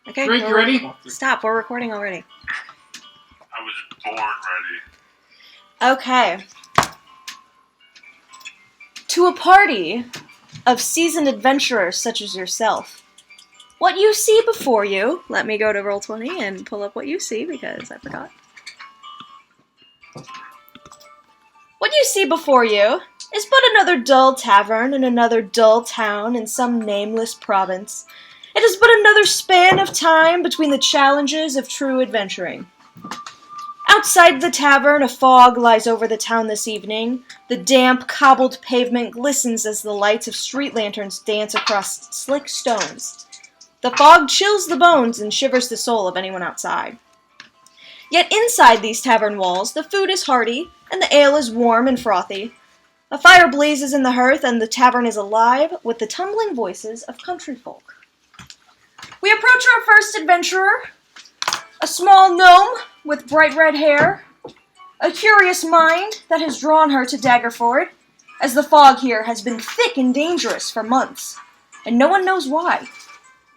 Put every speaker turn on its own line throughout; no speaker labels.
Okay,
Drake, you ready?
Stop, we're recording already.
I was born ready.
Okay. To a party of seasoned adventurers such as yourself, what you see before you, let me go to Roll20 and pull up what you see because I forgot. What you see before you is but another dull tavern in another dull town in some nameless province. It is but another span of time between the challenges of true adventuring. Outside the tavern, a fog lies over the town this evening. The damp, cobbled pavement glistens as the lights of street lanterns dance across slick stones. The fog chills the bones and shivers the soul of anyone outside. Yet inside these tavern walls, the food is hearty, and the ale is warm and frothy. A fire blazes in the hearth, and the tavern is alive with the tumbling voices of country folk. We approach our first adventurer, a small gnome with bright red hair, a curious mind that has drawn her to Daggerford, as the fog here has been thick and dangerous for months, and no one knows why.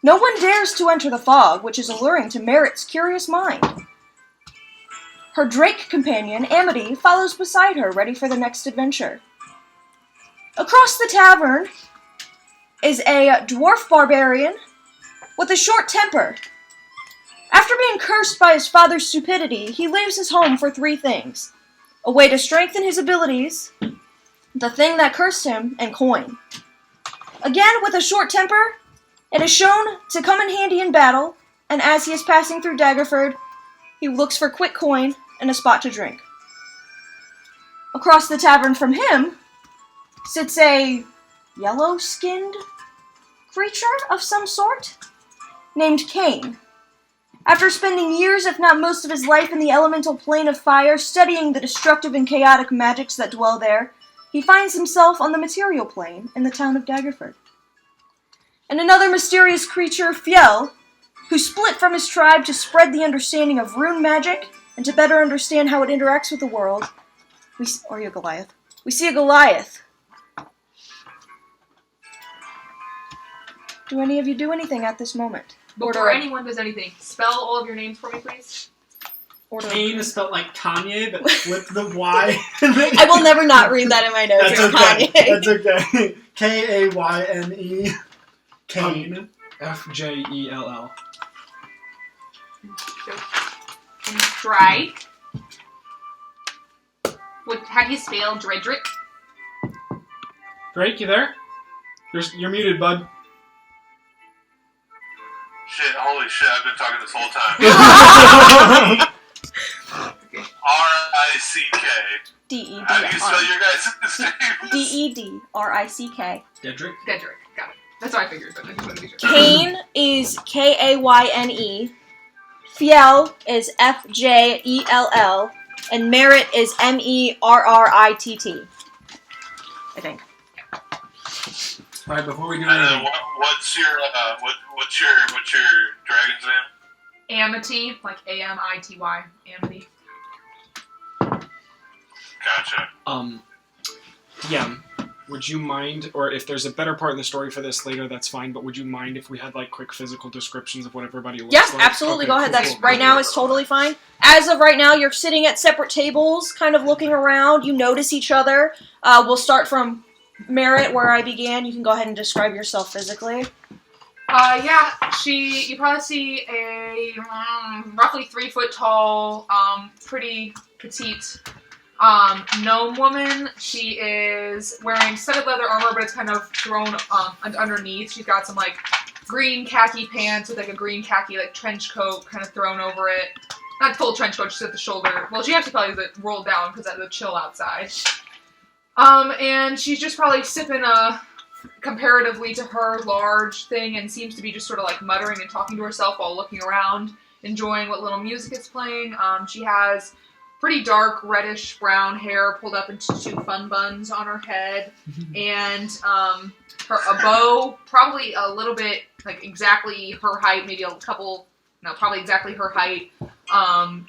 No one dares to enter the fog, which is alluring to Merritt's curious mind. Her Drake companion, Amity, follows beside her, ready for the next adventure. Across the tavern is a dwarf barbarian with a short temper. After being cursed by his father's stupidity, he leaves his home for 3 things: a way to strengthen his abilities, the thing that cursed him, and coin. Again, with a short temper, it is shown to come in handy in battle, and as he is passing through Daggerford, he looks for quick coin and a spot to drink. Across the tavern from him sits a yellow-skinned creature of some sort named Cain. After spending years, if not most of his life, in the elemental plane of fire, studying the destructive and chaotic magics that dwell there, he finds himself on the material plane in the town of Daggerford. And another mysterious creature, Fjell, who split from his tribe to spread the understanding of rune magic and to better understand how it interacts with the world. Or you, Goliath. We see a Goliath. Do any of you do anything at this moment?
Before anyone does anything, spell all of your names for me, please.
Kane is spelled like Kanye, but flip the Y.
I will never not read that in my notes.
That's okay. That's okay. Kayne. Kane. Fjell.
And Strahd. How do you spell Dredrick?
Drake, you there? You're muted, bud.
Shit, holy shit, I've been talking this whole time. R-I-C-K.
D-E-D.
How do you spell your guys' names?
D-E-D-R-I-C-K.
Dedrick?
Dedrick, got it. That's what I figured, but I just wanted to be sure.
Kane is K-A-Y-N-E. Fjell is F-J-E-L-L. And Merritt is M-E-R-R-I-T-T. I think.
All right, before we do
And
anything,
what's your dragon's name?
Amity, like A-M-I-T-Y. Amity.
Gotcha.
DM, would you mind, or if there's a better part in the story for this later, that's fine, but would you mind if we had, like, quick physical descriptions of what everybody looks like?
Yeah, absolutely.
Okay,
Go ahead.
cool,
That's
cool,
right
cool.
now is totally fine. As of right now, you're sitting at separate tables, kind of looking around. You notice each other. We'll start from Merritt, where I began. You can go ahead and describe yourself physically.
You probably see a roughly 3 foot tall, pretty petite, gnome woman. She is wearing studded leather armor, but it's kind of thrown, underneath. She's got some, like, green khaki pants with, like, a green khaki, like, trench coat kind of thrown over it. Not full trench coat, just at the shoulder. Well, she actually probably has it rolled down because of the chill outside. And she's just probably sipping a, comparatively to her, large thing and seems to be just sort of like muttering and talking to herself while looking around, enjoying what little music is playing. She has pretty dark reddish brown hair pulled up into 2 fun buns on her head, and a bow, probably a little bit, like exactly her height, maybe a couple, no, probably exactly her height,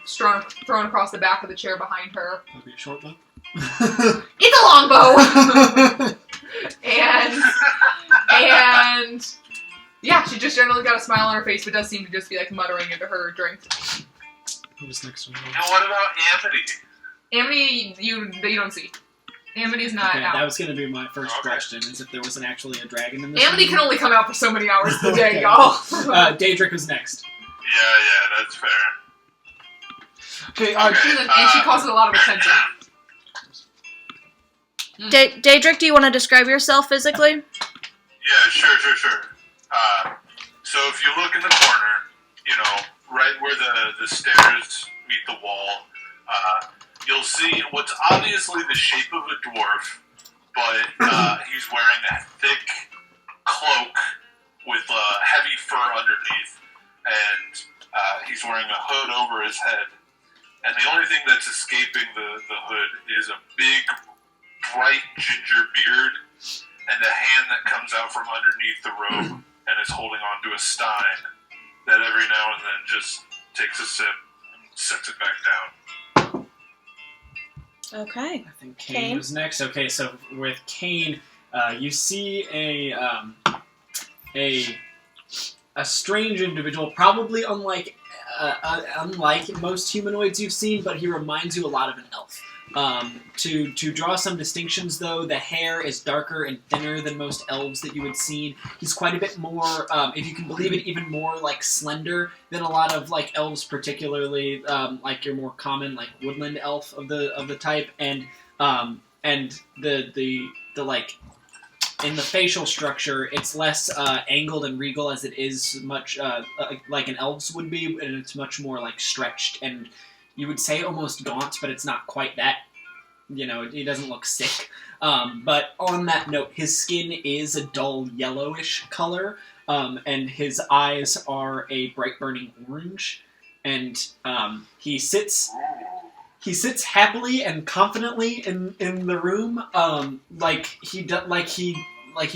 thrown across the back of the chair behind her.
That'd be a short bow.
It's a long bow! and Yeah, she just generally got a smile on her face, but does seem to just be like muttering into her drink.
Who was next one?
And what about Amity?
Amity, you don't see. Amity's not
Okay,
out.
that was going to be my first question, is if there wasn't actually a dragon in this
Amity
room.
can only come out for so many hours a day,
Okay.
y'all.
Daedric was next.
Yeah, that's fair.
Okay,
Okay.
And she causes a lot of attention.
Daedric, do you want to describe yourself physically?
Yeah, sure. So if you look in the corner, right where the stairs meet the wall, you'll see what's obviously the shape of a dwarf, but he's wearing a thick cloak with heavy fur underneath, and he's wearing a hood over his head. And the only thing that's escaping the hood is a big, bright ginger beard and a hand that comes out from underneath the robe and is holding on to a stein that every now and then just takes a sip and sets it back down.
Okay.
I think Kane
Kane?
was next. Okay, so with Kane, you see a strange individual, probably unlike most humanoids you've seen, but he reminds you a lot of an elf. To draw some distinctions, though, the hair is darker and thinner than most elves that you had seen. He's quite a bit more, if you can believe it, even more like slender than a lot of like elves, particularly like your more common like woodland elf of the type, and the like. In the facial structure, it's less angled and regal as it is much like an elf's would be, and it's much more like stretched and you would say almost gaunt, but it's not quite that. He doesn't look sick. But on that note, his skin is a dull yellowish color, and his eyes are a bright burning orange, and he sits happily and confidently in the room, like he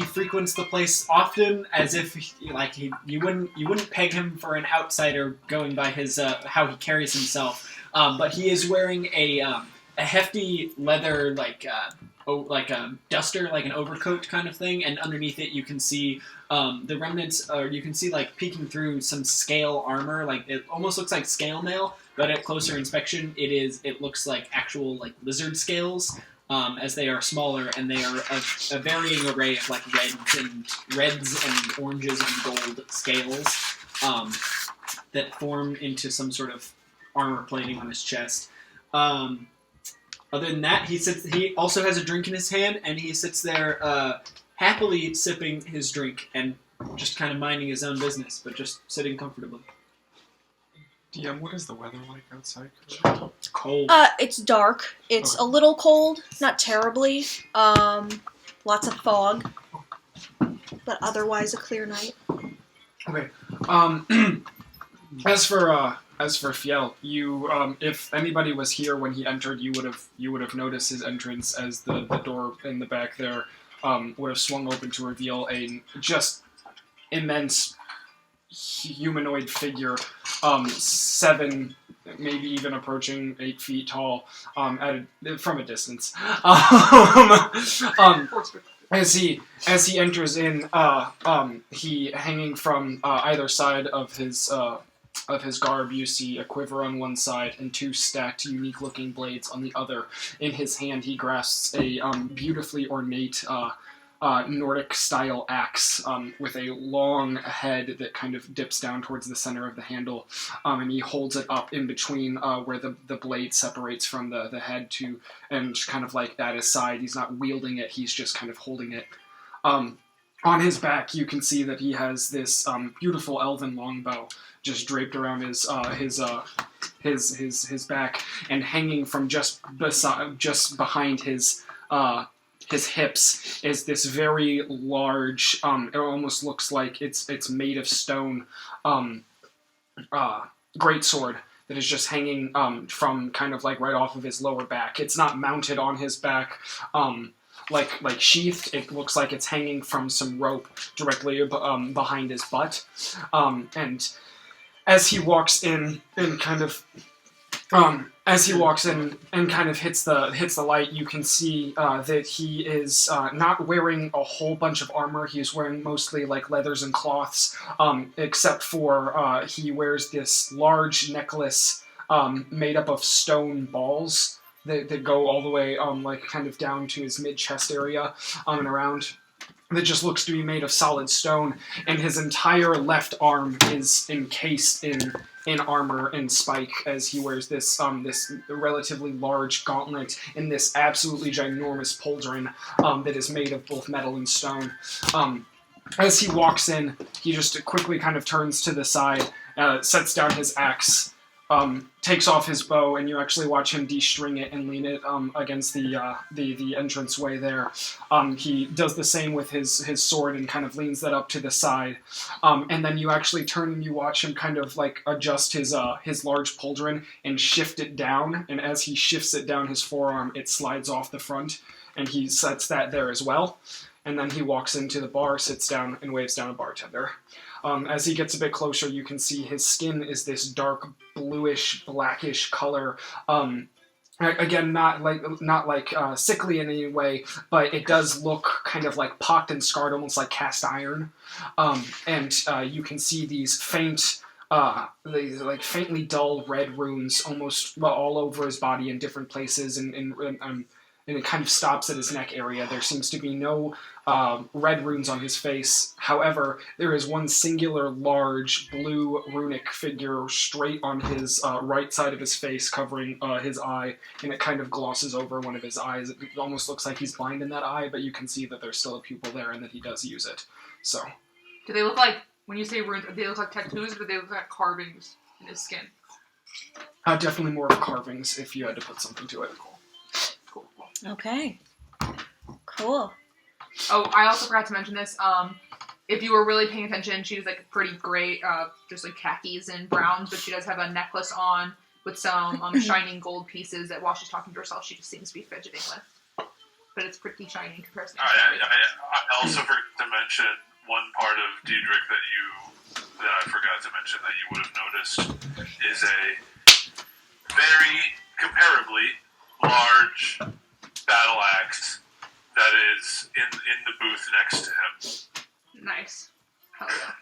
frequents the place often, as if you wouldn't peg him for an outsider going by his how he carries himself. But he is wearing a hefty leather like a duster, like an overcoat kind of thing, and underneath it you can see the remnants, or you can see like peeking through some scale armor. Like it almost looks like scale mail, but at closer inspection it looks like actual like lizard scales, as they are smaller, and they are a varying array of like reds and oranges and gold scales that form into some sort of armor plating on his chest. Other than that, he also has a drink in his hand, and he sits there happily sipping his drink and just kind of minding his own business, but just sitting comfortably.
DM, what is the weather like outside?
It's cold.
It's dark. It's
Okay.
a little cold, not terribly. Lots of fog, but otherwise a clear night.
Okay. As for Fiel, you if anybody was here when he entered, you would have noticed his entrance as the door in the back there would have swung open to reveal a just immense humanoid figure, 7, maybe even approaching 8 feet tall, from a distance. As he enters in, he hanging from either side of his garb, you see a quiver on one side and 2 stacked, unique-looking blades on the other. In his hand, he grasps a beautifully ornate Nordic-style axe with a long head that kind of dips down towards the center of the handle, and he holds it up in between where the blade separates from the head to, and kind of like at his side. He's not wielding it; he's just kind of holding it. On his back, you can see that he has this beautiful elven longbow just draped around his back, and hanging from just behind his hips is this very large, it almost looks like it's made of stone, greatsword that is just hanging from kind of like right off of his lower back. It's not mounted on his back, like sheathed. It looks like it's hanging from some rope directly behind his butt, and as he walks in kind of As he walks in and kind of hits the light, you can see that he is not wearing a whole bunch of armor. He's wearing mostly like leathers and cloths, except for he wears this large necklace made up of stone balls that go all the way like kind of down to his mid-chest area and around. That just looks to be made of solid stone, and his entire left arm is encased in armor and spike as he wears this this relatively large gauntlet and this absolutely ginormous pauldron that is made of both metal and stone. As he walks in, he just quickly kind of turns to the side, sets down his axe, takes off his bow, and you actually watch him de-string it and lean it against the entranceway there. He does the same with his sword and kind of leans that up to the side. And then you actually turn and you watch him kind of like adjust his large pauldron and shift it down. And as he shifts it down his forearm, it slides off the front, and he sets that there as well. And then he walks into the bar, sits down, and waves down a bartender. As he gets a bit closer, you can see his skin is this dark bluish, blackish color. Again, not like sickly in any way, but it does look kind of like pocked and scarred, almost like cast iron. And you can see these faint, these like faintly dull red runes, almost all over his body in different places, and it kind of stops at his neck area. There seems to be no red runes on his face. However, there is one singular large blue runic figure straight on his right side of his face, covering his eye, and it kind of glosses over one of his eyes. It almost looks like he's blind in that eye, but you can see that there's still a pupil there and that he does use it. So,
Do they look like, when you say runes, do they look like tattoos, or do they look like carvings in his skin?
definitely more of carvings if you had to put something to it.
Cool.
Okay. Cool.
Oh, I also forgot to mention this. If you were really paying attention, she was like pretty great, just like khakis and browns, but she does have a necklace on with some shining gold pieces that while she's talking to herself, she just seems to be fidgeting with. But it's pretty shiny in comparison.
I also forgot to mention one part of Diedrich that I forgot to mention that you would have noticed is a very comparably large battle axe that is in the booth next to him.
Nice. Hell yeah.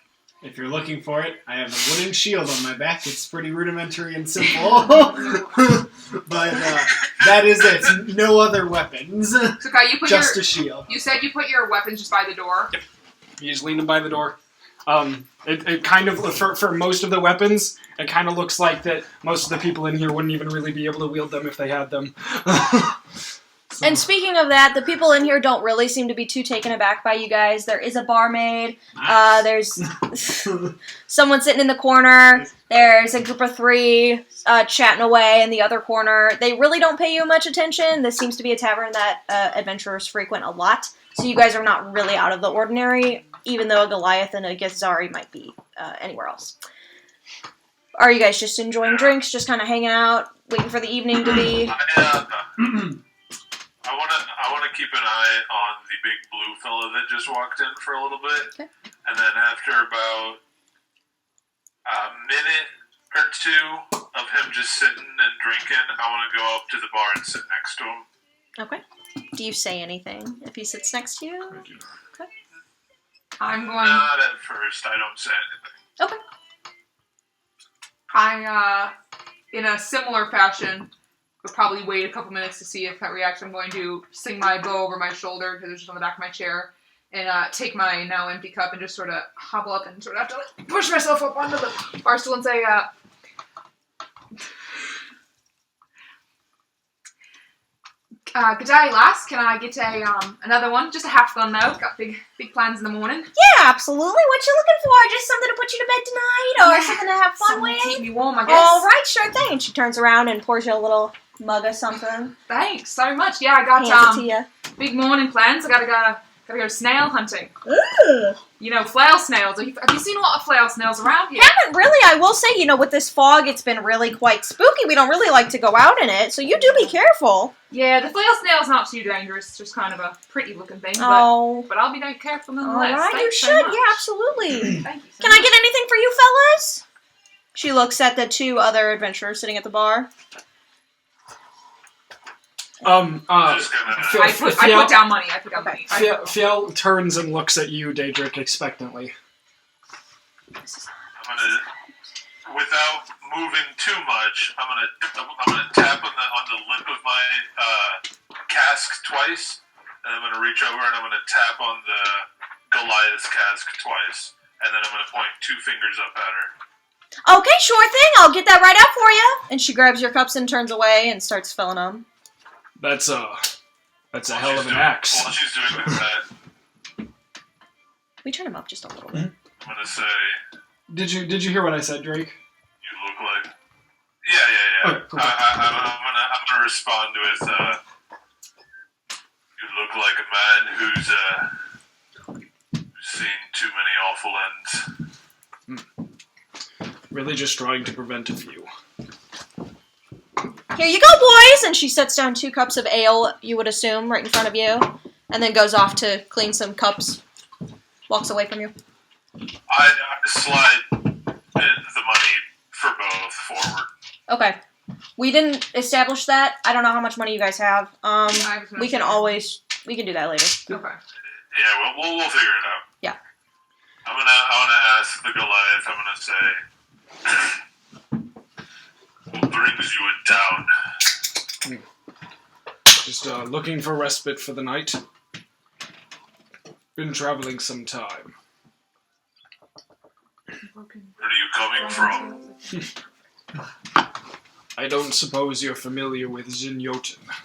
If you're looking for it, I have a wooden shield on my back. It's pretty rudimentary and simple. But that is it. No other weapons.
So Kai, you put
just a shield.
You said you put your weapons just by the door?
Yep. You just lean them by the door. It kind of, for most of the weapons, it kind of looks like that most of the people in here wouldn't even really be able to wield them if they had them. So.
And speaking of that, the people in here don't really seem to be too taken aback by you guys. There is a barmaid.
Nice.
There's someone sitting in the corner. There's a group of three chatting away in the other corner. They really don't pay you much attention. This seems to be a tavern that adventurers frequent a lot. So you guys are not really out of the ordinary, even though a Goliath and a Githzari might be anywhere else. Are you guys just enjoying drinks, just kind of hanging out, waiting for the evening to be...
I want to keep an eye on the big blue fella that just walked in for a little bit.
Okay.
And then after about a minute or two of him just sitting and drinking, I want to go up to the bar and sit next to him.
Okay. Do you say anything if he sits next to you? Okay.
I'm going...
Not at first. I don't say anything.
Okay.
I, in a similar fashion... We'll probably wait a couple minutes to see if that reacts. I'm going to sling my bow over my shoulder, because it's just on the back of my chair, and take my now empty cup and just sort of hobble up and sort of have to like, push myself up onto the bar stool and say, good day, lass. Can I get another one? Just a half gun though. Got big plans in the morning.
Yeah, absolutely. What you looking for? Just something to put you to bed tonight, or something to have fun
Something
with?
to keep me warm, I guess.
All right, sure thing. And she turns around and pours you a little mug of something.
Thanks so much. Yeah, I got
Hands it to you.
big morning plans. I gotta go snail hunting.
Ooh.
You know, flail snails. Have you seen a lot of flail snails around here?
Haven't really. I will say, with this fog, it's been really quite spooky. We don't really like to go out in it, so you do be careful.
Yeah, the flail snail's not too dangerous. It's just kind of a pretty looking thing.
Oh.
But I'll be very careful
All
nonetheless.
right, you
Thanks so
should.
much.
Yeah, absolutely.
Thank you so
Can I
much.
get anything for you fellas? She She looks at the two other adventurers sitting at the bar.
Just gonna.
I put down money. I put down money.
Fiel turns and looks at you, Daedric, expectantly.
I'm gonna, without moving too much, I'm gonna tap on the lip of my cask twice, and I'm gonna reach over and I'm gonna tap on the Goliath's cask twice, and then I'm gonna point 2 fingers up at her.
Okay, sure thing. I'll get that right out for you. And she grabs your cups and turns away and starts filling them.
That's a hell of an axe.
While she's doing that,
We turn him up just a little bit.
I'm gonna say,
Did you hear what I said, Drake?
"You look like." Yeah.
Okay, cool.
I'm gonna respond with, "You look like a man who's seen too many awful ends."
Really just trying to prevent a few.
Here you go, boys! And she sets down 2 cups of ale, you would assume, right in front of you. And then goes off to clean some cups. Walks away from you.
I slide the money for both forward.
Okay. We didn't establish that. I don't know how much money you guys have. We can do that later.
Okay.
Yeah, we'll figure it out.
Yeah.
I wanna ask the Goliath. I'm gonna say, "What brings you down?"
Just looking for respite for the night. Been traveling some time.
Where are you coming from?
I don't suppose you're familiar with Zinjoten.
Am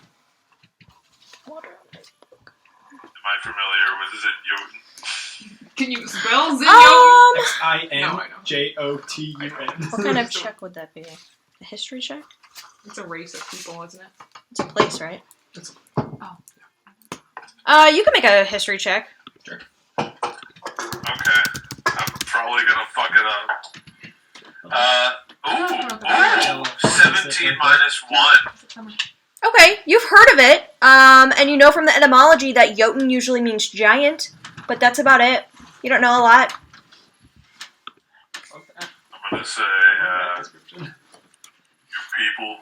I familiar with Zinjoten?
Can you spell Zinjoten?
Xinjoun.
What kind of check would that be? A history check?
It's a race of people, isn't it?
It's a place, right?
Oh.
You can make a history check.
Sure.
Okay. I'm probably gonna fuck it up. 17 minus 1.
Okay, you've heard of it, and you know from the etymology that Jotun usually means giant, but that's about it. You don't know a lot.
I'm gonna say, your people.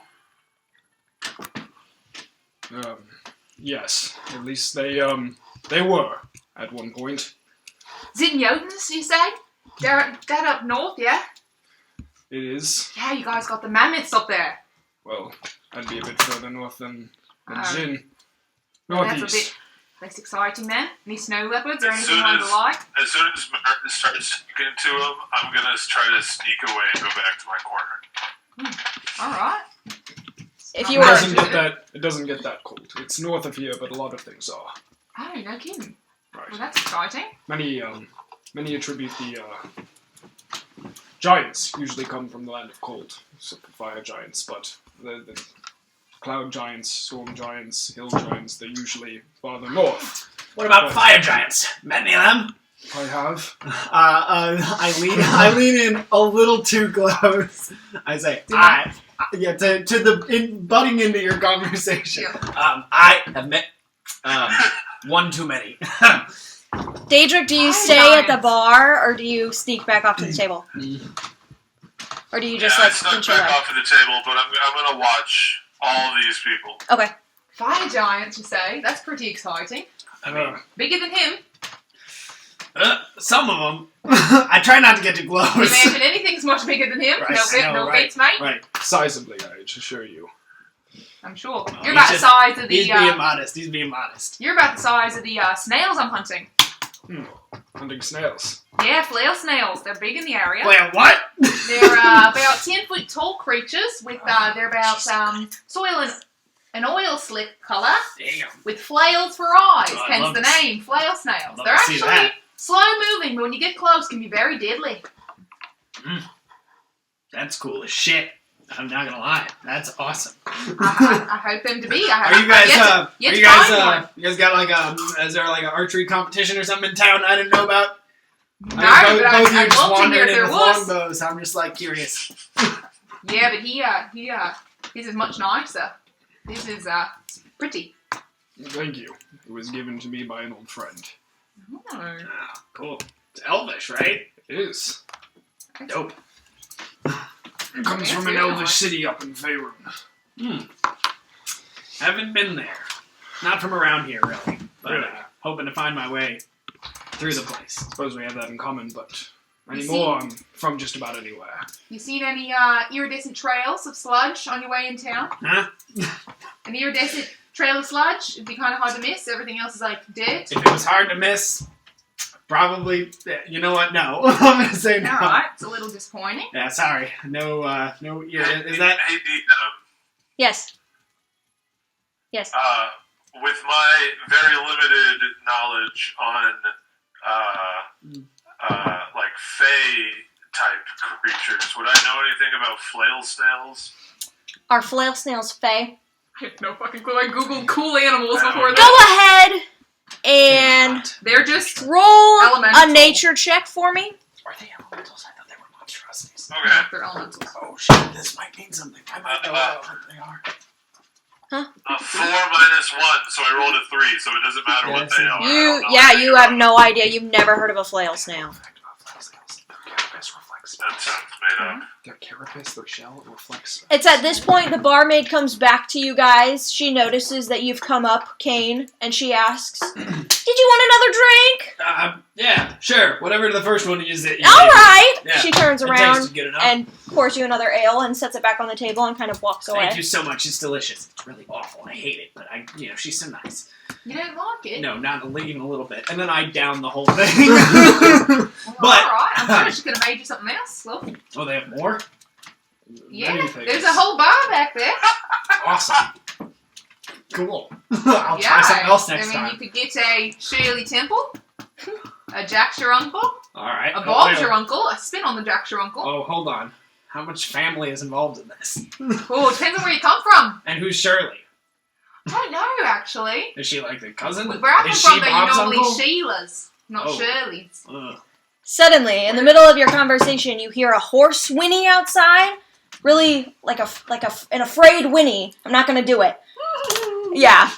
Yes. At least they were at one point.
Zinjotens, you say? They're up north, yeah?
It is.
Yeah, you guys got the mammoths up there.
Well, I'd be a bit further north than Zin.
That's a
Northeast.
bit less exciting then. Any snow leopards or
As
anything
soon
along
as-
the line?
As soon as Merton starts speaking to him, I'm gonna try to sneak away and go back to my corner.
Alright.
If
It
you were
it doesn't get that cold. It's north of here, but a lot of things are.
Oh, no kidding.
Right.
Well, that's exciting.
Many attribute the giants usually come from the land of cold, so the fire giants, but the cloud giants, storm giants, hill giants, they're usually farther north.
What about fire giants? Many of them?
I have.
I lean in a little too close. I say, butting into your conversation.
Yeah.
I admit, one too many.
Daedric, do you
Fire
stay at the
giants.
bar, or do you sneak back off to the table? Or do you just
I
like
snuck
pinch your
back
leg?
off to the table, but I'm gonna watch all these people.
Okay.
Fire giants, you say? That's pretty exciting.
I mean,
Bigger than him.
some of them. I try not to get too close.
Imagine anything's much bigger than him.
Right,
No,
I know,
no
right.
beats, mate.
Right.
Sizably, I assure you.
I'm sure.
No,
You're about the
he's
size of
He's
the.
being modest. He's being modest.
You're about the size of the snails I'm hunting.
Hunting snails.
Yeah, flail snails. They're big in the area.
Wait, what?
They're about 10-foot tall creatures with they're about soil and oil slick colour
Damn.
with flails for eyes.
Oh, I
Hence
love
the
to
name, flail snails.
love
They're
to see
actually
that.
slow moving, but when you get close, can be very deadly.
That's cool as shit. I'm not gonna lie. That's awesome.
I hope them to be.
Are you guys?
Yet to find one.
You guys got like is there like an archery competition or something in town I didn't know about?
No, but I'd love to hear if there
with
was.
longbows. I'm just like curious.
Yeah, but his is much nicer. This is pretty.
Thank you. It was given to me by an old friend.
Oh.
Ah, cool. It's Elvish, right?
It is.
Dope.
It comes from an elvish city up in Faerun.
Haven't been there. Not from around here, really. But
Really?
hoping to find my way through the place.
Suppose we have that in common, but
You
anymore I'm from just about anywhere.
You seen any iridescent trails of sludge on your way in town?
Huh?
An iridescent trail of sludge? It'd be kind of hard to miss. Everything else is like dirt.
If it was hard to miss, probably. You know what? No, I'm gonna say no.
Alright, it's a little disappointing.
Yeah, sorry. No. Is that?
Hey, Dee,
Yes. Yes.
with my very limited knowledge on like fey type creatures, would I know anything about flail snails?
Are flail snails fey?
I have no fucking clue. I googled cool animals before
Go
that.
ahead and
They're just
roll
Elemental.
a nature check for me.
Are they elementals? I thought they were monstrosities.
Okay.
they're elementals.
Oh shit! This might mean something. I might know what they are.
4 minus 1, so I rolled a 3, so it doesn't matter what they are. I don't know anything
You have
about
no idea. You've never heard of a flail snail.
That sounds made up.
Their carapace, their shell reflects.
It's at this point the barmaid comes back to you guys. She notices that you've come up, Kane, and she asks, "Did you want another drink?"
Yeah, sure. Whatever the first one is.
All right.
Yeah.
She turns
It
around
tasted good enough.
and pours you another ale and sets it back on the table and kind of walks away.
Thank you so much. It's delicious. It's really awful. I hate it, but she's so nice.
You don't like it?
No, not even a little bit. And then I down the whole thing.
Well,
But-
alright. I'm sure she could have made you something else. Well,
Oh, they have more?
yeah.
Many things.
There's a whole bar back there.
Awesome. Cool. I'll try something else next
you
time.
could get a Shirley Temple, a Jack's your uncle,
Alright.
a Bob's your uncle, a spin on the Jack's your uncle.
Oh, hold on. How much family is involved in this?
Oh, depends on where you come from.
And who's Shirley?
I don't know, actually.
Is she like the cousin?
Where I come
Is
from,
she
though, you
Bob's
normally
uncle?
Sheila's, not
Oh.
Shirley's.
Ugh.
Suddenly, in the middle of your conversation, you hear a horse whinny outside. Really, like an afraid whinny. I'm not gonna do it. Yeah.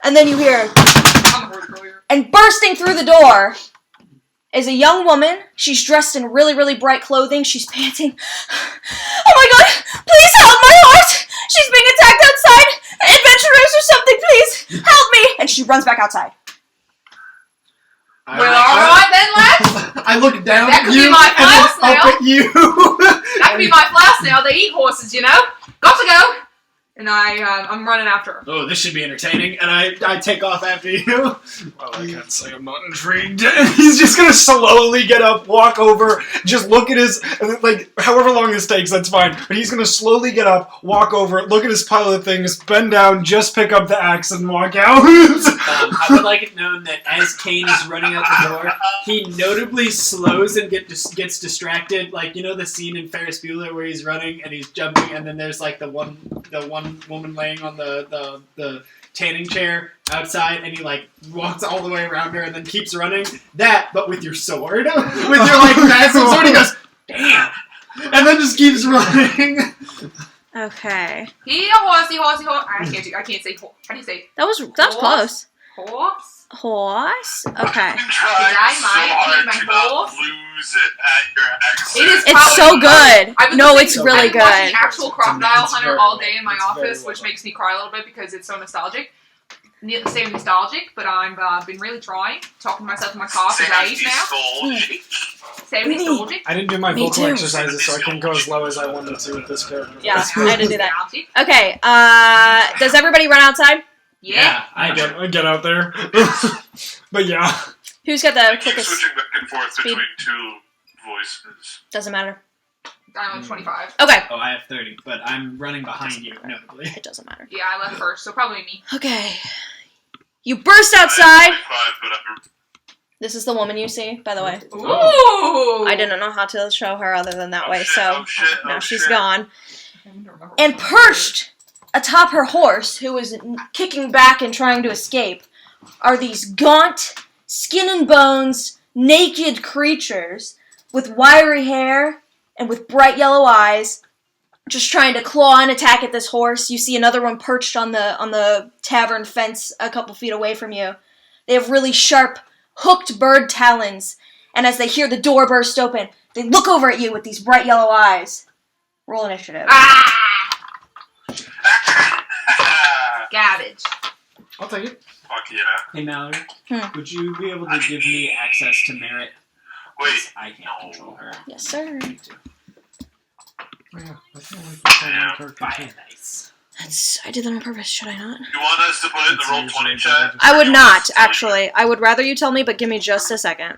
And then you hear,
I'm a horticulture.
and bursting through the door is a young woman. She's dressed in really, really bright clothing. She's panting. "Oh my god! Please help my horse! She's being attacked outside! Adventurers or something, please! Help me!" And she runs back outside.
Well, alright then, lads.
I look down
That
at
could
you
be my
and then
file
up at you.
That could be my flower snail. They eat horses, you know? Got to go! And I'm running after her.
Oh, this should be entertaining. And I take off after you.
Well, I can't say I'm not intrigued. He's just gonna slowly get up, walk over, just look at his, like, however long this takes, that's fine. But he's gonna slowly get up, walk over, look at his pile of things, bend down, just pick up the axe and walk out.
I would like it known that as Kane is running out the door, he notably slows and gets distracted. Like, you know the scene in Ferris Bueller where he's running and he's jumping, and then there's like the one woman laying on the tanning chair outside, and he like walks all the way around her and then keeps running. That, but with your sword, with your like massive sword, he goes, "Damn!" and then just keeps running.
Okay.
Here, horsey, horsey, horse. I can't say horse. How do you say
That was
Horse?
close.
horse?
Horse? Okay.
I'm trying
I
so
might
hard
eat
to
my
not
horse.
lose it at your accent.
It is
It's so good.
I've been
No,
listening-
it's really
I've been watching
good.
actual Crocodile
It's
Hunter
very
all
well-
day in my
it's very
office,
well
which
done.
makes me cry a little bit because it's so nostalgic. Say nostalgic, but I've been really trying, talking to myself in my car for days now. Say nostalgic.
I didn't do my
Me
vocal
too.
exercises, so I couldn't go as low as I wanted to with this character.
Yeah, I had to do that.
Nostalgic.
Okay, does everybody run outside?
Yeah.
I do.
Get out there. But yeah.
Who's got
I
the
keep
quickest?
switching back and forth
speed?
between two voices.
Doesn't matter.
I'm 25.
Okay.
Oh, I have 30, but I'm running behind you, notably.
It doesn't matter.
Yeah, I left first, so probably me.
Okay. You burst
I
outside.
have 25, but I'm
This is the woman you see, by the way.
Ooh!
I didn't know how to show her other than that way, so now she's
shit.
gone. And perched atop her horse, who was kicking back and trying to escape, are these gaunt, skin and bones, naked creatures with wiry hair and with bright yellow eyes, just trying to claw and attack at this horse. You see another one perched on the tavern fence a couple feet away from you. They have really sharp, hooked bird talons, and as they hear the door burst open, they look over at you with these bright yellow eyes. Roll initiative.
Garbage.
I'll take it.
Fuck yeah.
Hey Mallory, would you be able to
I
give me access to Merit?
Wait.
I can't control her.
Yes, sir.
Oh, yeah. I feel like
Yeah.
Fire nice.
I did that on purpose, should I not?
You want us to put it in the roll 20 chat?
I would not, actually. I would rather you tell me, but give me just a second.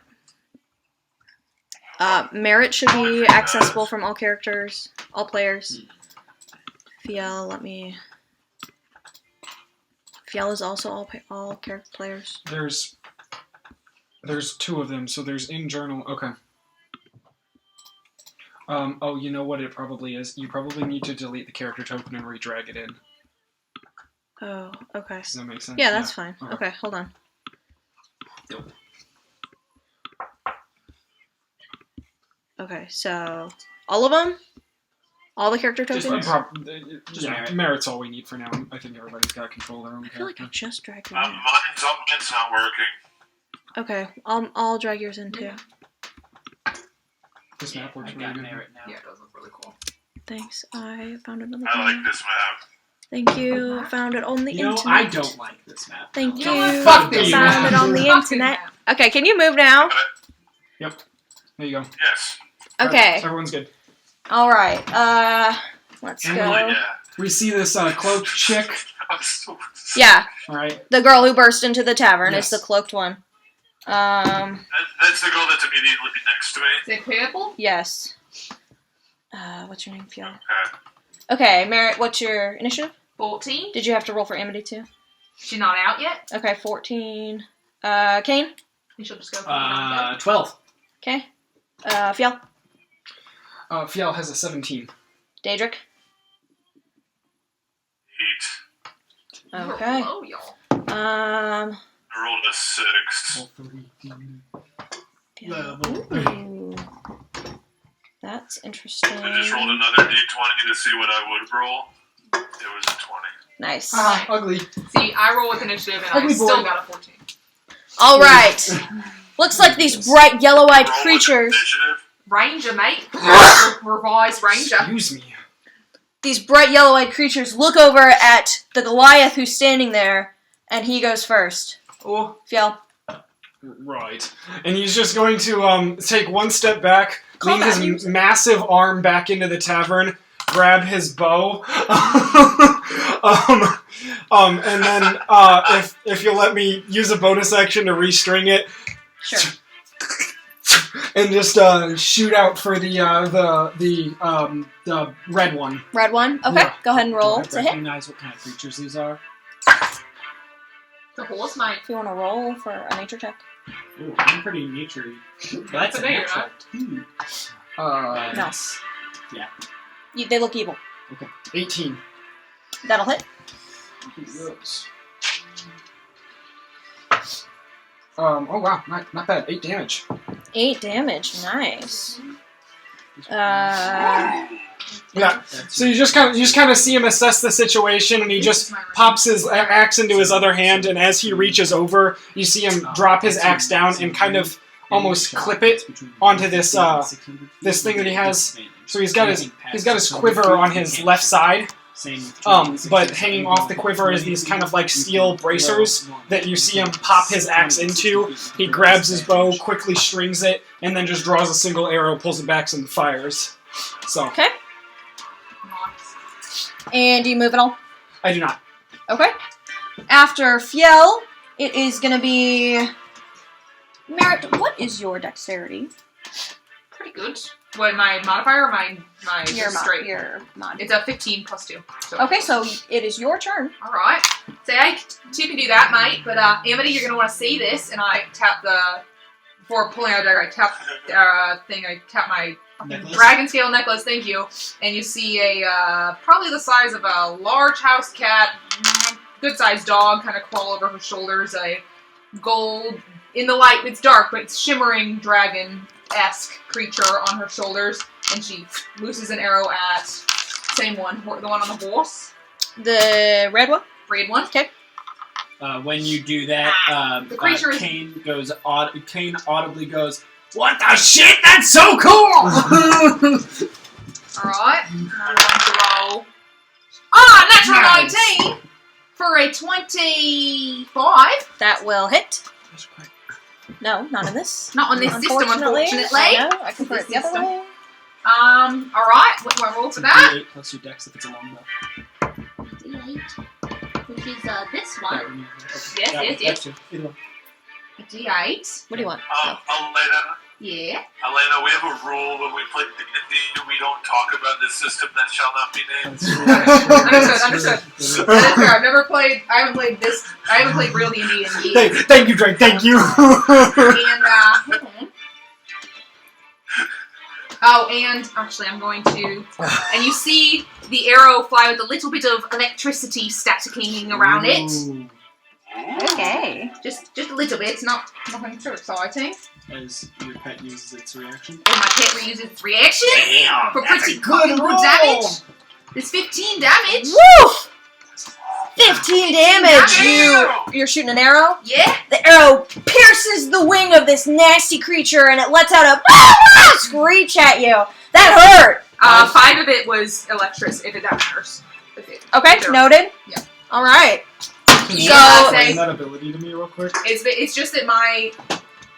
Merit should be accessible from all characters, all players. Fiel, let me... Fiel is also all character players.
There's 2 of them, so there's in journal. Okay. Oh, you know what it probably is? You probably need to delete the character token and re-drag it in.
Oh, okay.
Does that make sense?
Yeah, that's fine.
Okay.
Okay, hold on. Okay, so... All of them? All the character
Just
tokens?
Merit.
Merit's all we need for now. I think everybody's got to control their own
I feel like
character.
I just dragged it in.
Mine's not working.
Okay, I'll drag yours in too.
This map works
I
really
got
good.
Merit now.
Yeah, it does look really cool.
Thanks, I found another
I
one.
like this map.
Thank you, found it on the
You know,
internet.
I don't like this map.
Thank
You
you,
know what? Fuck
this
found
map.
it on the
Fuck this
internet.
map.
Okay, can you move now?
There you go.
Yes.
Okay,
Everyone's good.
alright, let's
And
Oh,
go.
yeah.
We see this cloaked chick.
I'm so...
Yeah,
Alright.
the girl who burst into the tavern
Yes.
is the cloaked one.
That's the girl that's immediately next to me.
Is it purple?
Yes. What's your name, Fiona?
Okay.
Okay, Merritt, what's your initiative?
14.
Did you have to roll for Amity too?
She's not out yet.
Okay, 14. Kane?
You should just go for it.
12.
Okay. Fiel?
Fiel has a 17.
Daedric?
8.
Okay.
Low, y'all.
I rolled a 6.
Ooh. That's interesting.
I just rolled another d20 to see what I would roll. It was a 20.
Nice.
Ugly.
See, I roll with initiative and
Ugly
I
boy.
still got a 14.
All right. Looks like these bright yellow-eyed
Roll with
creatures.
initiative.
Ranger, mate. Revised Ranger.
Excuse me.
These bright yellow-eyed creatures look over at the Goliath who's standing there, and he goes first.
Oh,
Fiel.
Right. And he's just going to take one step back, lean
Combat
his
music.
massive arm back into the tavern, grab his bow, and then if you'll let me use a bonus action to restring it,
Sure.
and just shoot out for the red one.
Red one? Okay,
Yeah.
go ahead and roll
Do
to
I
hit.
recognize what kind of creatures these are?
the horse, mate.
If you want to roll for a nature check.
Ooh, I'm pretty naturey. That's a
Okay, you're
natural.
not.
No.
Yeah.
They look evil.
18.
That'll hit.
Oh wow, not bad. 8 damage.
8 damage. Nice.
Yeah. So you just kind of see him assess the situation, and he just pops his axe into his other hand, and as he reaches over, you see him drop his axe down and kind of almost clip it onto this this thing that he has. So he's got his quiver on his left side. But hanging off the quiver is these kind of like steel bracers that you see him pop his axe into. He grabs his bow, quickly strings it, and then just draws a single arrow, pulls it back, and fires. So
Okay.
Nice.
And do you move at all?
I do not.
Okay. After Fiel, it is going to be... Merritt, what is your dexterity?
Pretty good. What, my modifier or my
Your
straight?
Your mod.
It's a 15 plus 2. So.
Okay, so it is your turn.
Alright. So I two can do that, mate, but Amity, you're gonna want to see this, and I tap the... Before pulling out a dagger, I tap I tap my
Necklace?
dragon scale necklace, thank you, and you see a, probably the size of a large house cat, good sized dog, kind of crawl over her shoulders, a gold, in the light, it's dark, but it's shimmering dragon-esque creature on her shoulders, and she looses an arrow at, same one, the one on the horse,
The red one?
red one.
Okay.
When you do that,
The creature is-
Kane audibly goes, "What the shit? That's so cool!"
Alright. I'm going to roll. Natural 19 for a 25.
That will hit. No, not in this.
Not on this system, unfortunately.
I know. I can put it the other way.
Alright. What do I roll for that?
D8 plus your dex if it's a longbow.
D8, which is this one.
Yes.
Either one.
A D8.
What do you want?
Elena,
Yeah.
we have a rule when we play D&D, we don't talk about the system that shall not be named.
Understood. That is fair. I haven't played this. I haven't played real D&D in years.
Thank you, Drake. Thank you.
And, hold on. Oh, and actually I'm going to... And you see the arrow fly with a little bit of electricity staticking around it.
Okay.
Just a little bit, nothing too exciting.
As your pet uses its reaction.
And my pet reuses its reaction for pretty good
roll.
damage. There's 15 damage.
Woof! 15 damage! You're shooting an arrow?
Yeah.
The arrow pierces the wing of this nasty creature and it lets out a screech at you. That hurt!
5 of it was electricity, if that matters.
Okay, noted.
Yeah.
Alright.
Can
So-
you explain that ability to me real quick?
It's just that my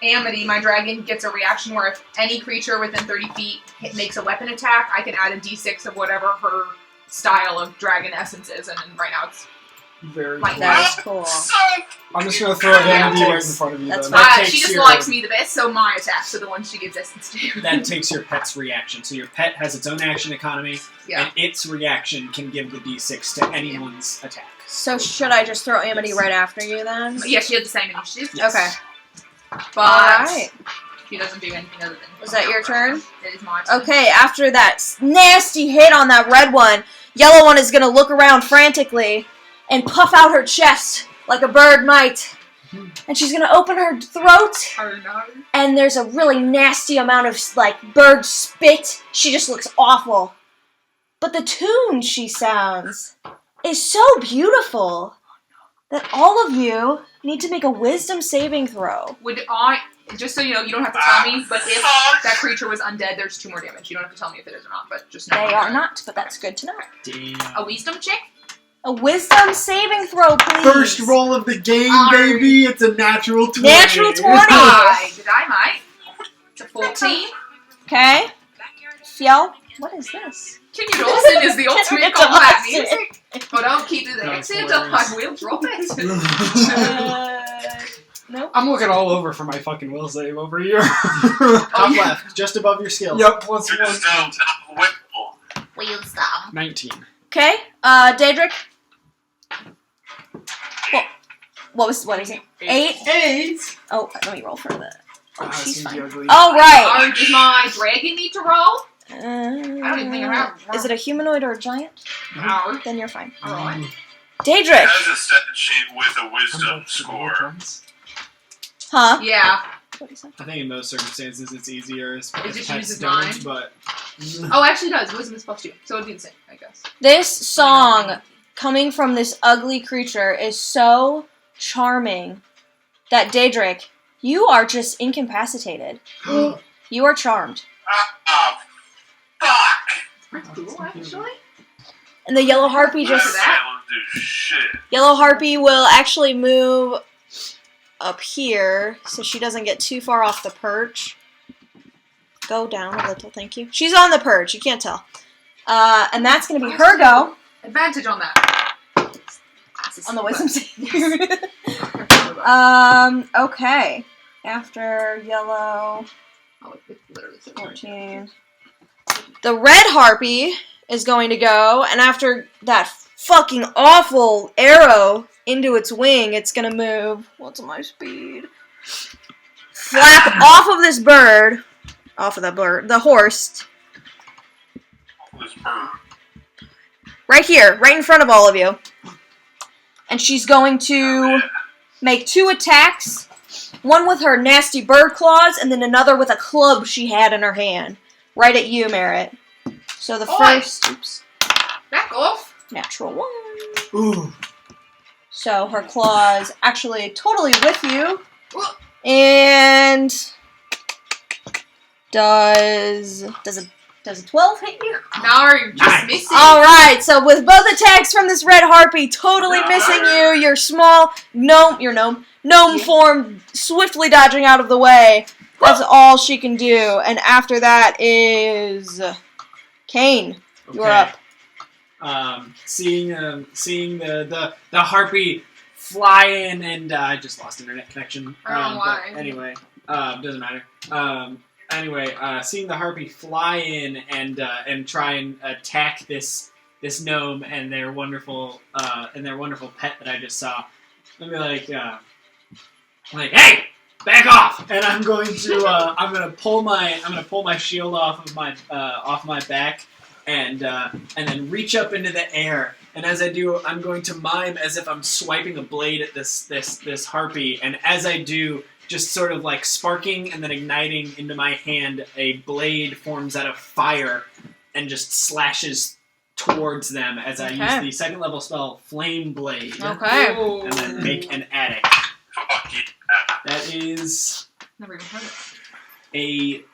Amity, my dragon, gets a reaction where if any creature within 30 feet makes a weapon attack, I can add a d6 of whatever her style of dragon essence is, and right now it's
Very
like
cool.
That's cool.
I'm just gonna throw a Amity right in front of you.
That's
then.
fine.
That
she
takes
just
your-
likes me the best, so my attacks are the ones she gives essence to.
That takes your pet's reaction. So your pet has its own action economy,
Yeah.
and its reaction can give the d6 to anyone's attack.
So should I just throw Amity right after you then?
Yeah, she has the same initiative.
Yes.
Okay.
But
Alright.
she doesn't do anything other than...
Was that your turn?
It is my turn.
Okay, after that nasty hit on that red one, yellow one is gonna look around frantically and puff out her chest like a bird might. And she's gonna open her throat,
Oh no.
and there's a really nasty amount of, like, bird spit. She just looks awful. But the tune she sounds is so beautiful that all of you need to make a wisdom saving throw.
Would I... Just so you know, you don't have to tell me, but if that creature was undead, there's 2 more damage. You don't have to tell me if it is or not, but just know.
They are not, but that's good to know.
Damn.
A wisdom check?
A wisdom saving throw, please.
First roll of the game, baby. It's a natural 20.
Natural 20.
Did I, mate? It's a 14.
Okay. Fjell, what is this?
King Dawson is the ultimate
King
combat
Dawson.
music. But I'll keep the
That's
accent up, I
hilarious.
will drop it.
Nope.
I'm looking all over for my fucking will save over here.
Top left, just above your skill.
Yep, plus
You're
one.
just down to
Wisdom.
19.
Okay. Daedric. What is it? 8?
8.
Oh, let me roll for that.
Ah,
she's
seems
fine.
ugly.
Oh, right.
Does my dragon need to roll?
I
don't even think I have.
Is it a humanoid or a giant?
No.
Then you're fine.
Alright.
It
Daedric.
has a stat sheet with a wisdom score.
Huh?
Yeah.
What is that?
I think in most circumstances it's easier as
It just
pets
uses
don't,
mine.
but
Oh, actually it does. Wisdom is +2. So it'd be the same, I guess.
This song coming from this ugly creature is so charming that Daedric, you are just incapacitated. You are charmed.
Fuck!
That's cool, actually.
And the yellow harpy
Just
just...
that.
I don't do shit.
Yellow harpy will actually move up here so she doesn't get too far off the perch. Go down a little, thank you. She's on the perch, you can't tell. And that's going to be her go
Advantage on that.
on the wisdom saving. Okay. After yellow,
Oh, it literally says
14. The red harpy is going to go, and after that fucking awful arrow into its wing, it's going to move. What's my speed? Flap off of this bird. Off of that bird. The horse.
This bird.
Right here. Right in front of all of you. And she's going to make 2 attacks. One with her nasty bird claws, and then another with a club she had in her hand. Right at you, Merritt. So the
Oi.
first... Oops.
Back off.
Natural 1.
Ooh.
So her claws actually totally with you. And does Does a 12 hit you?
No, you're just
Nice.
missing.
Alright, so with both attacks from this red harpy totally missing you, your small gnome form swiftly dodging out of the way. That's all she can do. And after that is Kane. You're up.
Seeing the harpy fly in, and I just lost internet connection.
I don't know why.
But anyway, doesn't matter. Seeing the harpy fly in and try and attack this gnome and their wonderful pet that I just saw, I'm gonna be like, hey, back off! And I'm going to pull my shield off my back. And then reach up into the air, and as I do, I'm going to mime as if I'm swiping a blade at this harpy, and as I do, just sort of like sparking and then igniting into my hand, a blade forms out of fire and just slashes towards them as I use the second level spell Flame Blade.
Okay.
Ooh.
And then make an addict.
Fuck yeah.
That is
Never even heard it.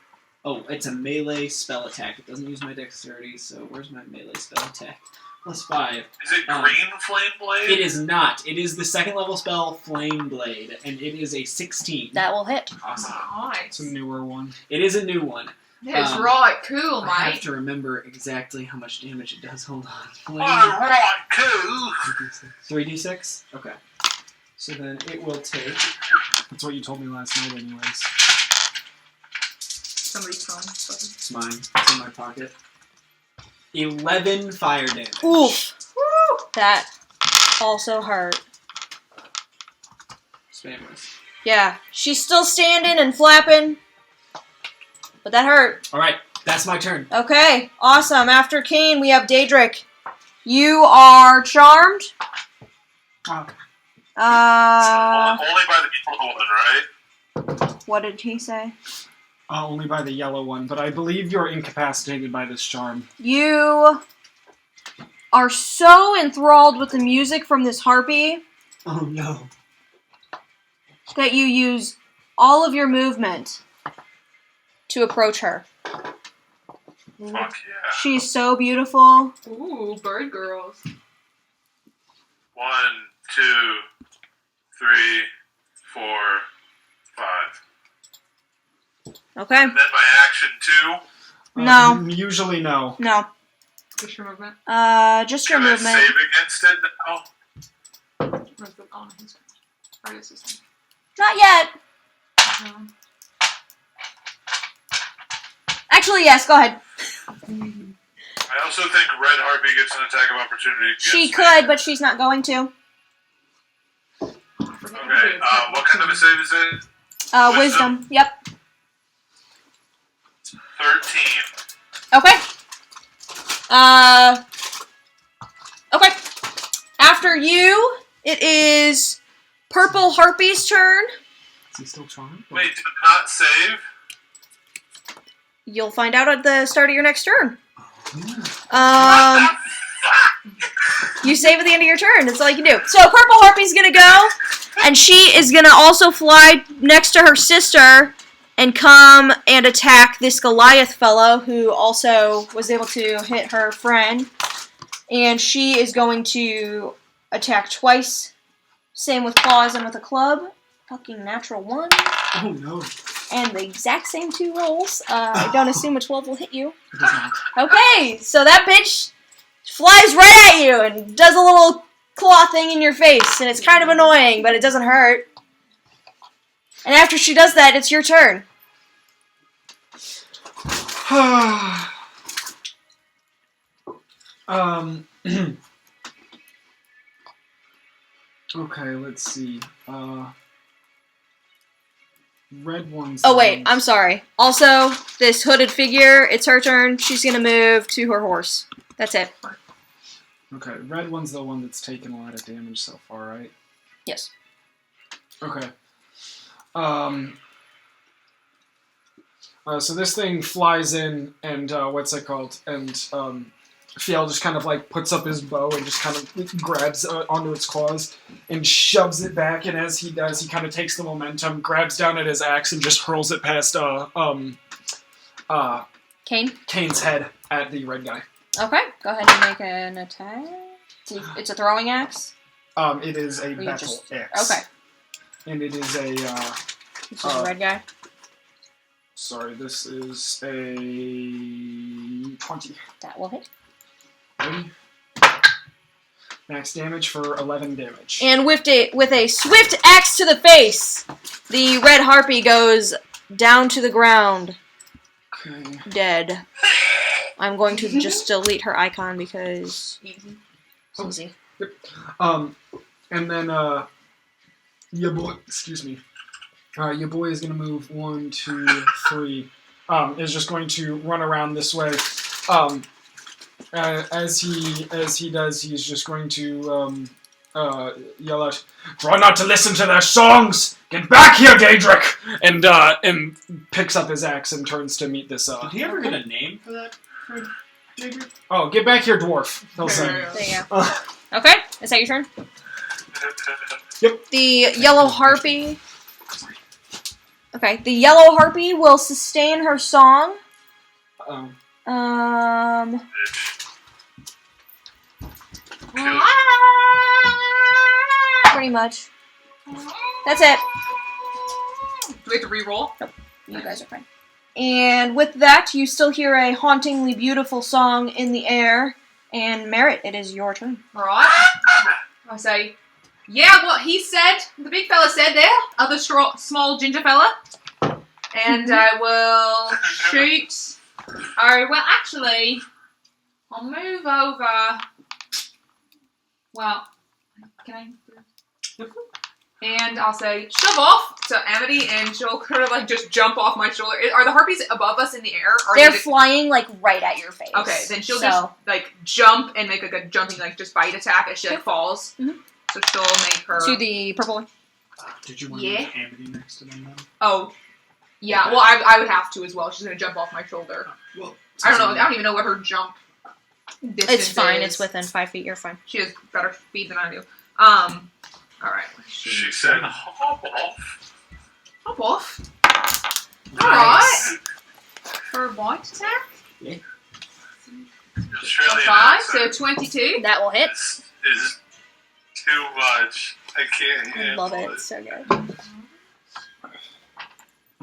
it's a melee spell attack. It doesn't use my dexterity, so where's my melee spell attack? +5.
Is it green flame blade?
It is not. It is the second level spell Flame Blade, and it is a 16.
That will hit.
Awesome.
It's
Nice.
a newer one.
It is a new one.
That's right. Cool,
I have
mate.
to remember exactly how much damage it does. Hold on. Flame.
Alright, cool.
3d6? Okay. So then it will take...
That's what you told me last night, anyways.
Somebody's phone.
It's mine. It's in my pocket. 11 fire damage.
Oof. That also hurt.
Spam this.
Yeah, she's still standing and flapping, but that hurt.
Alright, that's my turn.
Okay, awesome. After Kane, we have Daedric. You are charmed.
Oh.
Only by the yellow one, right?
What did he say?
Only by the yellow one, but I believe you're incapacitated by this charm.
You are so enthralled with the music from this harpy
Oh no.
that you use all of your movement to approach her.
Fuck yeah.
She's so beautiful.
Ooh, bird girls.
1, 2, 3, 4, 5.
Okay.
And then my action 2.
No.
Usually no.
No.
Just your movement.
Just your
Can I
movement.
save against it now?
Where's the oh, his artist system?
Not yet. Actually, yes, go ahead.
I also think Red Harpy gets an attack of opportunity against
She
me.
could, but she's not going to.
Okay, what kind of a save is it?
Wisdom. Yep.
13.
Okay. Okay. After you, it is Purple Harpy's turn.
Is he still charmed?
Wait, did it not save?
You'll find out at the start of your next turn.
What
You save at the end of your turn. That's all you can do. So Purple Harpy's gonna go, and she is gonna also fly next to her sister and come and attack this Goliath fellow who also was able to hit her friend. And she is going to attack twice. Same with claws and with a club. Fucking natural 1.
Oh no.
And the exact same 2 rolls. I don't assume a 12 will hit you.
It does not.
Okay, so that bitch flies right at you and does a little claw thing in your face. And it's kind of annoying, but it doesn't hurt. And after she does that, it's your turn.
Okay, let's see. Red one's...
Oh, wait, I'm sorry. Also, this hooded figure, it's her turn. She's going to move to her horse. That's it.
Okay, red one's the one that's taken a lot of damage so far, right?
Yes.
Okay. So this thing flies in, and what's it called? And Fiel just kind of like puts up his bow and just kind of grabs onto its claws and shoves it back. And as he does, he kind of takes the momentum, grabs down at his axe, and just hurls it past
Kane?
Kane's head at the red guy.
Okay, go ahead and make an attack. It's a throwing axe?
It is a
you
battle
just-
axe.
Okay.
And it is a,
It's just a red guy.
sorry, this is a 20.
That will hit.
Ready? Max damage for 11 damage.
And with a swift axe to the face, the red harpy goes down to the ground,
Okay.
dead. I'm going to just delete her icon because
Easy.
it's easy.
And then, your boy, excuse me. Your boy is gonna move 1, 2, 3. Is just going to run around this way. As he does, he's just going to yell out, "Try not to listen to their songs! Get back here, Daedric!" And picks up his axe and turns to meet this.
Did he ever get a name for that? For Daedric?
Oh, get back here, dwarf! He'll say.
There you go. Okay, is that your turn?
Yep.
The yellow harpy. Okay, the yellow harpy will sustain her song. Pretty much. That's it.
Do we have to re-roll?
You guys are fine. And with that, you still hear a hauntingly beautiful song in the air. And Merritt, it is your turn.
Alright. I say, yeah, what he said, the big fella said there, other small ginger fella. And I will shoot. Oh, well, actually, I'll move over. Well, can I? And I'll say, shove off to Amity, and she'll kind of like just jump off my shoulder. Are the harpies above us in the air? Or
They're flying like right at your face.
Okay, then she'll just like jump and make like a jumping like just bite attack as she like falls.
Mhm.
So she'll make her
To the purple one.
Did you want
Yeah.
to Amity next to them then?
Oh, yeah. Well, I would have to as well. She's gonna jump off my shoulder.
Well,
I don't know. I don't even know what her jump distance
It's fine.
is.
It's within 5 feet. You're fine.
She has better speed than I do. All right.
She said, hop off.
Hop off.
Nice.
All right. For a bite attack.
The Australian
5, so
accent
22.
That will hit.
is too much. I can't
I
handle
love it. It's so good.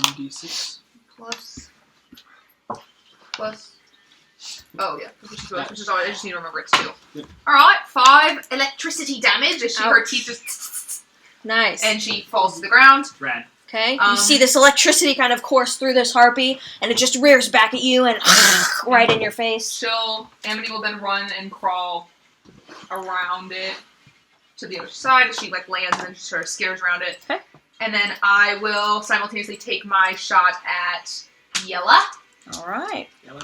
1d6.
Plus. Oh yeah, which is all. I just need to remember it's 2.
Yep.
All right, 5 electricity damage as her
Ouch.
teeth just
Nice.
and she falls to the ground.
Rad.
Okay. You see this electricity kind of course through this harpy, and it just rears back at you and right in your face.
Amity will then run and crawl around it to the other side as she like lands and then just sort of skitters around it.
Okay.
And then I will simultaneously take my shot at Yella.
All right.
Yellow.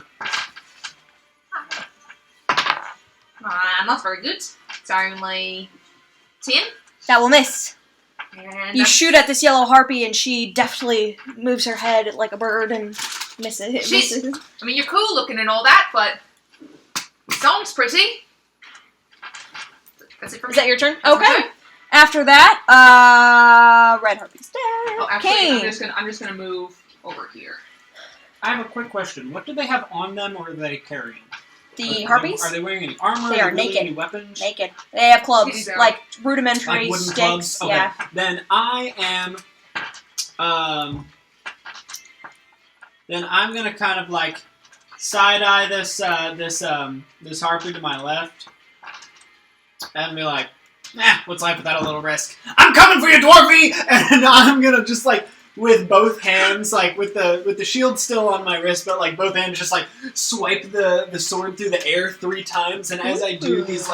Not very good. It's only 10.
That will miss.
And
You shoot at this yellow harpy, and she deftly moves her head like a bird and misses. It
She's-
misses.
I mean, you're cool looking and all that, but song's pretty. That's it for me.
Is that your turn?
That's my
Okay.
turn.
After that, red harpy's dead.
Oh, actually,
Kane.
I'm just gonna move over here.
I have a quick question. What do they have on them, or are they carrying?
The harpies?
Are they wearing any armor?
They are
really
naked.
Any weapons?
Naked. They have clubs,
These are-
like rudimentary
Like wooden
sticks.
clubs? Okay.
Yeah.
Then I am. Then I'm gonna kind of like side eye this harpy to my left, and be like, what's life without a little risk? I'm coming for you, dwarfy! And I'm gonna just like with both hands, like with the shield still on my wrist, but like both hands just like swipe the sword through the air 3 times, and as I do, these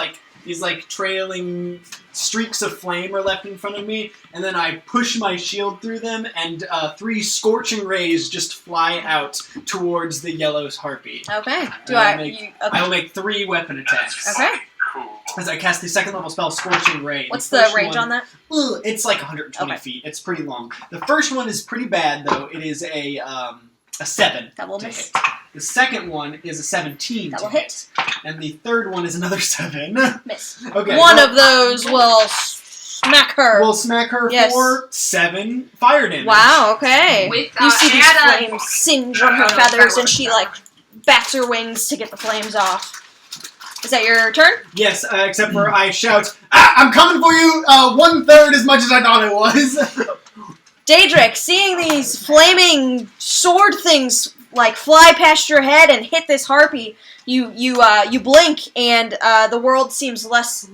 trailing streaks of flame are left in front of me, and then I push my shield through them, and 3 scorching rays just fly out towards the yellow's harpy.
Okay.
I
Okay.
will make 3 weapon attacks.
Okay.
Cool.
As I cast the 2nd level spell, Scorching Ray.
What's the
first
range
one-
on that?
It's like 120
Okay.
feet. It's pretty long. The first one is pretty bad, though. It is a 7
That will
to
miss.
hit. The second one is a 17
That
to
will
hit. And the third one is another 7.
Miss.
Okay.
One
well,
of those will smack her.
We'll smack her
Yes.
for 7 fire damage.
Wow, okay.
With,
You see these
add a-
flames singe on her feathers, and she, like, bats her wings to get the flames off. Is that your turn?
Yes, except for I shout, I'm coming for you 1/3 as much as I thought it was.
Daedric, seeing these flaming sword things like fly past your head and hit this harpy, you blink and the world seems less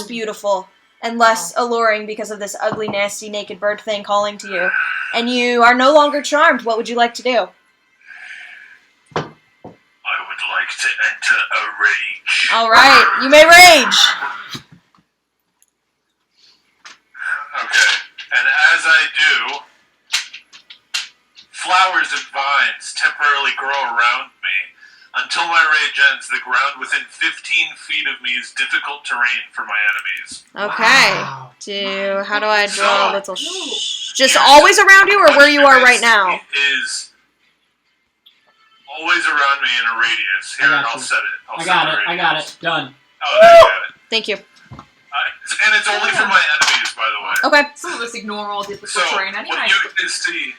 beautiful and less alluring because of this ugly, nasty, naked bird thing calling to you. And you are no longer charmed. What would you like to do?
I would like to enter a rage.
Alright, you may rage!
Okay, and as I do, flowers and vines temporarily grow around me. Until my rage ends, the ground within 15 feet of me is difficult terrain for my enemies.
Okay.
Wow.
How do I draw a little...
So-
just always around you, or where you are right now?
It is always around me in a radius. Here,
I got
I'll
you.
set it.
I got it. Done.
Oh, there you got it.
Thank you.
And it's only for my enemies, by the way.
Okay.
Some of us ignore all difficult
So,
terrain anyway.
what you guys see...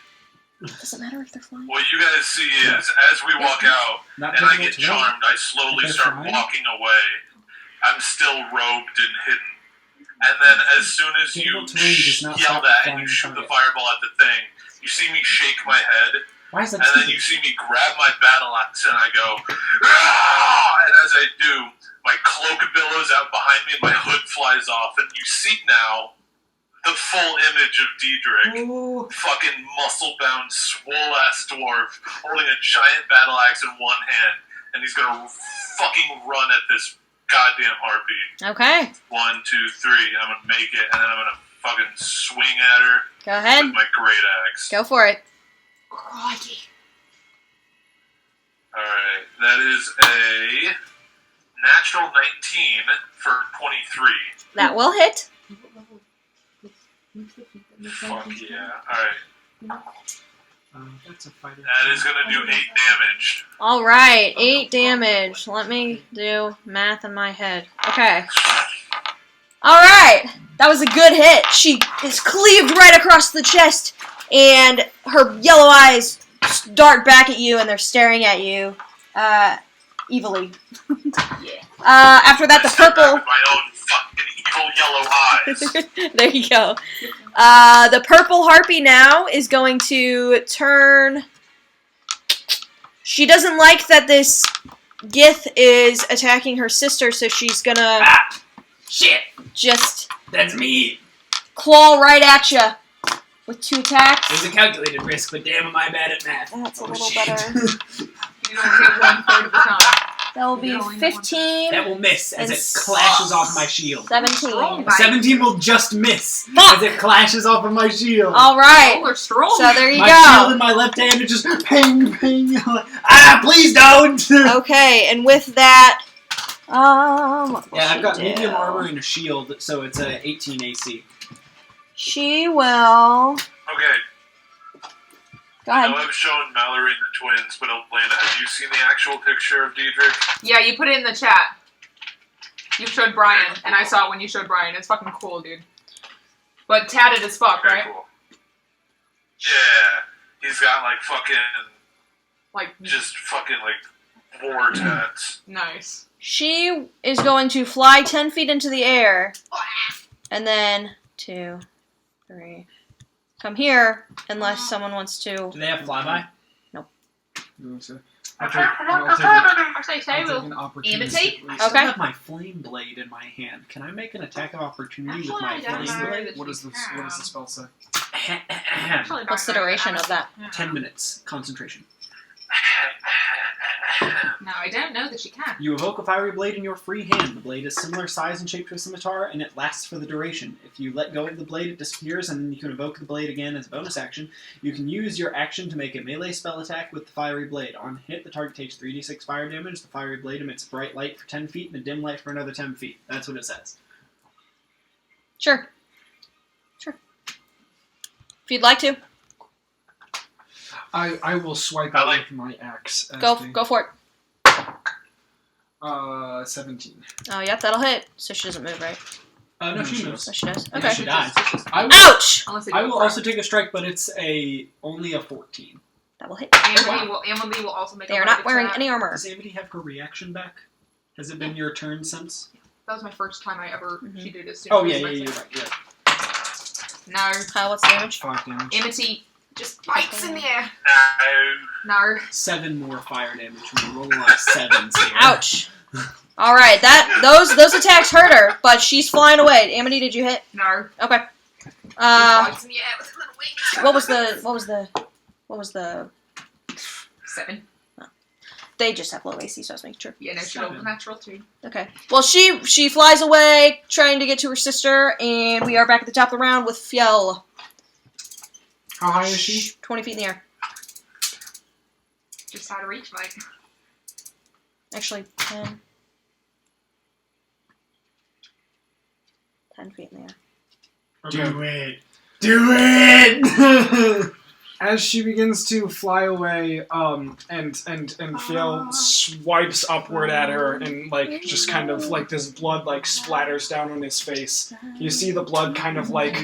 Does it matter if they're flying?
What you guys see is, as we walk out,
Not
and I
difficult
get
terrain.
charmed, I slowly
They're
start
flying?
walking away. I'm still robed and hidden. And then as soon as you
Difficult terrain does not
yell
stop
that and
flying
you shoot the
target.
fireball at the thing, you see me shake my head,
Why is that
and then
stupid?
you see me grab my battle axe and I go, "Ah!" And as I do, my cloak billows out behind me and my hood flies off, and you see now the full image of Daedric.
Ooh.
Fucking muscle-bound, swole-ass dwarf holding a giant battle axe in one hand, and he's gonna fucking run at this goddamn harpy.
Okay.
1, 2, 3. I'm gonna make it, and then I'm gonna fucking swing at her
Go ahead.
with my great axe.
Go for it.
Crikey.
Alright, that is a natural 19 for 23.
That will hit.
Fuck yeah. Alright,
That's a fighter.
that is gonna do 8 damage.
Alright, 8 damage. Let me do math in my head. Okay. Alright, that was a good hit. She is cleaved right across the chest, and her yellow eyes dart back at you, and they're staring at you, evilly. After that, the
I step back
purple...
with my own fucking evil yellow eyes.
There you go. The purple harpy now is going to turn... She doesn't like that this Gith is attacking her sister, so she's gonna
Shit!
just
That's me!
claw right at you with 2 attacks.
It was a calculated risk, but damn am I bad at math.
That's a
Oh,
little
shit.
better.
You don't hit 1/3 of the time.
That will be
You only hit
15,
That will miss as
And
it clashes off my shield.
17.
Strong.
17 will just miss
Fuck!
as it clashes off of my shield.
Alright,
Oh, they're strong.
so there you
My shield
go.
in my left hand is just ping, ping. Please don't!
Okay, and with that, what will
Yeah, I've
she
got
do?
medium armor and a shield, so it's a 18 AC.
She will...
Okay,
Go
I
ahead.
know I've shown Mallory and the twins, but Elena, have you seen the actual picture of Daedric?
Yeah, you put it in the chat. You showed Brian, and I saw it when you showed Brian. It's fucking cool, dude. But tatted as fuck,
Very
right?
cool. Yeah, he's got like fucking,
Like,
just fucking like war tats.
nice.
She is going to fly 10 feet into the air, and then 2, 3, come here, unless someone wants to.
Do they have flyby?
I'll take an opportunity.
Imitate?
I still
Okay.
have my flame blade in my hand. Can I make an attack of opportunity with my
Actually, I don't
flame
know.
blade?
What does the spell say?
Actually,
What's the duration of that?
10 minutes concentration.
No, I don't know that you can.
You evoke a fiery blade in your free hand. The blade is similar size and shape to a scimitar, and it lasts for the duration. If you let go of the blade, it disappears, and then you can evoke the blade again as a bonus action. You can use your action to make a melee spell attack with the fiery blade. On hit, the target takes 3d6 fire damage. The fiery blade emits bright light for 10 feet and a dim light for another 10 feet. That's what it says.
Sure. If you'd like to,
I will swipe
I
out
like-
with my axe. As
go for it.
17.
Oh, yep, that'll hit. So she doesn't move, right?
No, she moves.
So she does.
And
Okay.
she dies.
I will,
Ouch!
Unless they
I
do
will
it
also take a strike, but it's only a 14.
That will hit.
Amity will also make
They
a
are
bite
not wearing
attack.
any armor.
Does Amity have her reaction back? Has it been your turn since?
That was my first time I ever.
Mhm.
She did it.
Oh yeah, you're right. Yeah.
No.
Kyle, what's the damage?
5 damage.
Amity just bites in the air.
No.
No.
7 more fire damage. We're rolling a lot of 7s here.
Ouch. All right, those attacks hurt her, but she's flying away. Amity, did you hit?
No.
Okay.
Just bites in the air with her little wings.
What was the?
7.
They just have low AC, so I was making sure.
Yeah, no, she rolled a natural 2.
Okay. Well, she flies away, trying to get to her sister, and we are back at the top of the round with Fjell.
How high is she?
20 feet in the air.
Just out of reach, mate.
Actually, 10. 10 feet in the air.
Okay.
Do it!
As she begins to fly away, and Fiel swipes upward at her, and like just kind of like this blood like splatters down on his face. You see the blood kind of like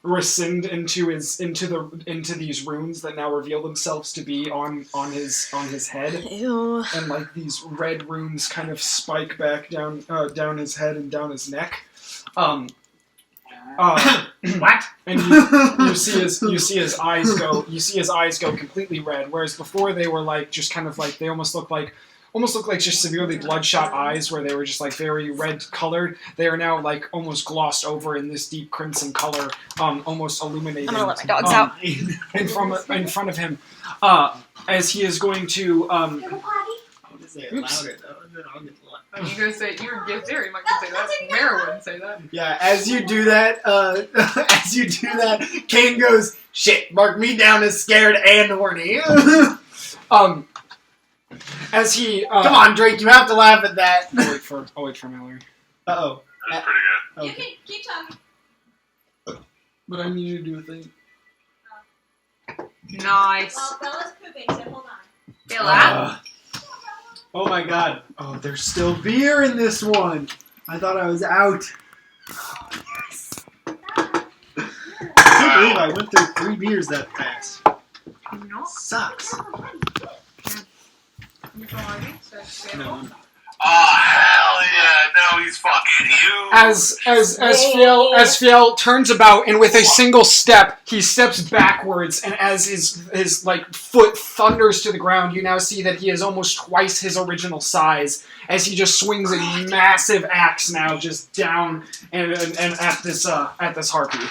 rescind into these runes that now reveal themselves to be on his head,
Ew.
and like these red runes kind of spike back down his head and down his neck.
What?
And you see his eyes go completely red, whereas before they were like just kind of like they almost look like just severely bloodshot eyes where they were just like very red colored. They are now like almost glossed over in this deep crimson color, almost illuminating.
I'm gonna let my dogs out.
in front of him, as he is going to
I'm gonna say it
Oops.
louder though, and then I'll get the
Are you gonna say you're Jerry might gonna say that? Mara wouldn't say that.
Yeah, as you do that, Kane goes, "Shit, mark me down as scared and horny."
as he
Come on, Drake, you have to laugh at that.
I'll wait for Mallory.
Uh-oh.
That's pretty good.
You can keep talking.
But I need you to do a thing.
Nice.
Well, Bella's pooping, so hold on.
Bella.
Oh my god. Oh, there's still beer in this one. I thought I was out. I can't believe I went through 3 beers that fast.
No.
Sucks.
You driving? So
No, I'm not.
Oh hell yeah! Now he's fucking huge.
As Fiel turns about and with a single step he steps backwards, and as his like foot thunders to the ground, you now see that he is almost twice his original size as he just swings a massive axe now just down and at this harpy.
God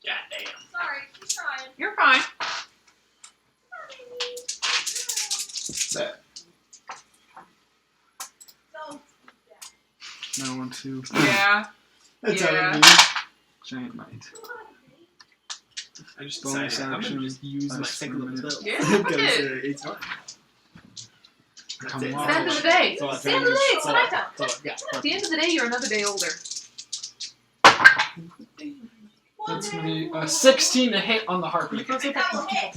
damn.
Sorry, she's trying.
You're fine.
So,
So,
No, 1, 2.
Yeah.
that's
Yeah.
how it
Giant might.
I just
Bonus
decided I'm
action,
gonna just use my
bonus
single
for a minute.
pill.
Yeah,
Because
look at it.
it's fun. That's
Come
it.
on.
It's the end of the day.
That's all
It's the end of the day. It's
all
night time.
that's all I got.
At the end of the day, you're another day older.
That's gonna be 16 to hit on the harpy.
that will hit.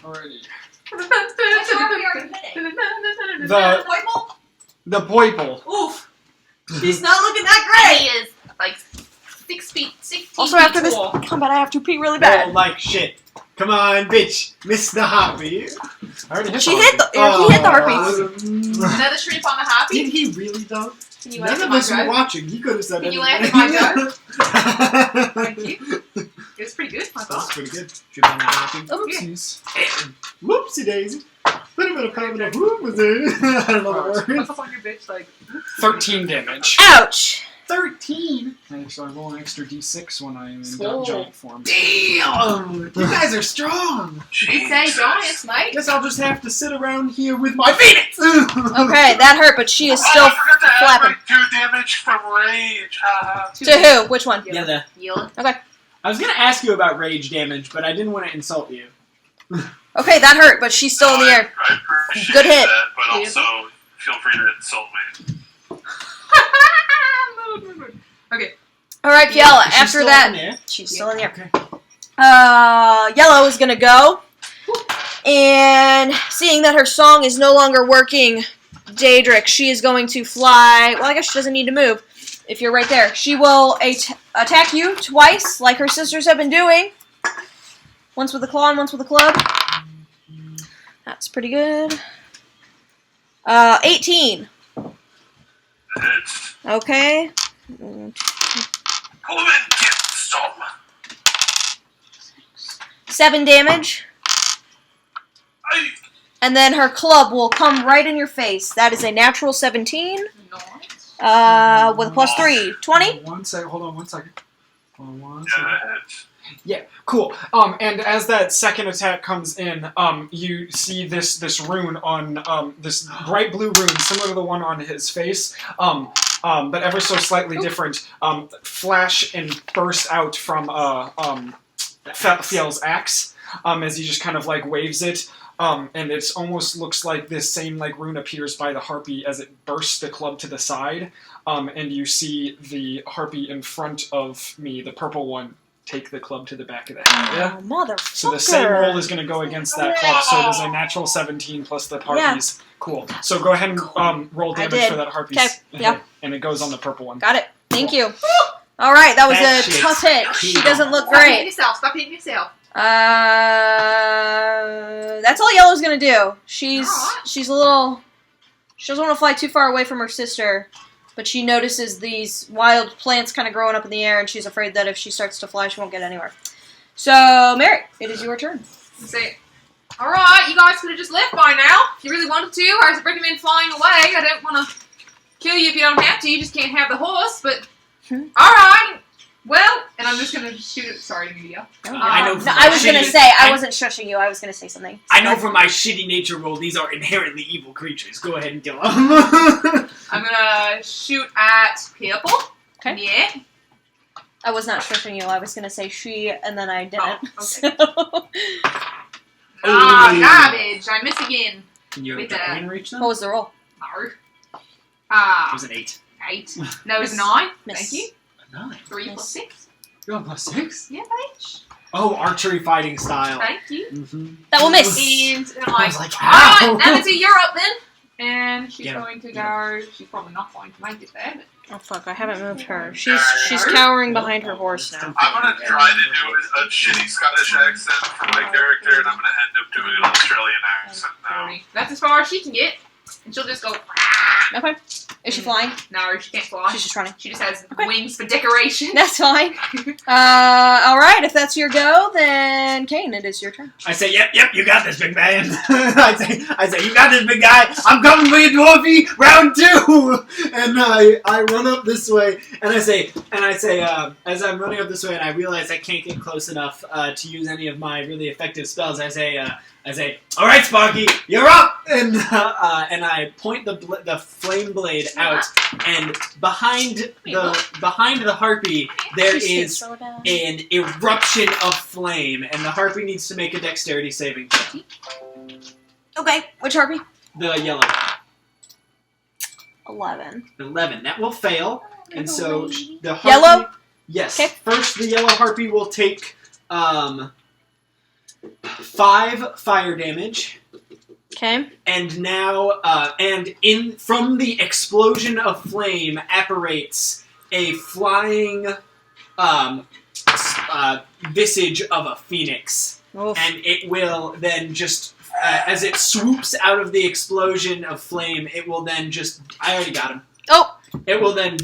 Alrighty.
Which one we are hitting?
The
Poiple?
the poiple.
Oof. She's not looking that
He
great.
is like 6 feet, 16
Also,
feet
after this
tall.
combat, I have to pee really
Oh,
bad.
like shit. Come on, bitch. Miss the hobby.
I already hit
She
the
hit the. He hit the harpy.
Another shrimp on the happy.
Did he really though?
Can you laugh
None
at
of
my
us were
joke?
watching. He could have said
Can you
anything.
laugh at my Thank you. It was pretty good, I
That's
thought.
pretty good. Should have been happy.
Oopsies.
Whoopsie daisy. Little bit of pound of whoop was there. I don't know the
What's
words.
up on your bitch? Like,
13 damage.
Ouch.
13.
So I roll an extra d6 when I am in
Swole.
giant form.
Damn! You guys are strong.
you could say giants, mate.
Guess I'll just have to sit around here with my phoenix.
Okay, that hurt, but she is still
I forgot to add
flapping.
my 2 damage from rage. Haha.
To who? Which one?
Yeah, the.
Yield.
I was gonna ask you about rage damage, but I didn't want to insult you.
Okay, that hurt, but she's still in the air.
I appreciate
Good hit.
that, but
Yeah.
also feel free to insult me.
Okay.
All right, Fjell.
Is she
After
still
that,
in there?
she's still in the air.
Okay.
Yellow is gonna go, and seeing that her song is no longer working, Daedric, she is going to fly. Well, I guess she doesn't need to move. If you're right there, she will attack you twice, like her sisters have been doing. Once with a claw and once with a club. That's pretty good. 18.
Hits.
Okay.
Pull him in, get some.
7 damage.
Aye.
And then her club will come right in your face. That is a natural 17.
Nice.
With a plus 3. 20?
One sec. Hold on 1 second. Hold on 1
Yeah,
second.
that hits.
Yeah, cool. And as that second attack comes in, you see this rune on this bright blue rune, similar to the one on his face, but ever so slightly different. Flash and burst out from Thiel's axe, as he just kind of like waves it. And it almost looks like this same like rune appears by the harpy as it bursts the club to the side. And you see the harpy in front of me, the purple one, take the club to the back of the head. Yeah.
Oh, motherfucker.
So the same roll is going to go against that club. So it is a natural 17 plus the harpies. Yeah. Cool. So go ahead and roll damage for that harpies.
Okay. Yep.
And it goes on the purple one.
Got it. Thank you. All right, that was
That
a
shit's
tough hit. She
cool.
doesn't look
Stop hitting
great.
yourself. Stop hitting yourself.
That's all Yellow's gonna do. She's
Alright.
a little. She doesn't want to fly too far away from her sister, but she notices these wild plants kind of growing up in the air, and she's afraid that if she starts to fly, she won't get anywhere. So, Mary, it is your turn.
Say, alright, you guys could have just left by now if you really wanted to. I was recommend flying away. I don't want to kill you if you don't have to. You just can't have the horse, but alright. Well, and I'm just gonna shoot it. Sorry, media.
I know.
No, I was gonna say I wasn't shushing you. I was gonna say something.
I know from my shitty nature roll, these are inherently evil creatures. Go ahead and kill them.
I'm gonna shoot at Purple.
Okay.
Yeah.
I was not shushing you. I was gonna say she, and then I didn't.
Oh, okay.
So.
Garbage. I miss again.
Can you
With
try and reach them?
What was the roll?
No.
It was an 8.
8. No, it was 9.
Miss.
Thank you.
A 9.
3
Miss.
plus 6.
You're on plus 6?
Yeah, bitch.
Oh, archery fighting style.
Thank you.
Mm-hmm.
That will miss.
And I'm
I
like,
was like, how?
alright, Amity, you're up then. And she's
Get him.
going to go. She's probably not going to make it there, but.
Oh fuck! I haven't moved her. She's cowering behind her horse now.
I'm gonna try to do a shitty Scottish accent for my character, and I'm gonna end up doing an Australian accent now.
That's as far as she can get. And she'll just go.
Okay. Is she flying?
No, she can't fly.
She's just running.
She just has
Okay.
wings for decoration.
That's fine. All right. If that's your go, then Kane, it is your turn.
I say, yep, you got this, big man. I say, you got this, big guy. I'm coming for you, dwarfy, round 2. And I run up this way, and I say, as I'm running up this way, and I realize I can't get close enough to use any of my really effective spells. I say, all right, Sparky, you're up. And I point the flame blade out, and behind the harpy there is an eruption of flame, and the harpy needs to make a dexterity saving throw.
Okay. Which harpy?
The yellow.
11.
11. That will fail, and so the harpy.
Yellow?
Yes.
Okay.
First, the yellow harpy will take 5 fire damage.
Okay.
And now, from the explosion of flame apparates a flying visage of a phoenix.
Oof.
And it will then just, as it swoops out of the explosion of flame, it will then just, I already got him.
Oh!
It will then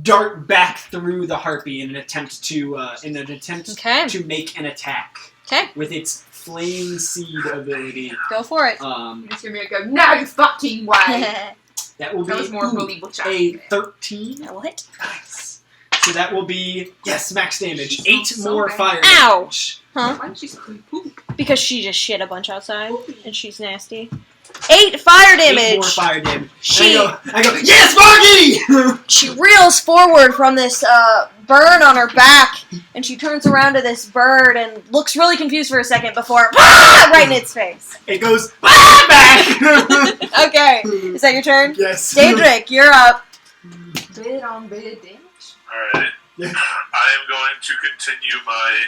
dart back through the harpy in an attempt to,
Okay.
to make an attack.
Okay.
With its flame seed ability.
Go for it.
It's gonna be go, no fucking way.
That will
That was
be
more believable.
a 13.
That will hit.
Nice. So that will be, yes, max damage.
She's
8
not so
more
bad.
fire
Ow!
damage.
Huh?
Why did she scream poop?
Because she just shit a bunch outside, and she's nasty. 8 fire
8 more
damage!
fire damage.
She-
I go, yes, Sparky!
She reels forward from this burn on her back, and she turns around to this bird and looks really confused for a second before right in its face.
It goes, back!
Okay, is that your turn?
Yes.
Daedric, you're up.
Bid on bid damage.
Alright. I am going to continue my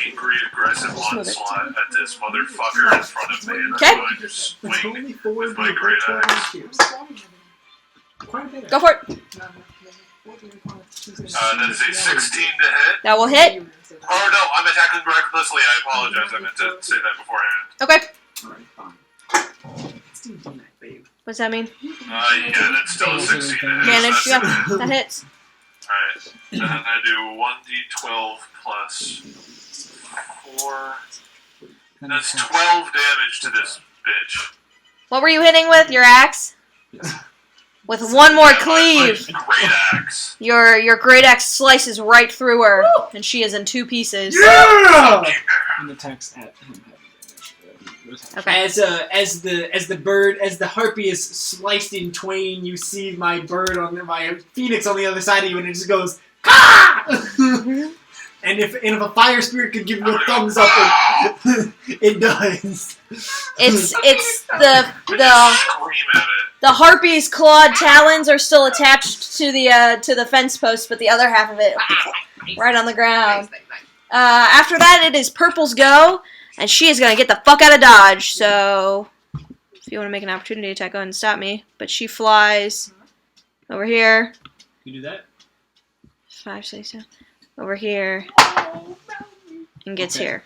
angry, aggressive onslaught at this motherfucker in front of me, and
Okay.
I'm going to swing with my great axe.
Go for it.
That is a 16 to hit.
That will hit.
say that.
Oh no, I'm attacking recklessly. I apologize. I meant to say that beforehand.
Okay.
Alright, fine. Still doing that, babe.
What's that mean?
Yeah, that's still a 16.
Manage.
So
Yep,
that's
that hits.
Alright. And then I do 1d12 plus 4. That's 12 damage to this bitch.
What were you hitting with? Your axe? With one more cleave.
My great axe.
Your great axe slices right through her, and she is in 2 pieces.
Yeah! And attacks at him.
Okay.
As the harpy is sliced in twain, you see my my phoenix on the other side of you, and it just goes, "Ah!" And if a fire spirit could give you a thumbs up, it does.
It's the
Scream at it.
the harpy's clawed talons are still attached to the fence post, but the other half of it right on the ground. After that, it is Purple's go, and she is gonna get the fuck out of dodge. So, if you want to make an opportunity attack, go ahead and stop me. But she flies over here.
You do that?
5, 6, 7. Over here. And gets
Okay.
here.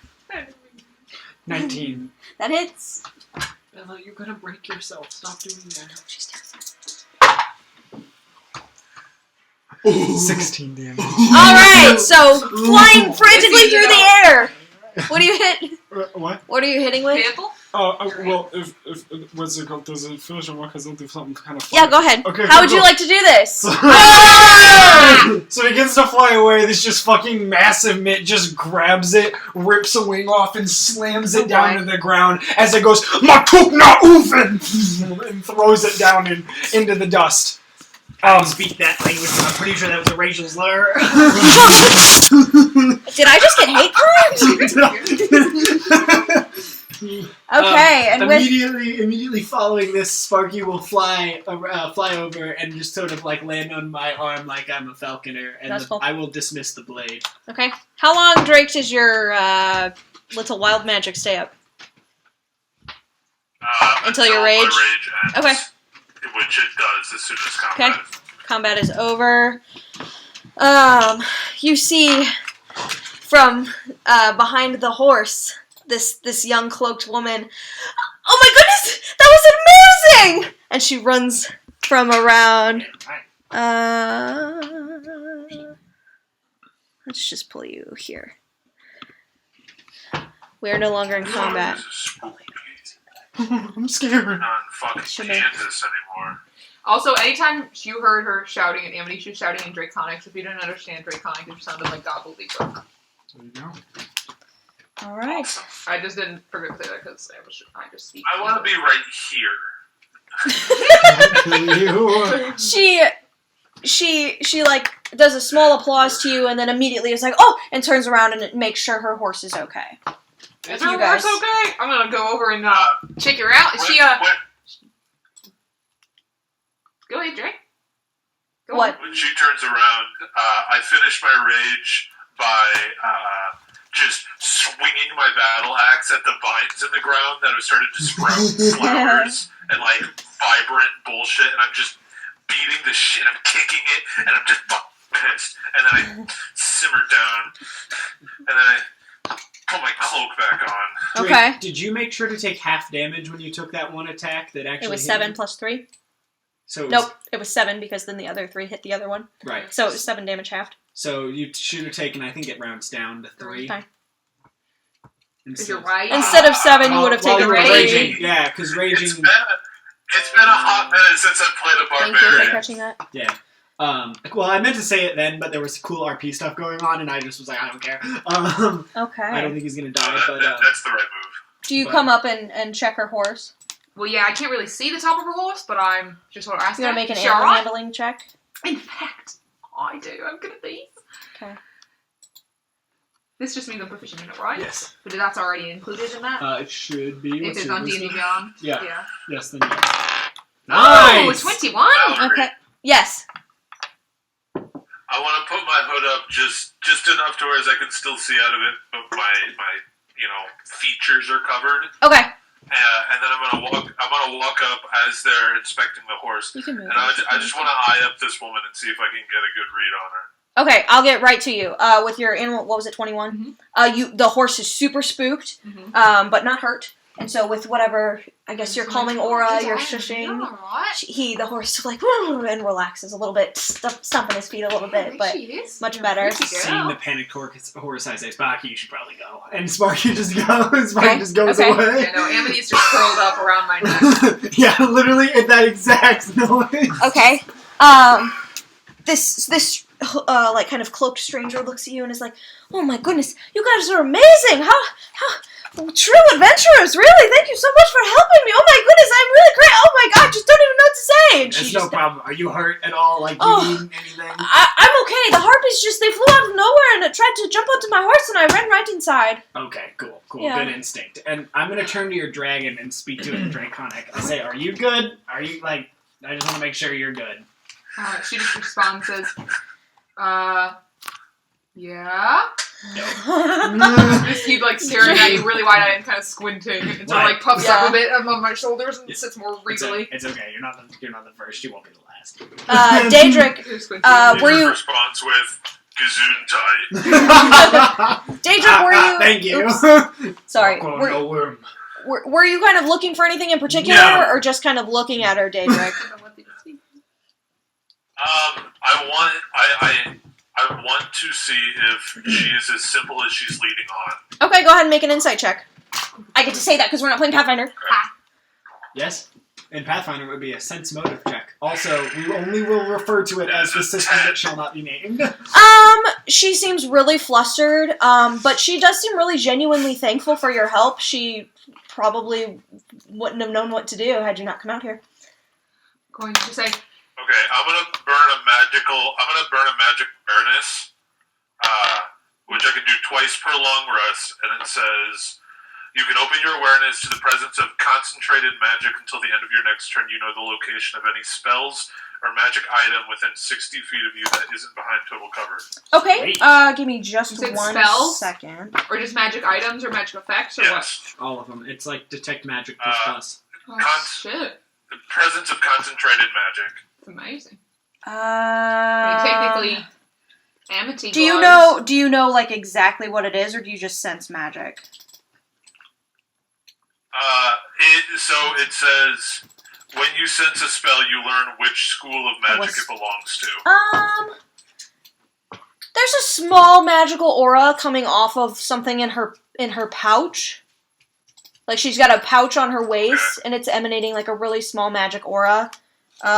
19.
That hits.
Bella, you're gonna break yourself. Stop doing that.
She's down.
16 damage.
Alright, so flying frantically through the air. What do you hit?
What?
What are you hitting with?
Purple?
Well, if what's it called? Does it finish or what? Because I'll do something kind of
Yeah, go ahead.
Okay,
How would
cool.
you like to do this?
So he gets to fly away. This just fucking massive mitt just grabs it, rips a wing off, and slams it down to the ground as it goes, "Matuk na uven!" and throws it down into the dust.
Speak that language, but I'm pretty sure that was a racial slur.
Did I just get hate crimes? Okay, and with
immediately following this, Sparky will fly over and just sort of like land on my arm like I'm a falconer, and
That's cool.
I will dismiss the blade.
okay, how long, Drake, does your little wild magic stay up? Until your rage?
My rage ends,
Okay.
Which it does as soon as combat.
Okay. Combat is over. You see from behind the horse this young cloaked woman. Oh my goodness, that was amazing! And she runs from around. Let's just pull you here. We are no longer in combat.
This is spooky.
I'm scared.
We're not in fucking
Should be.
Kansas anymore.
Also, anytime you heard her shouting in Amity, she was shouting in Draconic. So if you didn't understand Draconic, it just sounded like gobbledygook.
There you go.
All right.
I just didn't forget to say that because I just speak.
I want to be right here.
She like does a small applause to you, and then immediately is like, oh, and turns around and makes sure her horse is okay.
Is
You
her
guys.
horse okay? I'm gonna go over and check her out. Is she Go ahead, Drake. Go
What?
When she turns around, I finish my rage by just swinging my battle axe at the vines in the ground that have started to sprout flowers and like vibrant bullshit, and I'm just beating the shit. I'm kicking it, and I'm just pissed. And then I simmer down, and then I put my cloak back on.
Drake,
Okay.
did you make sure to take half damage when you took that one attack that actually
It was
hit
7
you?
plus 3.
So it was,
Nope, it was 7 because then the other 3 hit the other one.
Right.
So it was 7 damage halved.
So you should have taken, I think it rounds down to 3.
Fine.
Because you're right.
Instead of 7, you would have
While
taken
you were
rage.
raging. Yeah, because raging.
It's been a hot minute since I've played a
Thank you for
barbarian.
catching that.
Yeah. Well, I meant to say it then, but there was cool RP stuff going on, and I just was like, I don't care.
Okay.
I don't think he's gonna
No,
die, but
that's the right move.
Do you come up and check her horse?
Well, yeah, I can't really see the top of her horse, but I'm just sort of asking.
You want to make an
Is she
animal
alright?
handling check?
In fact, I do. I'm good at these.
Okay.
This just means I'm proficient in it, right?
yes,
But that's already included in that.
it should be.
if
What's
it's
your
on D&D
wisdom?
Beyond.
Yeah.
Yeah.
Yes, then. Yeah.
Oh,
Nice.
21.
Okay. Yes.
I want to put my hood up just enough to where I can still see out of it, but my features are covered.
Okay.
And then I'm gonna walk up as they're inspecting the horse,
You can move.
and I just want to eye up this woman and see if I can get a good read on her.
Okay, I'll get right to you. With your animal, what was it, 21? The horse is super spooked, but not hurt. And so with whatever, I guess your calming aura, your shushing, the horse like and relaxes a little bit, stomping his feet a little bit, but much better.
Seeing the panicked horse, I say, Sparky, you should probably go. And Sparky just goes. Sparky just goes away.
Yeah, no, Amity's just curled up around my neck.
Yeah, literally in that exact noise.
Okay. This like kind of cloaked stranger looks at you and is like, "Oh my goodness, you guys are amazing! How true adventurers! Really, thank you so much for helping me. Oh my goodness, I'm really great. Oh my god, just don't even know what to say." And
There's no problem. Are you hurt at all? Like, you need anything?
I'm okay. The harpies they flew out of nowhere and it tried to jump onto my horse and I ran right inside.
Okay, cool.
Yeah.
Good instinct. And I'm gonna turn to your dragon and speak to it in Draconic. I say, are you good? Are you, I just want to make sure you're good.
She just responds, says, yeah? Just keep, staring at you really wide-eyed and kind of squinting. And sort of, puffs up a bit on my shoulders and sits more regally.
It's okay. You're not the first. You won't be the last.
Daedric, were you...
responds with Gesundheit.
Daedric, were you...
Thank you.
Oops. Sorry.
No worm.
Were you kind of looking for anything in particular,
No.
or just kind of looking at her, Daedric?
I want to see if she is as simple as she's leading on.
Okay, go ahead and make an insight check. I get to say that because we're not playing Pathfinder.
Yes. In Pathfinder, it would be a sense motive check. Also, we only will refer to it as the system that shall not be named.
She seems really flustered, but she does seem really genuinely thankful for your help. She probably wouldn't have known what to do had you not come out here.
Going to say,
Okay, I'm gonna burn a magic awareness, which I can do twice per long rest, and it says, you can open your awareness to the presence of concentrated magic until the end of your next turn. You know the location of any spells or magic item within 60 feet of you that isn't behind total cover.
Okay,
Great.
give me just
You said
1
spells?
second.
or just magic items or magic effects or
Yes.
All of them. It's like detect magic plus.
what? Oh, shit.
The presence of concentrated magic.
It's amazing.
Technically,
Amity
do you know like exactly what it is, or do you just sense magic?
It says, when you sense a spell, you learn which school of magic it belongs to.
There's a small magical aura coming off of something in her pouch. Like she's got a pouch on her waist, and it's emanating like a really small magic aura.
Okay,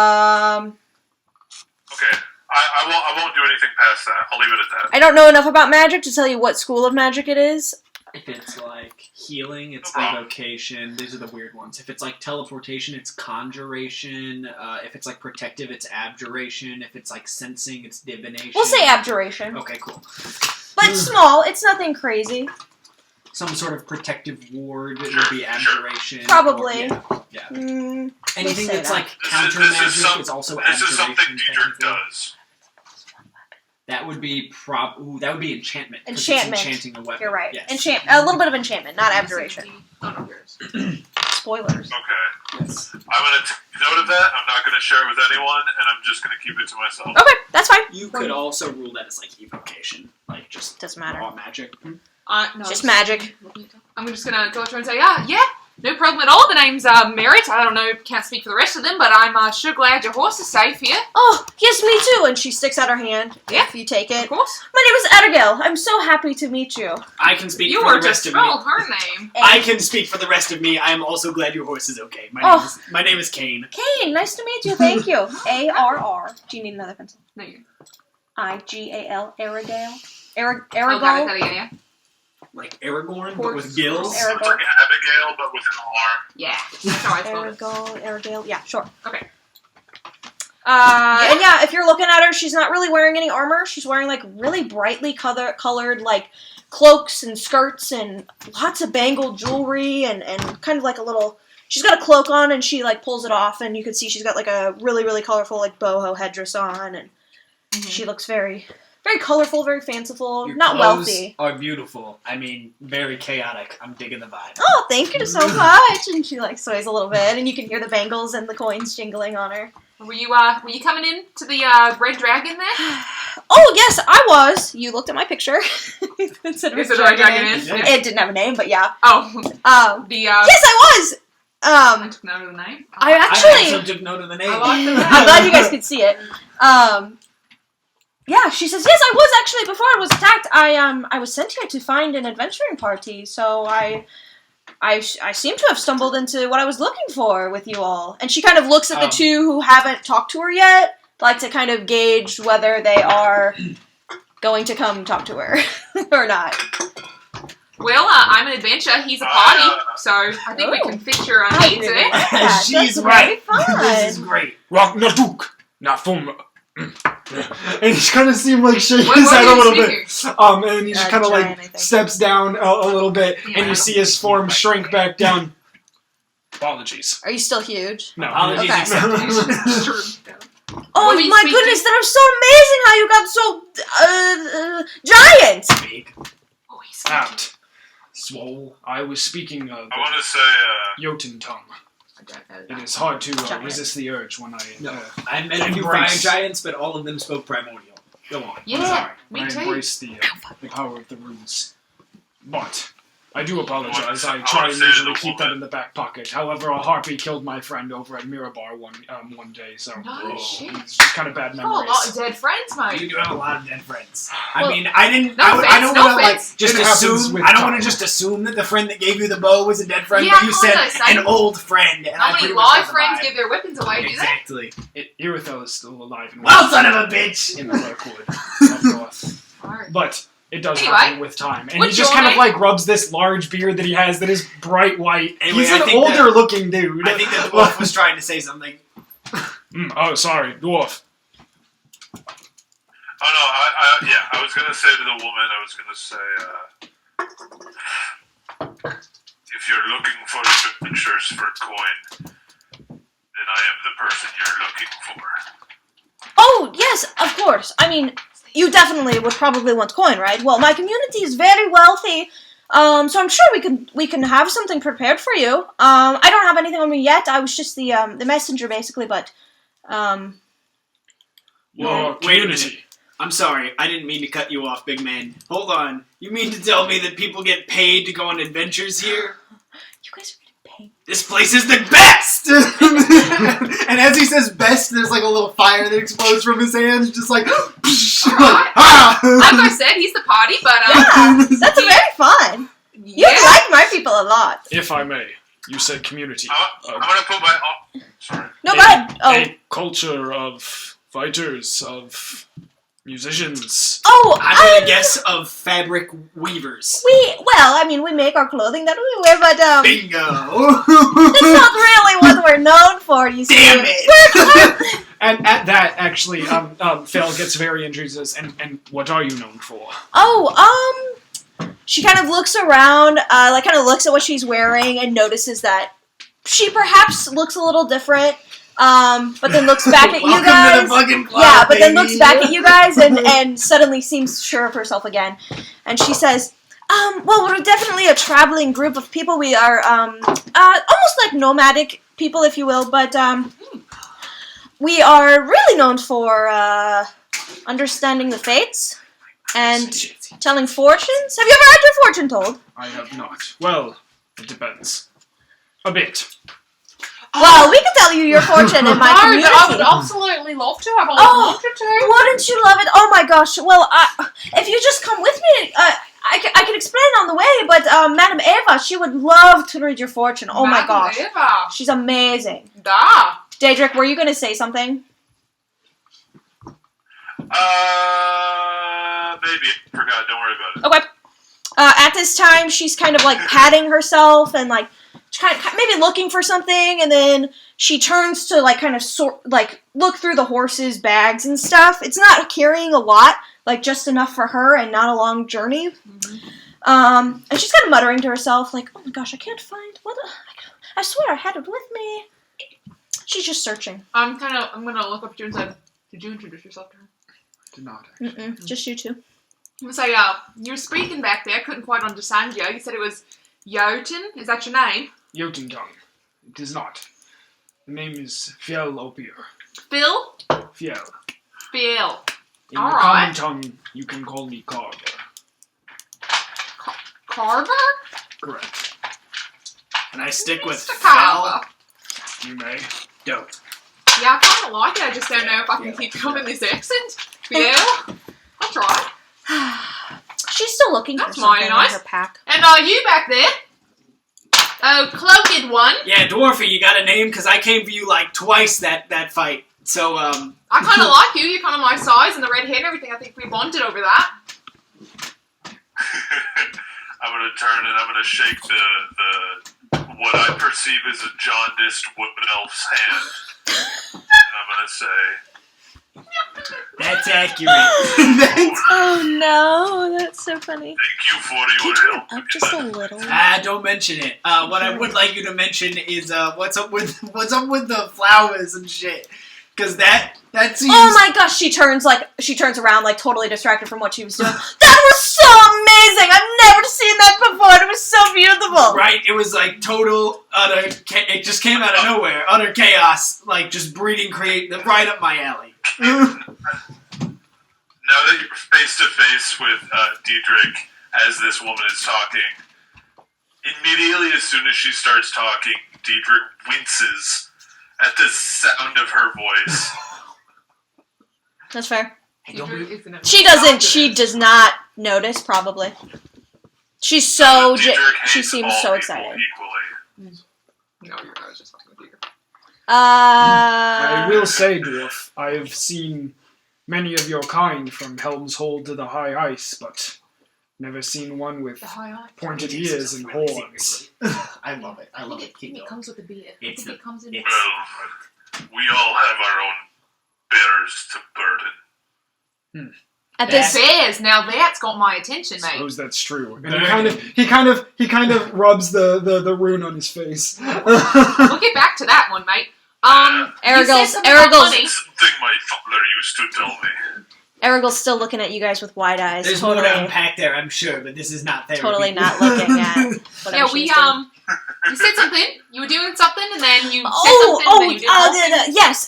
I won't do anything past that. I'll leave it at that.
I don't know enough about magic to tell you what school of magic it is.
If it's like healing, it's
No problem.
evocation. These are the weird ones. If it's like teleportation, it's conjuration. If it's like protective, it's abjuration. If it's like sensing, it's divination.
We'll say abjuration.
Okay, cool.
But it's small. It's nothing crazy.
Some sort of protective ward would be abjuration.
Probably.
Yeah.
say
Anything that's
that.
like counter magic is also
This
abjuration.
is something Diedrich
technically.
does.
That would be that would be enchantment. 'cause it's
Enchantment.
enchanting a weapon.
You're right.
Yes.
A little bit of enchantment, not abjuration.
yours.
Spoilers.
Okay.
Yes.
I'm going to take note of that. I'm not going to share it with anyone, and I'm just going to keep it to myself.
Okay, that's fine.
You could also rule that as like evocation, like just
Doesn't matter.
raw magic.
No,
Just magic.
I'm just gonna go up to her and say, yeah, no problem at all. The name's Merritt. I don't know, can't speak for the rest of them, but I'm sure glad your horse is safe here.
Oh, yes, me too. And she sticks out her hand.
Yeah.
If you take
Of
it.
course.
My name is Abigail. I'm so happy to meet you.
I can speak
You
for
were
the rest
just
of me.
spelled her name.
I can speak for the rest of me. I am also glad your horse is okay. My name is Kane.
Kane, nice to meet you. Thank you. A-R-R. Do you need another pencil?
No, you.
I-G-A-L. Aragale.
Oh, got it, yeah.
Like Aragorn, but
Horse.
with gills.
Aragorn.
It's like Abigail, but with an R.
Yeah, that's how I spelled it.
Aragale. Yeah, sure.
Okay.
And yeah, if you're looking at her, she's not really wearing any armor. She's wearing like really brightly colored like cloaks and skirts and lots of bangled jewelry and kind of like a little. She's got a cloak on and she like pulls it off and you can see she's got like a really really colorful like boho headdress on and she looks very very colorful, very fanciful,
Your
not
clothes
wealthy.
are beautiful. I mean, very chaotic. I'm digging the vibe.
Oh, thank you so much. And she like sways a little bit and you can hear the bangles and the coins jingling on her.
Were you coming in to the Red Dragon there?
Oh, yes, I was. You looked at my picture. Instead of
Is
a
it the Red
dragon
Dragon
name.
Inn?
It didn't have a name, but yeah.
Oh, the
Yes, I was.
I took note of the name.
I
I
actually.
also took note of the name.
I like the
I'm glad you guys could see it. Yeah, she says, yes, I was actually, before I was attacked, I was sent here to find an adventuring party, so I seem to have stumbled into what I was looking for with you all. And she kind of looks at the two who haven't talked to her yet, like to kind of gauge whether they are going to come talk to her or not.
Well, I'm an adventure. He's a party, so I think we can fit your needs in.
Yeah,
She's
that's
right.
very fun.
This is great.
Rock Naduk, not from. And he kind of seemed like shaking
What
his
are
head a
you
little
speaking?
bit. And he just kind of
giant, I
like
think.
steps down a little bit,
Yeah.
and you see his form shrink back down. Apologies.
Are you still huge?
No.
Apologies
Okay.
accepted.
Oh
What were you
my
speaking?
goodness, that was so amazing how you got so giant!
Big.
Oh, he's
Out. Swole. I was speaking
I want to say,
Jotun tongue.
I don't know
It
that.
is hard to
Giant.
resist the urge when I.
No. I met a few fire
Embrace.
giants, but all of them spoke primordial. Go on.
Yeah,
I'm sorry.
me
I
too.
embrace the power of the runes. But I do apologize. I
I
try
wanna
and
say to
usually
the
keep that
woman-
in the back pocket. However, a harpy killed my friend over at Mirabar one day, so
No shit.
it's just kind of bad
You've got a lot of
memories.
dead friends,
You
mate.
do have a lot of dead friends. I
Well,
mean, I didn't.
no
I
offense,
don't
no
want to like
offense.
just
It happens
assume.
with
I don't
time.
want to just assume that the friend that gave you the bow was a dead friend.
Yeah,
but you said
I was gonna say.
an old friend, and I
How many
pretty much
live
got the
friends
vibe.
give their weapons away, do they?
Exactly.
Irithel is still alive and
Well, son of a bitch.
in the Mirkwood up north.
Alright.
But it does
Anyway,
happen with time. And he
what's
just
your
kind of
name?
like rubs this large beard that he has that is bright white.
Anyway,
He's
I
an
think
older looking dude.
I think that the wolf was trying to say something.
Oh, sorry, dwarf.
oh no, I was gonna say to the woman, I was gonna say, if you're looking for adventures for coin, then I am the person you're looking for.
Oh, yes, of course. I mean, you definitely would probably want coin, right? Well, my community is very wealthy, so I'm sure we can have something prepared for you. I don't have anything on me yet. I was just the messenger, basically, but
Your
Wait a minute.
community.
I'm sorry, I didn't mean to cut you off, big man. Hold on. You mean to tell me that people get paid to go on adventures here?
you guys are getting paid.
This place is the best! And as he says best, there's like a little fire that explodes from his hands, just like,
Alright.
ah!
Like I said, he's the party, but
Yeah, that's very fun. You
yeah.
like my people a lot.
If I may, you said community.
I'm gonna put my. Oh, sorry.
No, go ahead. Oh,
A culture of fighters, of musicians.
oh,
I'm gonna guess of fabric weavers.
we make our clothing that we wear, but
Bingo!
it's not really what we're known for. You see.
Damn it!
And at that, actually, Phil gets very interested. And what are you known for?
Oh, she kind of looks around, kind of looks at what she's wearing and notices that she perhaps looks a little different, but then looks back at you
Welcome
guys.
to the fucking club,
Yeah, but then
baby.
looks back at you guys and suddenly seems sure of herself again. And she says, well, we're definitely a traveling group of people. We are, almost like nomadic people, if you will, but, we are really known for, understanding the fates and telling fortunes. Have you ever had your fortune told?
I have not. Well, it depends. A bit.
Well, we can tell you your fortune in my
No,
community.
but I would absolutely love to. I've always
Oh.
wanted to.
Wouldn't you love it? Oh my gosh. Well, if you just come with me, I can explain on the way, but Madam Eva, she would love to read your fortune. Oh my
Madam
gosh.
Eva.
She's amazing.
Da.
Daedric, were you going to say something?
Maybe. Forgot. Don't worry about it.
Okay. At this time, she's kind of like patting herself and like maybe looking for something, and then she turns to like kind of look through the horse's bags and stuff. It's not carrying a lot, like just enough for her and not a long journey. And she's kind of muttering to herself, like, "Oh my gosh, I can't find I swear I had it with me." She's just searching.
I'm gonna look up to you and say, did you introduce yourself to her?
Did not.
Just you two.
I'm gonna say, you were speaking back there, couldn't quite understand you. You said it was Jotun. Is that your name?
Jotun tongue. It is not. The name is Fjell Opier.
Phil?
Fiel.
Phil.
In
All
the
right.
common tongue, you can call me Carver.
Carver?
Correct.
And I stick with
Mr.
Fel.
Carver.
You may.
Dope.
Yeah, I kind of like it. I just don't know if I can
Yeah.
keep going this accent. Phil? I'll try.
She's still looking for
That's mighty
something in
nice.
her pack.
And are you back there? Oh, cloaked one.
Yeah, Dwarfy, you got a name? Because I came for you like twice that fight. So,
I kind of like you. You're kind of my size and the red hair and everything. I think we bonded over that.
I'm gonna turn and I'm gonna shake the what I perceive as a jaundiced wood elf's hand, and I'm gonna say,
that's accurate.
Oh no, that's so funny.
"Thank you for your help."
Up just a little.
Don't mention it. What I would like you to mention is what's up with the flowers and shit. Because that seems.
Oh my gosh, she turns around like totally distracted from what she was doing. That was so amazing! I've never seen that before. It was so beautiful.
Right, it was like total utter. It just came out of nowhere, utter chaos, like just breeding right up my alley.
Now that you're face to face with Diedrich as this woman is talking, immediately as soon as she starts talking, Diedrich winces at the sound of her voice.
That's fair.
Hey, don't
Diedrich
move.
isn't it?
She doesn't. She does not notice. Probably. She's so.
Diedrich
She
hates
seems
all
so
people
excited.
No,
Equally.
I was just fucking with you.
I will say, Dwarf, I have seen many of your kind from Helm's Hold to the High Ice, but never seen one with
The high eye.
pointed ears and horns.
I love it. I
I
love
think
it. Keep
it
going.
comes with the beer. I
It's
think it comes in.
it's-
Well, we all have our own bearers to burden.
At
The
this.
bears. Now that's got my attention, mate.
Suppose that's true. And
Burden.
he kind of rubs the rune on his face.
We'll get back to that one, mate.
Aragorn's
Something my father used to tell me.
Aragorn's still looking at you guys with wide eyes.
There's more to unpack there, I'm sure, but this is not therapy.
Totally not looking at. What
Yeah,
she's
we
doing.
You said something. You were doing something, and then you said
Oh,
something, and then you did nothing.
yes.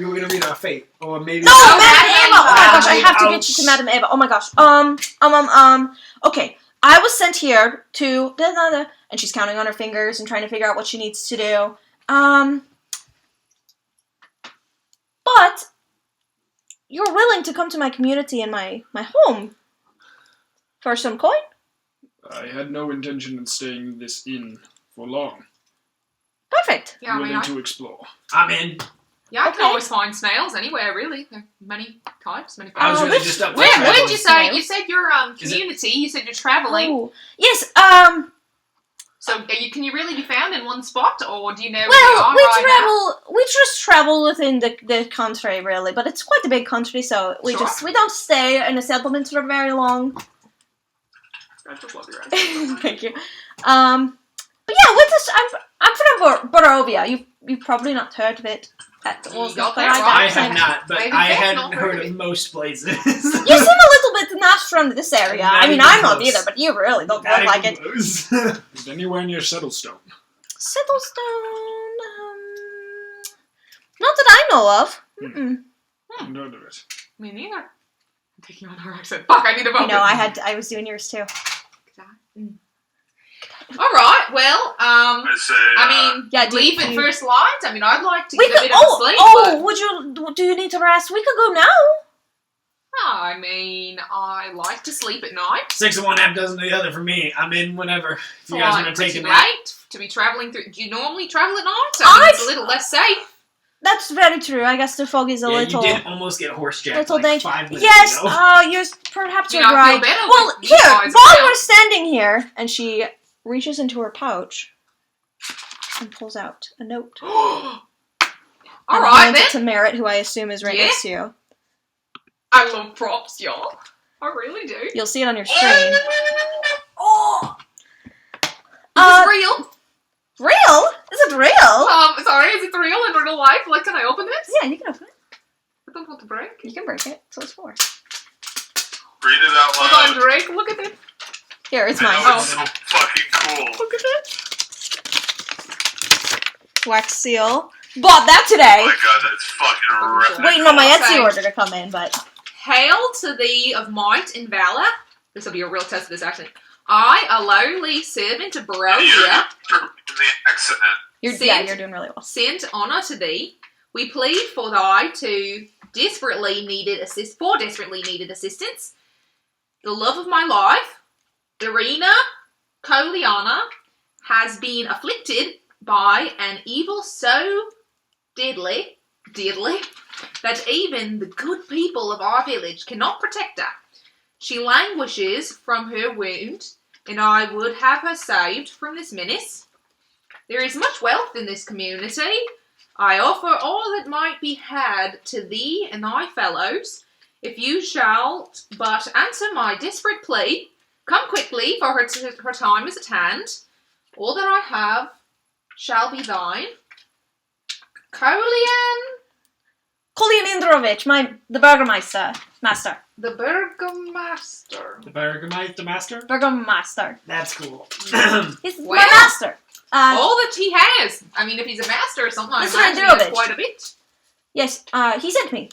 You were gonna read our fate, or maybe.
No,
Oh,
Madam
Madam
Ava! Oh my gosh, I
Ava.
have to get you to Madam Ava. Oh my gosh. Okay. I was sent here to and she's counting on her fingers and trying to figure out what she needs to do. But you're willing to come to my community and my home for some coin?
I had no intention of staying in this inn for long.
Perfect.
Yeah, I mean,
Willing to explore.
I'm in.
I can
Okay.
always find snails anywhere, really. There are many types, many
I was
kinds.
really
which-
just up
Where
for
did
traveling.
you say?
Snails?
You said your
Is it-
community. You said you're traveling.
Oh. Yes,
So can you really be found in one spot, or do you know where
well,
you are
we
right now?
we just travel within the country, really, but it's quite a big country, so we
Sure.
we don't stay in a settlement for very long.
I just love your accent.
Thank you. But yeah, with this, I'm from Barovia. You've probably not heard of it. That
You
wasn't
got
quite
that
right.
I
accent.
have not, but
Maybe
I
Beth
hadn't
not
heard
heard
of
it.
most places.
You seem a little bit not from this area.
Not
I mean,
even
I'm not
close.
either, but you really don't
Not
look like
even
it.
close.
Is it anywhere near Settlestone?
Settlestone, not that I know of. Mm-mm.
I've heard of it.
Me neither. I'm taking on her accent. Fuck, I need a
I
moment.
know. I was doing yours too.
All right. Well,
I say,
I mean,
Yeah, do
leave
you-
at first light. I mean, I'd like to
We
get a
could.
bit of a sleep.
Do you need to rest? We could go now.
But, I mean, I like to sleep at night.
6 of one, half dozen of the other for me. I'm in whenever. If you
So
guys
I'm
want to take
pretty
a nap.
late to be traveling through. Do you normally travel at night? I mean, it's a little less safe.
That's very true. I guess the fog is a
Yeah,
little.
you did almost get horse jacked
Little
like
danger.
5 minutes
Yes.
ago.
Perhaps
You
you're
know, I feel
right.
better
Well,
with you
here,
guys
while
around.
we're standing here, and she reaches into her pouch and pulls out a note.
All
And
right
hands
then.
it to Merritt, who I assume is right
Yeah.
next to you.
I love props, y'all. I really do.
You'll see it on your screen.
Oh, is
Uh,
this real?
Real? Is it real?
Sorry, is it real in real life? Like, can I open this?
Yeah, you can open it.
I don't want to break.
You can break it. So it's for.
read it out
Hold
loud.
on, Drake. Look at it.
Here, it's
I
mine.
know it's so fucking cool.
Look at it.
Wax seal. bought that
Oh
today.
my god, that's fucking rad.
Waiting on my Etsy
Okay.
order to come in, but
Hail to thee of might and valor. This will be a real test of this accent. I, a lowly servant of
You're
Barovia,
the accent.
you're
Send-
you're doing really well.
send honour to thee. We plead for thy desperately needed assistance. The love of my life, Irina Coliana, has been afflicted by an evil so deadly, that even the good people of our village cannot protect her. She languishes from her wound, and I would have her saved from this menace. There is much wealth in this community. I offer all that might be had to thee and thy fellows, if you shall but answer my desperate plea. Come quickly, for her time is at hand. All that I have shall be thine. Kolian,
Indrovich, the Burgermeister. Master.
the Burgomaster.
The Burgermeister Master?
Burgermeister.
That's cool.
He's
Well.
my master.
All that he has. I mean, if he's a master or something, I
Mr.
imagine he has
Androvich.
quite a bit.
Yes, he sent me.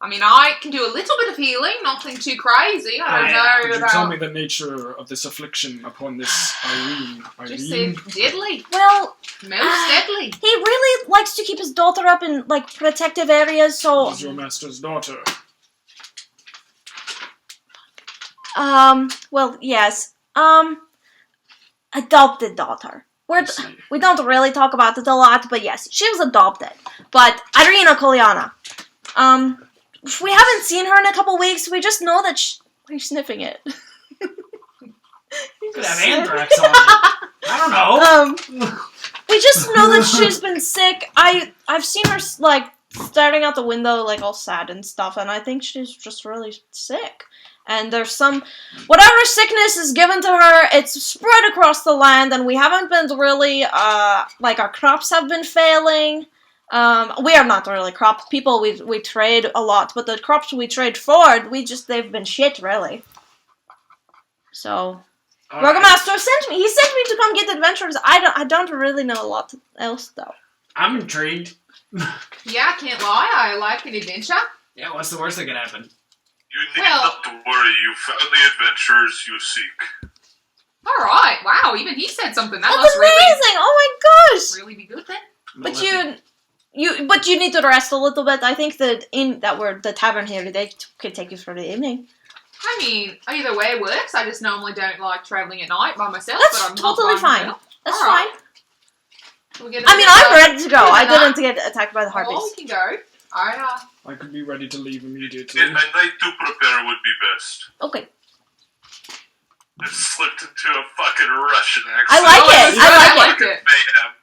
I mean, I can do a little bit of healing, nothing too crazy. I don't know
Could you
about...
tell me the nature of this affliction upon this Irene?
Just said deadly.
Well,
Most deadly.
he really likes to keep his daughter up in, like, protective areas, so...
Is your master's daughter?
Well, yes. Adopted daughter.
I see.
We don't really talk about it a lot, but yes, she was adopted. But Irina Coliana. We haven't seen her in a couple weeks. We just know that we're sniffing it.
Could have anthrax on it. I don't know.
We just know that she's been sick. I've seen her like staring out the window, like all sad and stuff, and I think she's just really sick. And there's whatever sickness is given to her, it's spread across the land, and we haven't been really, like our crops have been failing. We are not really crop people, we trade a lot, but the crops we trade for, they've been shit, really. So, Burgomaster he sent me to come get adventures. I don't really know a lot else, though.
I'm intrigued.
Yeah, I can't lie. I like an adventure.
Yeah, what's the worst that could happen?
You need
Well-
not to worry. You found the adventures you seek.
All right. Wow. Even he said something. That
That's
must
amazing! Oh my gosh!
really be good then.
But you need to rest a little bit. I think the tavern here, they could take you for the evening.
I mean, either way works. I just normally don't like traveling at night by myself.
That's
but I'm
totally
not by
fine.
myself.
That's
All right.
fine.
We get a
I mean,
bit of,
I'm ready to go.
good
I
enough.
didn't get attacked by the
Oh,
harpies.
we can go.
I could be ready to leave immediately.
A night to prepare would be best.
Okay.
I slipped into a fucking Russian accent.
I like it. I like
liked it.
Mayhem.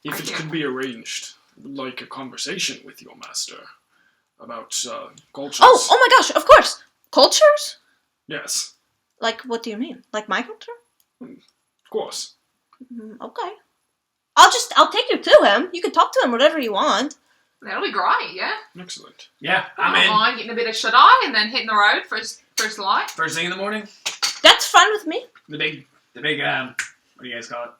If it could be arranged, I would like a conversation with your master about cultures.
Oh my gosh! Of course, cultures.
Yes,
Like, what do you mean? Like my culture?
of course.
Okay. I'll take you to him. You can talk to him whatever you want.
That'll be great. Yeah.
Excellent.
Yeah,
I
I'm
don't
in.
mind getting a bit of shut eye and then hitting the road first light.
First thing in the morning,
That's fine with me.
the big, what do you guys call it?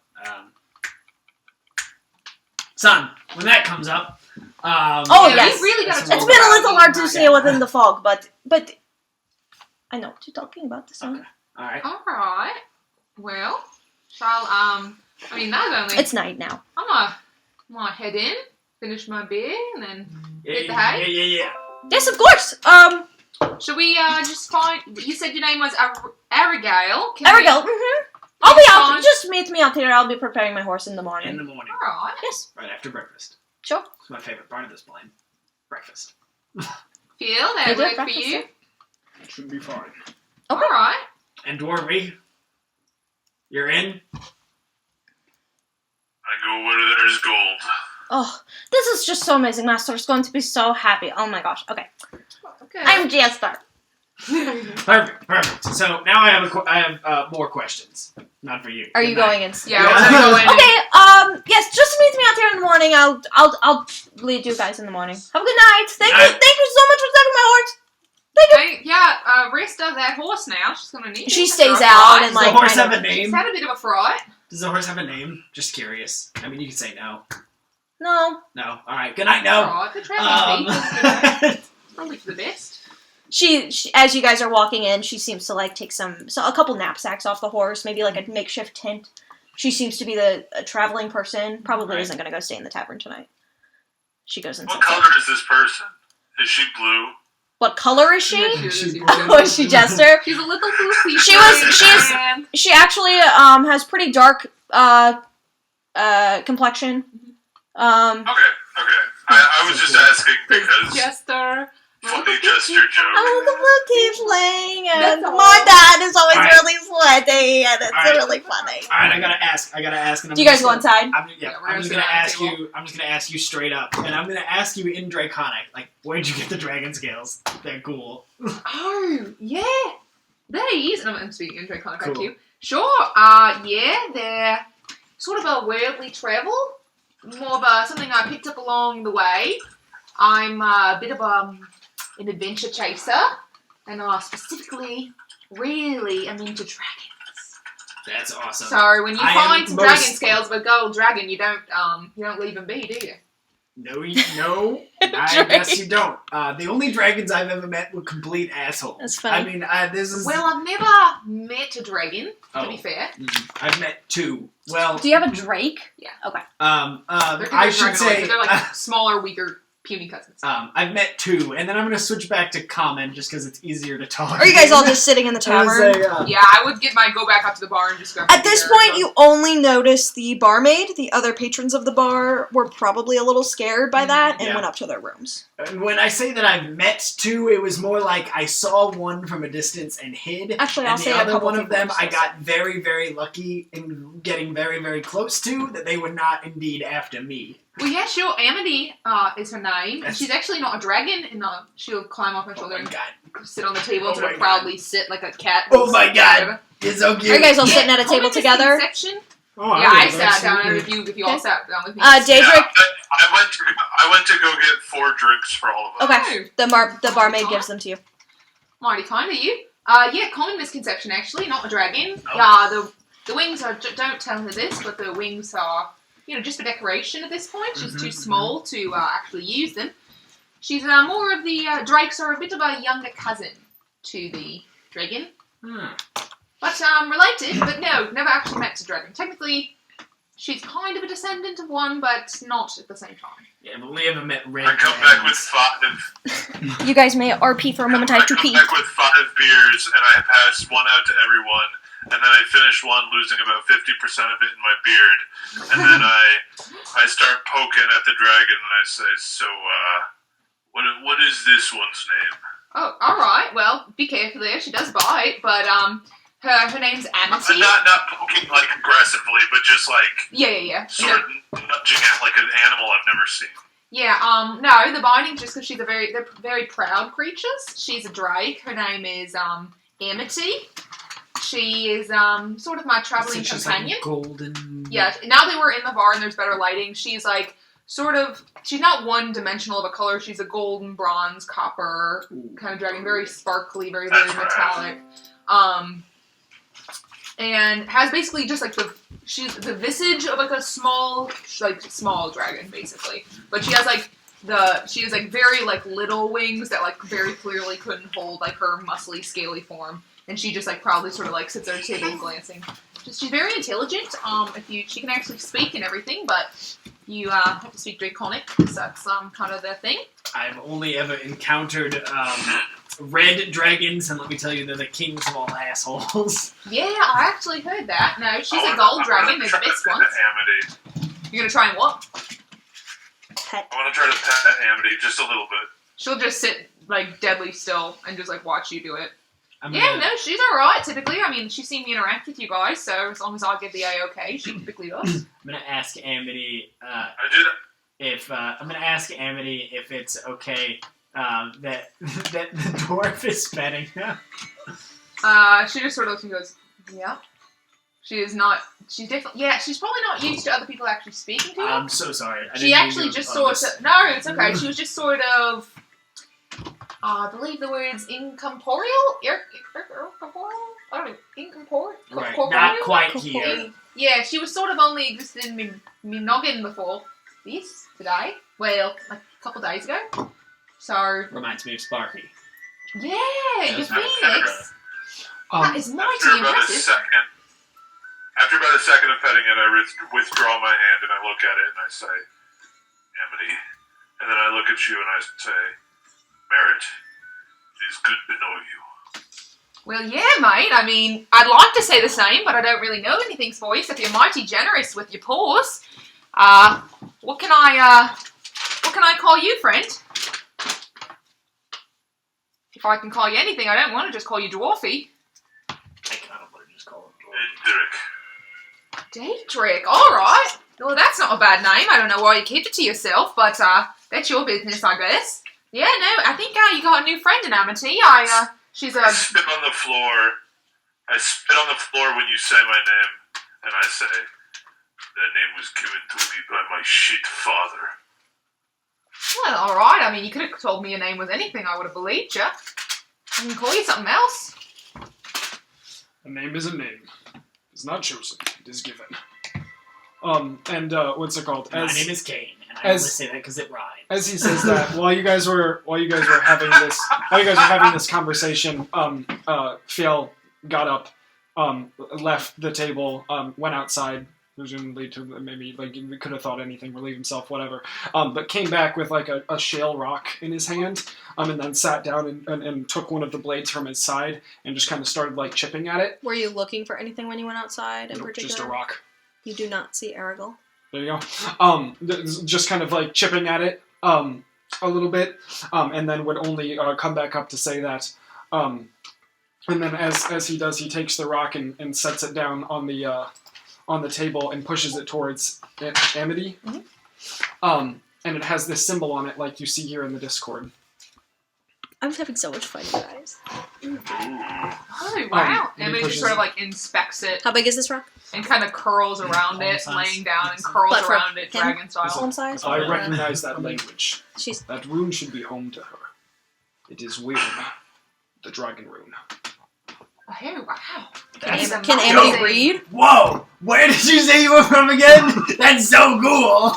Sun. When that comes up.
Oh,
Yeah,
yes.
we really got to
It's
talk
It's been a
about
little hard to
it.
see within the fog, but I know what you're talking about. The sun.
Okay. Alright.
All right. Well, shall I mean, that's only.
It's night now.
I'm gonna head in, finish my beer, and then. Hit the
Yeah,
hay?
yeah.
Yes, of course.
Should we just find? You said your name was Arigail.
Ariel. I'll be out.
Fine.
Just meet me out here. I'll be preparing my horse in the
In
morning.
the morning.
All right.
Yes.
Right after breakfast.
Sure.
It's my favorite part of this plan. Breakfast.
Feel that
You do
work for
breakfast,
you?
yeah?
It should be fine.
All right.
And Dwarvy, you're in?
I go where there's gold.
Oh, this is just so amazing. Master's going to be so happy. Oh my gosh. Okay.
Okay.
I'm Jester.
Perfect. So now I have more questions. Not for you.
Are you
Good night.
going in?
Yeah, we're gonna go in.
Okay. Yes. Just meet me out here in the morning. I'll lead you guys in the morning. Have a good night. Thank you. Thank you so much for saving my horse.
Rest of that horse now. She's gonna need.
She
it.
stays
After a
out
fright.
and
Does the
like
horse
kind
have
of.
a
She's
name?
had a bit of a fright.
Does the horse have a name? Just curious. I mean, you can say no.
No.
No. All right. Good night. No.
Alright, the traveling people, probably for the best.
She, as you guys are walking in, she seems to like take a couple knapsacks off the horse, maybe like a makeshift tent. She seems to be a traveling person. Probably isn't going to go stay in the tavern tonight. She goes and
What
sits
color
down.
is this person? Is she blue?
What color is she?
She-
Oh, is she Jester?
She's a little goofy.
She actually has pretty dark complexion.
Okay. I was just asking because
Jester.
funny gesture joke.
tiefling, and
That's all.
my dad is always
Alright.
really sweaty, and it's
Alright.
really funny.
All right. I gotta ask. And
Do you guys go inside?
I'm
Yeah, we're
I'm
gonna
just
sit
gonna
down at
ask
the table.
you. I'm just gonna ask you straight up, and I'm gonna ask you in Draconic. Like, where'd you get the dragon scales? They're cool.
Oh, yeah. These, and I'm speaking in Draconic
Cool.
to you. Sure, yeah, they're sort of a worldly travel. More of something I picked up along the way. I'm a bit of an adventure chaser, and specifically, really am into dragons.
That's awesome.
So when you
I
find
am
some
most-
dragon scales of a gold dragon, you don't leave them be, do you?
No, I guess you don't. The only dragons I've ever met were complete assholes.
That's funny.
I mean, this is.
Well, I've never met a dragon, to be fair.
I've met two. Well,
Do you have a drake?
Yeah.
Okay.
They're
I should
dragonoids,
say,
but they're like smaller, weaker, puny cousins.
I've met two, and then I'm gonna switch back to common just because it's easier to talk.
Are you guys all just sitting in the tavern?
Yeah, I would go back up to the bar and just grab
At
a
this
beer.
point, you only notice the barmaid. The other patrons of the bar were probably a little scared by that and
Yeah.
went up to their rooms.
And when I say that I've met two, it was more like I saw one from a distance and hid.
Actually,
and
I'll
the
say a
other
couple
one of
people
them
are
I
still
got very, very lucky in getting very, very close to, that they were not indeed after me.
Well, yeah, sure. Amity is her name. And she's actually not a dragon, and she'll climb off my
Oh
shoulder
my
and
god.
sit on the table
Oh
and sort
my
of proudly sit like a cat.
Oh my god. It's so cute.
Are you guys all
Yeah,
sitting at a table
common
together?
misconception.
Oh,
Yeah, I
would
sat down, and
absolutely-
if you all sat down with me.
Daedric.
Yeah, I went to go get 4 drinks for all of us.
Okay. The barmaid gives them to you.
Mighty kind of you. Yeah, common misconception actually, not a dragon.
Oh.
Yeah, the wings are. Don't tell her this, but the wings are, just for decoration at this point. She's too small to actually use them. She's more of the drakes are a bit of a younger cousin to the dragon, but related. But no, never actually met a dragon. Technically, she's kind of a descendant of one, but not at the same time.
Yeah, but we haven't met red
I come back with
dragons.
5.
You guys may RP for a moment. I have to
come
pee.
back with 5 beers, and I pass one out to everyone, and then I finish one, losing about 50% of it in my beard, and then I start poking at the dragon, and I say, "So, what is this one's name?"
Oh, all right. Well, be careful there. She does bite, but her name's Amity.
Not poking like aggressively, but just like
Yeah.
sort of nudging at like an animal I've never seen.
Yeah, no, the biting just because they're very proud creatures. She's a drake. Her name is Amity. She is sort of my traveling
It's just
companion.
like golden.
Yeah, now that we're in the bar and there's better lighting, she's like she's not one dimensional of a color. She's a golden, bronze, copper kind of dragon, very sparkly, very
That's right.
metallic. And has basically just like she's the visage of like a small dragon basically, but she has very like little wings that like very clearly couldn't hold like her muscly scaly form, and she just like proudly sort of like sits at her table glancing. She's very intelligent. She can actually speak and everything, but you have to speak Draconic because that's kind of the thing.
I've only ever encountered red dragons, and let me tell you, they're the kings of all assholes.
Yeah, I actually heard that. No, she's a gold dragon. They're the best ones.
Amity.
You're gonna try and what?
Pet.
I want to try to pet Amity just a little bit.
She'll just sit like deadly still and just like watch you do it.
I'm
Yeah,
gonna-
no, she's alright typically. I mean, she's seen me interact with you guys, so as long as I get the A-OK, she typically does.
I'm gonna ask Amity
I did.
if it's okay that the dwarf is petting her.
She just sort of looks and goes, yeah. She's definitely, yeah, she's probably not used to other people actually speaking to her.
I'm so sorry. I
She
didn't mean
actually
to
just
on
sort
this.
of, no, it's okay. She was just sort of, I believe the word's incorporeal? Incorporeal? I don't know, incorporeal?
Right,
Corporeal?
not quite here.
Yeah, she was sort of only existed in me noggin before. this today. Well, like a couple days ago. So,
Reminds me of Sparky.
yeah, your
That's
phoenix. That is mighty
After about a
impressive.
second, of petting it, I withdraw my hand and I look at it and I say, Amity. And then I look at you and I say, Merritt, it is good to know you.
Well, yeah, mate. I mean, I'd like to say the same, but I don't really know anything for you, except you're mighty generous with your paws. What can I call you, friend? If I can call you anything, I don't want to just call you Dwarfy.
I kind of want to just call him
Derek.
Daedric, alright. Well, that's not a bad name. I don't know why you kept it to yourself, but that's your business, I guess. Yeah, no, I think you got a new friend in Amity. She's
I spit on the floor. I spit on the floor when you say my name, and I say, that name was given to me by my shit father.
Well, alright. I mean, you could have told me your name was anything. I would have believed you. I can call you something else.
A name is a name. It's not chosen. It is given. And what's it called?
My name is Kane, and I only say that because it rhymes.
As he says that, while you guys were having this conversation, Fiel got up, left the table, went outside, presumably to maybe we could have thought anything, relieve himself, whatever. But came back with like a shale rock in his hand, and then sat down and took one of the blades from his side and just kind of started like chipping at it.
Were you looking for anything when you went outside in
Nope,
particular?
just a rock.
You do not see Aragorn.
There you go. Just kind of like chipping at it a little bit, and then would only come back up to say that. And then as he does, he takes the rock and sets it down on the table and pushes it towards Amity.
Mm-hmm.
And it has this symbol on it, like you see here in the Discord.
I was having so much fun, you guys.
Oh, wow.
and he
Amity just
pushes
sort of
it.
like inspects it
How big is this rock?
and kind of curls around it,
Almost
laying down and
size.
curls
But for
around it,
him?
dragon style.
Palm size?
I
Or,
recognize that language.
She's
That rune should be home to her. It is Wyrm, the dragon rune.
Oh, wow.
That's
Can
amazing.
Amity read?
Whoa! Where did you say you were from again? That's so cool!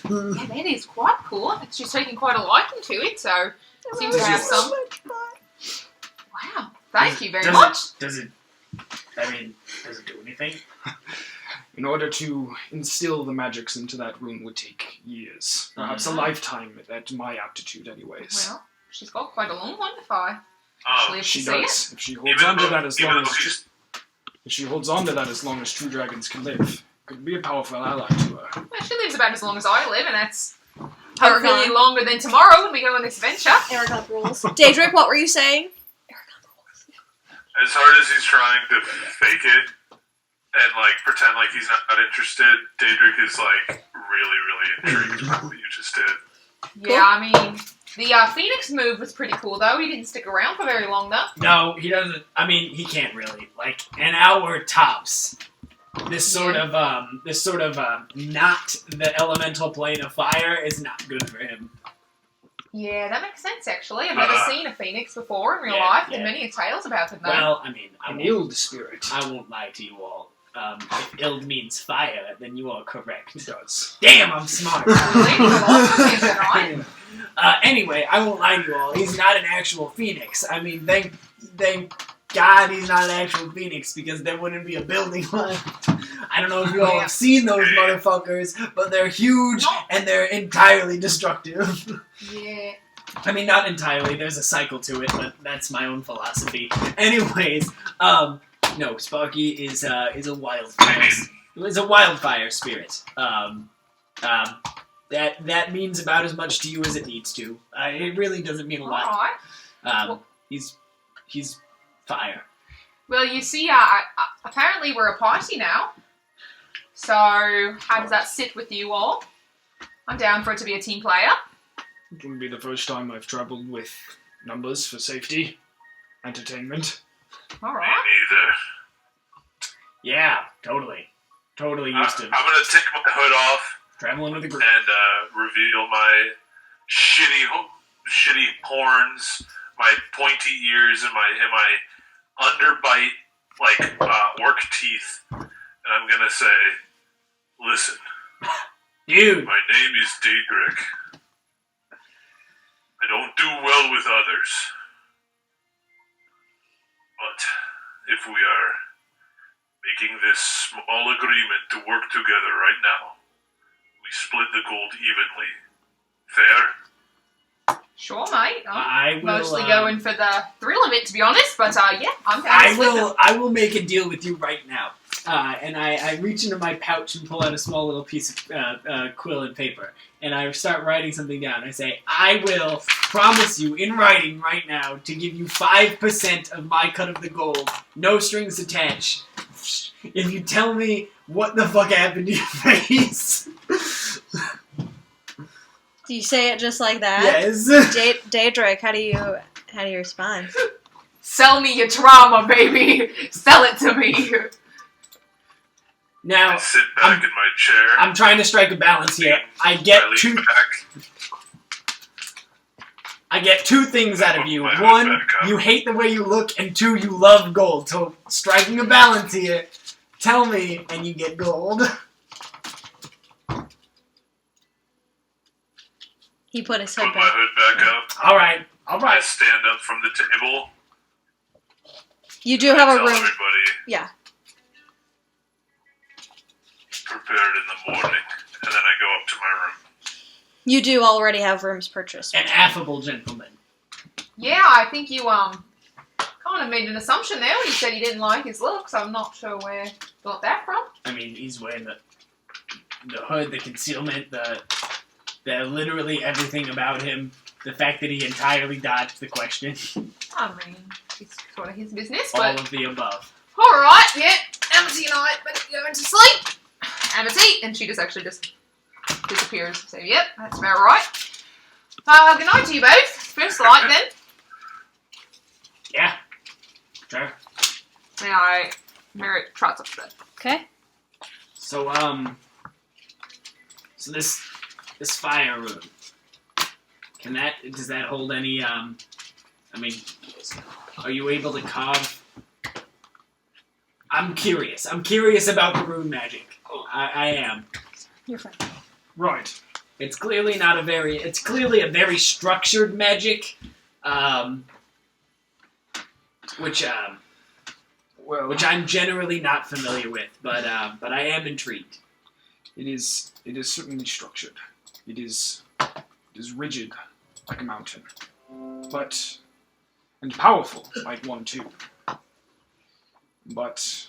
Yeah, that is quite cool. She's taking quite a liking to it, so seems to have some. Wow. Thank you very much.
Does it do anything?
In order to instill the magics into that rune would take years. Perhaps a lifetime at my aptitude anyways.
Well, she's got quite a long one if I
Oh,
live to
She
see
does.
it.
If she holds on to that as long as
he's
if she holds on to that as long as true dragons can live, could be a powerful ally to her.
Well, she lives about as long as I live, and that's
Aragorn.
hopefully longer than tomorrow when we go on this adventure.
Aragorn rules. Daedric, what were you saying?
as hard as he's trying to fake it and like pretend like he's not interested, Daedric is like really intrigued by what you just did.
Yeah, I mean, the Phoenix move was pretty cool, though. He didn't stick around for very long, though.
No, he doesn't. I mean, he can't really. Like, an hour tops. This sort of not the elemental plane of fire is not good for him.
Yeah, that makes sense, actually. I've never seen a Phoenix before in real
Yeah,
life.
yeah.
There are many tales about it, though.
Well, I mean,
An ild spirit.
I won't lie to you all. If ild means fire, then you are correct.
It does.
Damn, I'm smart.
Really? The lost one is, right?
Anyway, I won't lie to you all. He's not an actual phoenix. I mean, thank God he's not an actual phoenix, because there wouldn't be a building left. I don't know if you all have seen those motherfuckers, but they're huge and they're entirely destructive.
Yeah.
I mean, not entirely. There's a cycle to it, but that's my own philosophy. Anyways, no, Sparky is a wildfire. Is a wildfire spirit. That means about as much to you as it needs to. It really doesn't mean a lot.
Alright.
He's fire.
Well, you see, apparently we're a party now. So, how does that sit with you all? I'm down for it to be a team player.
It wouldn't be the first time I've traveled with numbers for safety, entertainment.
Alright.
Neither.
Yeah, totally used to
I'm gonna take my hood off
traveling with a group.
and reveal my shitty horns, my pointy ears, and my underbite like orc teeth, and I'm gonna say, "Listen,
Dude.
My name is Daedric. I don't do well with others. But if we are making this small agreement to work together right now, we split the gold evenly. Fair?
Sure, mate.
I
I'm
will,
mostly going for the thrill of it, to be honest. But yeah, I'm going
I
to split
will. I will make a deal with you right now. And I reach into my pouch and pull out a small little piece of quill and paper, and I start writing something down. I say, I will promise you in writing right now to give you 5% of my cut of the gold, no strings attached, if you tell me what the fuck happened to your face.
Do you say it just like that?
Yes.
Daedric, how do you respond?
Sell me your trauma, baby. Sell it to me.
Now,
I sit back in my chair.
I'm trying to strike a balance here. I get
lean back.
two things out of you.
My hood
One,
back up.
you hate the way you look, and two, you love gold. So, striking a balance here, tell me, and you get gold.
He put his
Put
hood
my
back.
hood back up.
Alright.
I stand up from the table.
You do have a
Tell
room.
everybody
Yeah.
prepared in the morning, and then I go up to my room.
You do already have rooms purchased.
An affable gentleman.
Yeah, I think you kind of made an assumption there when you said you didn't like his looks. I'm not sure where you got that from.
I mean, he's wearing the hood, the concealment, the literally everything about him. The fact that he entirely dodged the question.
I mean, it's sort of his business,
All
but
of the above.
all right, yeah. Amity and I better be going to sleep. Amity, and she just disappears. So, yep, that's about right. Good night to you both. First light, then.
Yeah. Sure.
And I Merritt trots up to bed.
Okay.
So, so this fire room, does that hold any, I mean, are you able to carve? I'm curious about the rune magic. I am.
You're fine.
Right.
It's clearly a very structured magic, which I'm generally not familiar with, but I am intrigued.
It is certainly structured. It is rigid like a mountain, and powerful like one too. But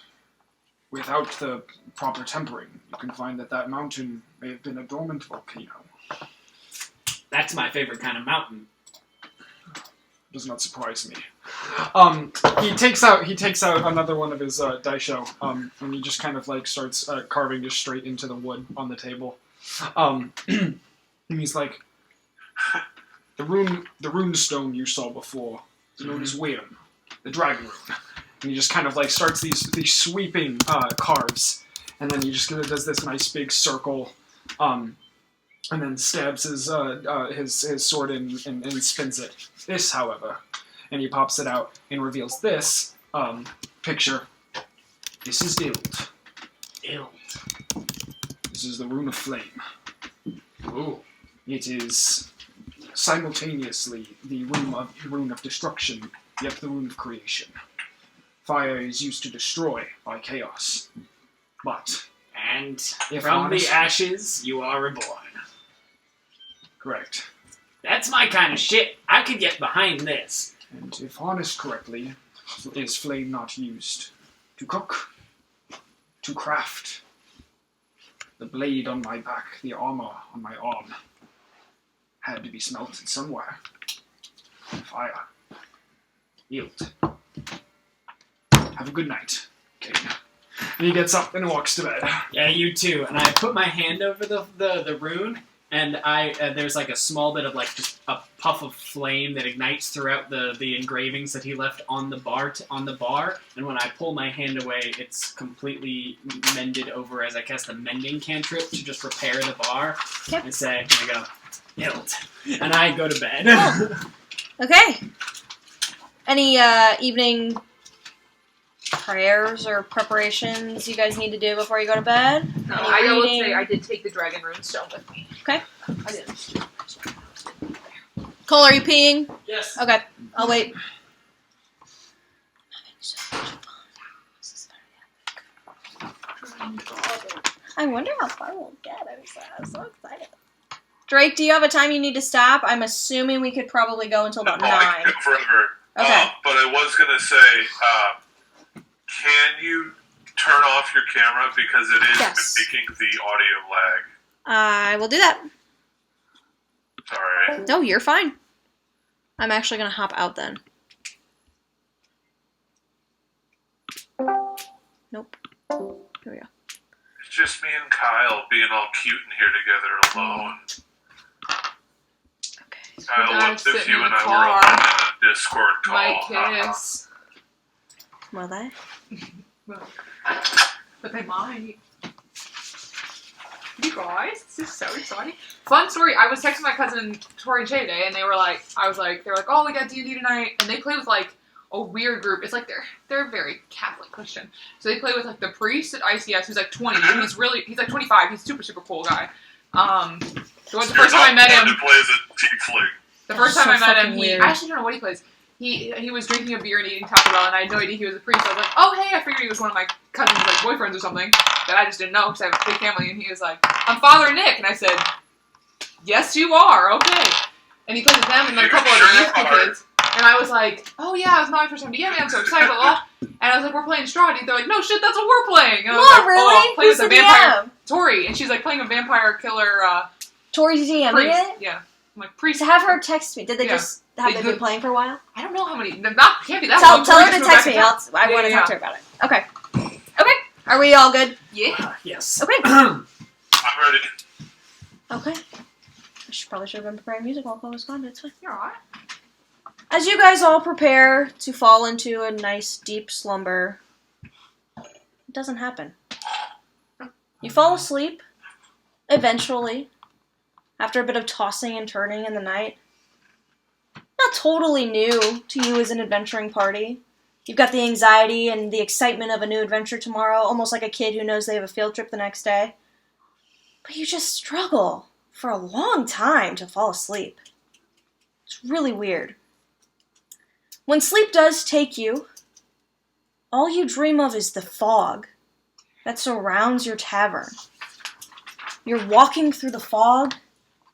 without the proper tempering, you can find that mountain may have been a dormant volcano.
That's my favorite kind of mountain.
Does not surprise me. He takes out another one of his daisho, and he just kind of like starts carving just straight into the wood on the table. And he's like, the rune stone you saw before is known as Wyrm, the dragon rune. And he just kind of like starts these sweeping carves, and then he just does this nice big circle, and then stabs his sword in and spins it. This, however, and he pops it out and reveals this picture. This is Ild. This is the rune of flame.
Ooh.
It is simultaneously the rune of destruction, yet the rune of creation. Fire is used to destroy by chaos. But
And
if
from
honest,
the ashes, you are reborn.
correct.
That's my kind of shit. I could get behind this.
And if harnessed correctly, is flame not used to cook, to craft? The blade on my back, the armor on my arm, had to be smelted somewhere. Fire. Yield. Have a good night, Kane. And he gets up and walks to bed.
Yeah, you too. And I put my hand over the rune, and there's like a small bit of like just a puff of flame that ignites throughout the engravings that he left on the bar. And when I pull my hand away, it's completely mended over as I cast a mending cantrip to just repair the bar.
Yep.
And I go, hilt. And I go to bed.
Okay. Any evening prayers or preparations you guys need to do before you go to bed?
No,
Any
I will
reading?
say I did take the dragon rune stone with me.
Okay.
I did.
Cole, are you peeing?
Yes.
Okay, I'll wait. I wonder how far we'll get. I'm so excited. Drake, do you have a time you need to stop? I'm assuming we could probably go until about
No, I
9.
can go forever.
Okay.
But I was gonna say, can you turn off your camera because it is
Yes.
making the audio lag?
I will do that.
Sorry.
No, you're fine. I'm actually going to hop out then. Nope. Here we go.
It's just me and Kyle being all cute in here together alone.
Okay.
Kyle,
guys
what if
sitting
you
in
and
the
I
car.
were alone in a Discord call?
Might kiss.
Will they?
But they might. You guys, this is so exciting. Fun story. I was texting my cousin Tori and Shay today, and they were like, oh, we got D&D tonight, and they play with like a weird group. It's like they're very Catholic Christian, so they play with like the priest at ICS, who's like 20. He's like 25. He's super cool guy. So the first time I met him,
He plays a tiefling.
the first
So
time I met him,
fucking
I
weird.
actually don't know what he plays. He was drinking a beer and eating Taco Bell, and I had no idea he was a priest. I was like, oh, hey, I figured he was one of my cousin's like boyfriends or something that I just didn't know because I have a big family. And he was like, I'm Father Nick. And I said, yes, you are. Okay. And he plays with them and then a couple of
Sure
youth
are.
kids. And I was like, oh, yeah, it's not my first time to get me. I'm so excited. Blah, blah. And I was like, we're playing Strahd. And they're like, no, shit, that's what we're playing. And I was
What,
like,
really?
oh, playing
Who's
with a
the
vampire.
DM?
Tori. And she's like playing a vampire killer
Tori's DMing
priest.
it?
Yeah. I'm like, priest.
To have her text me. Did they
Yeah.
just have
They
they been
did.
playing for a while?
I don't know how many. Not can't be that
Tell
long.
her
Tori
to
just moved
text
back
me.
in town.
I want to
Yeah.
talk to her about it. Okay. Okay. Are we all good?
Yeah.
Yes.
Okay.
I'm ready.
Okay. Probably should have been preparing music while Cole was gone, but it's fine.
You're alright.
As you guys all prepare to fall into a nice deep slumber, it doesn't happen. You fall asleep, eventually, after a bit of tossing and turning in the night. Not totally new to you as an adventuring party. You've got the anxiety and the excitement of a new adventure tomorrow, almost like a kid who knows they have a field trip the next day. But you just struggle for a long time to fall asleep. It's really weird. When sleep does take you, all you dream of is the fog that surrounds your tavern. You're walking through the fog,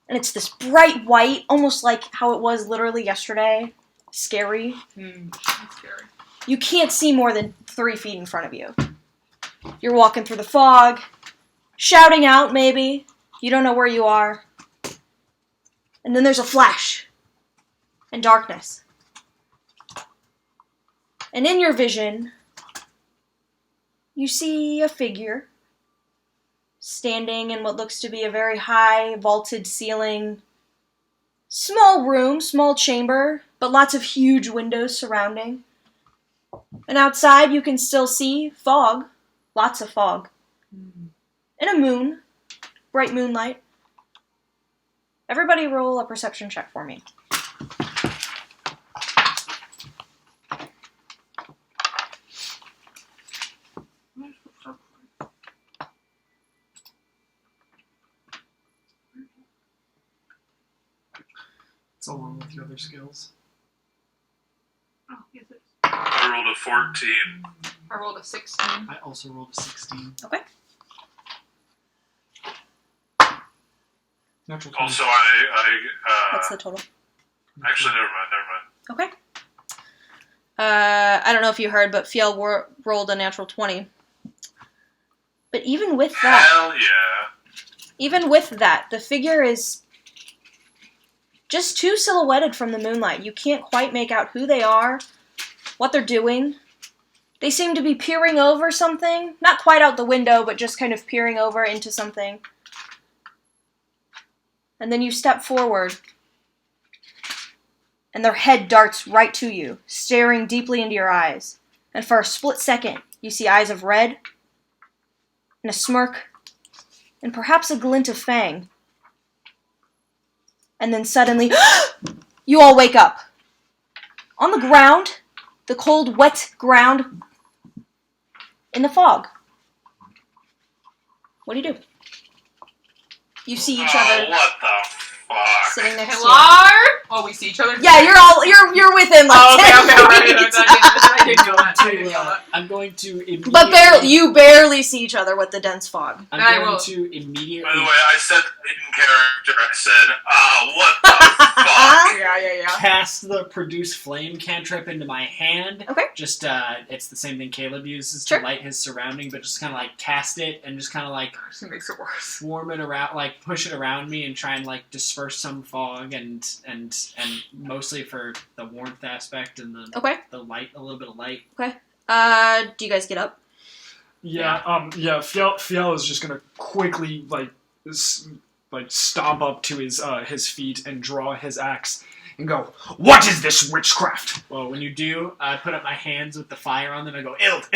and it's this bright white, almost like how it was literally yesterday. Scary.
That's scary.
You can't see more than 3 feet in front of you. You're walking through the fog, shouting out maybe. You don't know where you are. And then there's a flash and darkness. And in your vision, you see a figure standing in what looks to be a very high, vaulted ceiling, small room, small chamber, but lots of huge windows surrounding. And outside you can still see fog, lots of fog, and a moon, bright moonlight. Everybody roll a perception check for me.
It's along with your other skills.
Oh, yes, it is.
I rolled a 14.
I rolled a 16.
I also rolled a 16.
Okay.
Natural 20.
Also,
What's the total?
actually, never mind.
Okay. I don't know if you heard, but Fiel rolled a natural 20. But even with that,
Hell yeah.
the figure is just too silhouetted from the moonlight. You can't quite make out who they are, what they're doing. They seem to be peering over something. Not quite out the window, but just kind of peering over into something. And then you step forward, and their head darts right to you, staring deeply into your eyes. And for a split second, you see eyes of red, and a smirk, and perhaps a glint of fang. And then suddenly, you all wake up. On the ground, the cold, wet ground, in the fog. What do you do? You see each other
What the fuck?
sitting next to you.
Hello? Oh, we see each other?
Yeah, you're within like
Oh, okay,
10
okay, alright.
feet.
I didn't know that. I didn't know that.
I'm going to immediately.
But you barely see each other with the dense fog.
I'm
I
going
will.
to immediately.
By the way, I said in character, I said, what the fuck?
Yeah.
Cast the produce flame cantrip into my hand.
Okay.
Just it's the same thing Caleb uses
Sure.
to light his surrounding, but just kind of like cast it and just kind of like
Just makes it worse.
swarm it around, like push it around me and try and like disperse some fog and mostly for the warmth aspect and the
Okay.
light, a little bit of light.
Do you guys get up?
Fiel is just gonna quickly stomp up to his feet and draw his axe and go, "What is this witchcraft?"
Well, when you do, I put up my hands with the fire on them and I go, ild.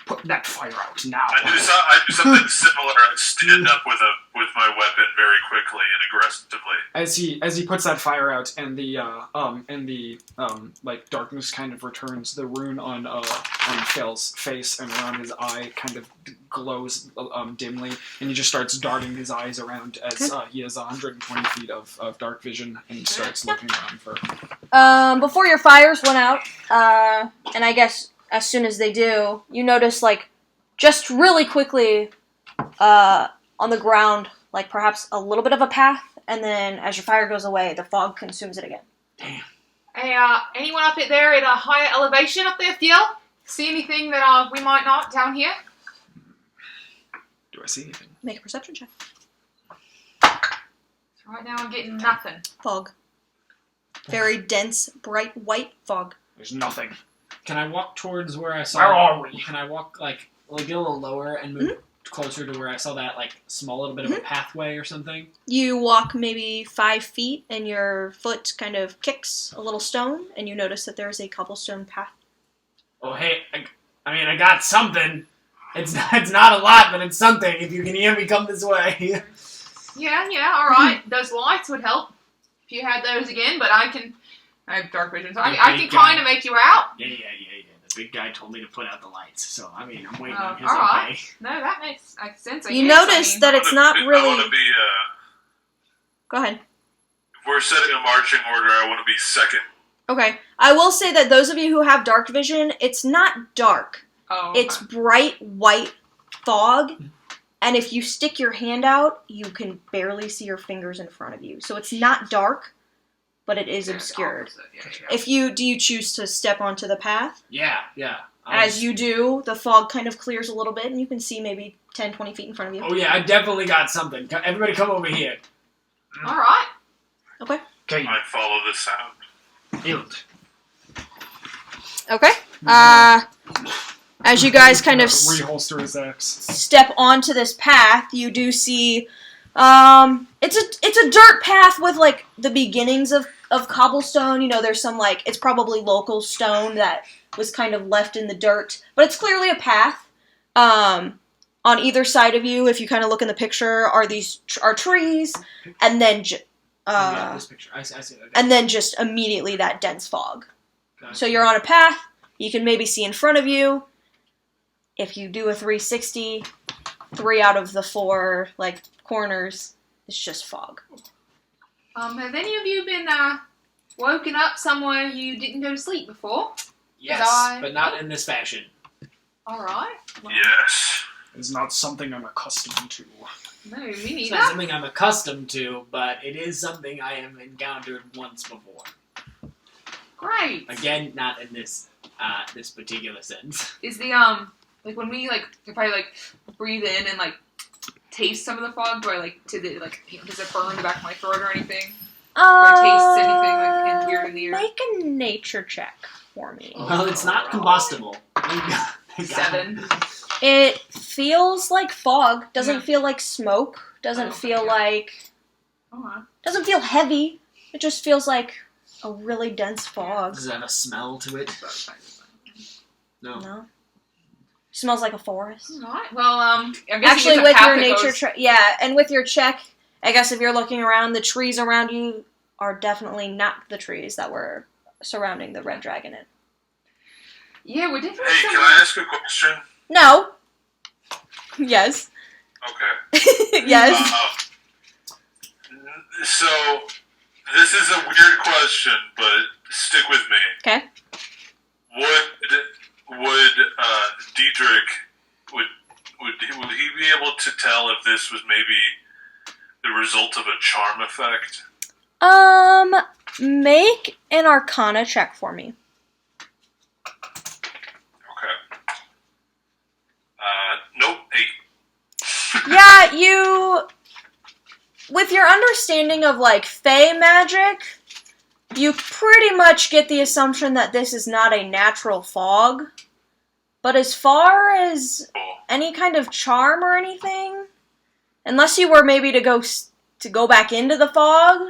Put that fire out now.
I do something similar. I stand up with my weapon very quickly and aggressively.
As he puts that fire out and the darkness kind of returns, the rune on Fiel's face and around his eye kind of glows dimly, and he just starts darting his eyes around as he has 120 feet of dark vision and starts looking around for.
Before your fires went out, and I guess as soon as they do, you notice, like, just really quickly, on the ground, like, perhaps a little bit of a path, and then as your fire goes away, the fog consumes it again.
Damn.
Hey, anyone up there at a higher elevation up there, Fiel? See anything that we might not down here?
Do I see anything?
Make a perception check.
Right now I'm getting nothing.
Fog. Very dense, bright white fog.
There's nothing.
Can I walk towards where I saw?
Where are we?
Can I walk like get a little lower and move closer to where I saw that like small little bit of a pathway or something?
You walk maybe 5 feet, and your foot kind of kicks a little stone, and you notice that there's a cobblestone path.
Oh hey, I got something. It's not a lot, but it's something. If you can hear me, come this way.
Yeah, alright. Those lights would help if you had those again, but I have dark vision, so I can kind of make you out.
Yeah. The big guy told me to put out the lights, so I mean, I'm waiting
Oh,
on his
alright.
okay.
No, that makes sense. I
You
guess.
notice
I mean,
that it's not
I
really...
want to be,
Go ahead.
if we're setting a marching order, I want to be second.
Okay. I will say that those of you who have dark vision, it's not dark.
Oh, okay.
It's bright white fog, and if you stick your hand out, you can barely see your fingers in front of you. So it's not dark, but it is obscured.
Yeah.
Do you choose to step onto the path?
Yeah.
As you do, the fog kind of clears a little bit, and you can see maybe 10, 20 feet in front of you.
Oh yeah, I definitely got something. Everybody, come over here.
Alright.
Okay.
Okay.
I follow the sound.
Ild.
Okay. As you guys kind of
Reholster his axe.
step onto this path, you do see, it's a dirt path with, like, the beginnings of cobblestone. You know, there's some, like, it's probably local stone that was kind of left in the dirt, but it's clearly a path. On either side of you, if you kind of look in the picture, are trees, and then
yeah, this picture. I see that.
and then just immediately that dense fog.
Gotcha.
So you're on a path. You can maybe see in front of you. If you do a 360, 3 out of the 4 like corners, it's just fog.
Have any of you been woken up somewhere you didn't go to sleep before?
Yes, but not in this fashion.
Alright.
Yes.
It's not something I'm accustomed to.
No, me
It's
neither.
not something I'm accustomed to, but it is something I have encountered once before.
Great.
Again, not in this this particular sense.
Is the like when we if I breathe in and taste some of the fog, do I does it burn the back of my throat or anything? taste anything, in here to the ear?
Make a nature check for me.
Well, it's not combustible.
7.
It feels like fog. Doesn't
Yeah.
feel like smoke. Doesn't
Oh,
feel
yeah.
like...
Oh,
Doesn't feel heavy. It just feels like a really dense fog.
Does it have a smell to it? No.
No. Smells like a forest.
Alright, well, I'm guessing
Actually,
it's a
with
path
your
that
nature
goes-
check, yeah, and with your check, I guess if you're looking around, the trees around you are definitely not the trees that were surrounding the red dragon inn.
Yeah, we're definitely.
Hey, can I ask a question?
No. Yes.
Okay.
Yes.
So, this is a weird question, but stick with me.
Okay.
Would Diedrich would he be able to tell if this was maybe the result of a charm effect?
Make an Arcana check for me.
Okay. Nope. 8.
Yeah, you... With your understanding of, like, Fey magic, you pretty much get the assumption that this is not a natural fog. But as far as any kind of charm or anything, unless you were maybe to go back into the fog,